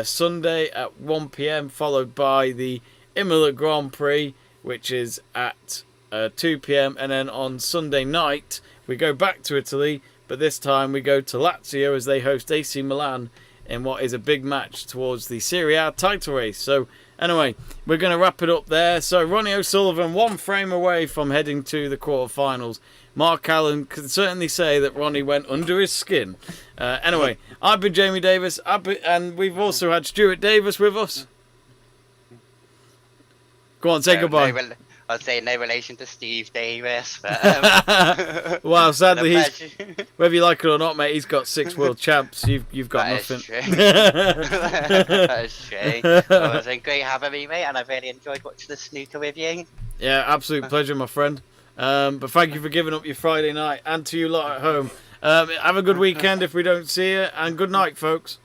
Sunday at 1 p.m, followed by the Imola Grand Prix, which is at 2 p.m. And then on Sunday night, we go back to Italy, but this time we go to Lazio as they host AC Milan in what is a big match towards the Serie A title race. So anyway, we're going to wrap it up there. So Ronnie O'Sullivan, 1 frame away from heading to the quarterfinals. Mark Allen can certainly say that Ronnie went under his skin. Anyway, I've been Jamie Davis, and we've also had Stuart Davis with us. Go on, say goodbye. I'd say no relation to Steve Davis, but well, sadly, whether you like it or not, mate, he's got 6 world champs. You've got nothing. That is true. Well, it's been great having me, mate, and I've really enjoyed watching the snooker with you. Yeah, absolute pleasure, my friend. But thank you for giving up your Friday night, and to you lot at home. Have a good weekend if we don't see you, and good night, folks.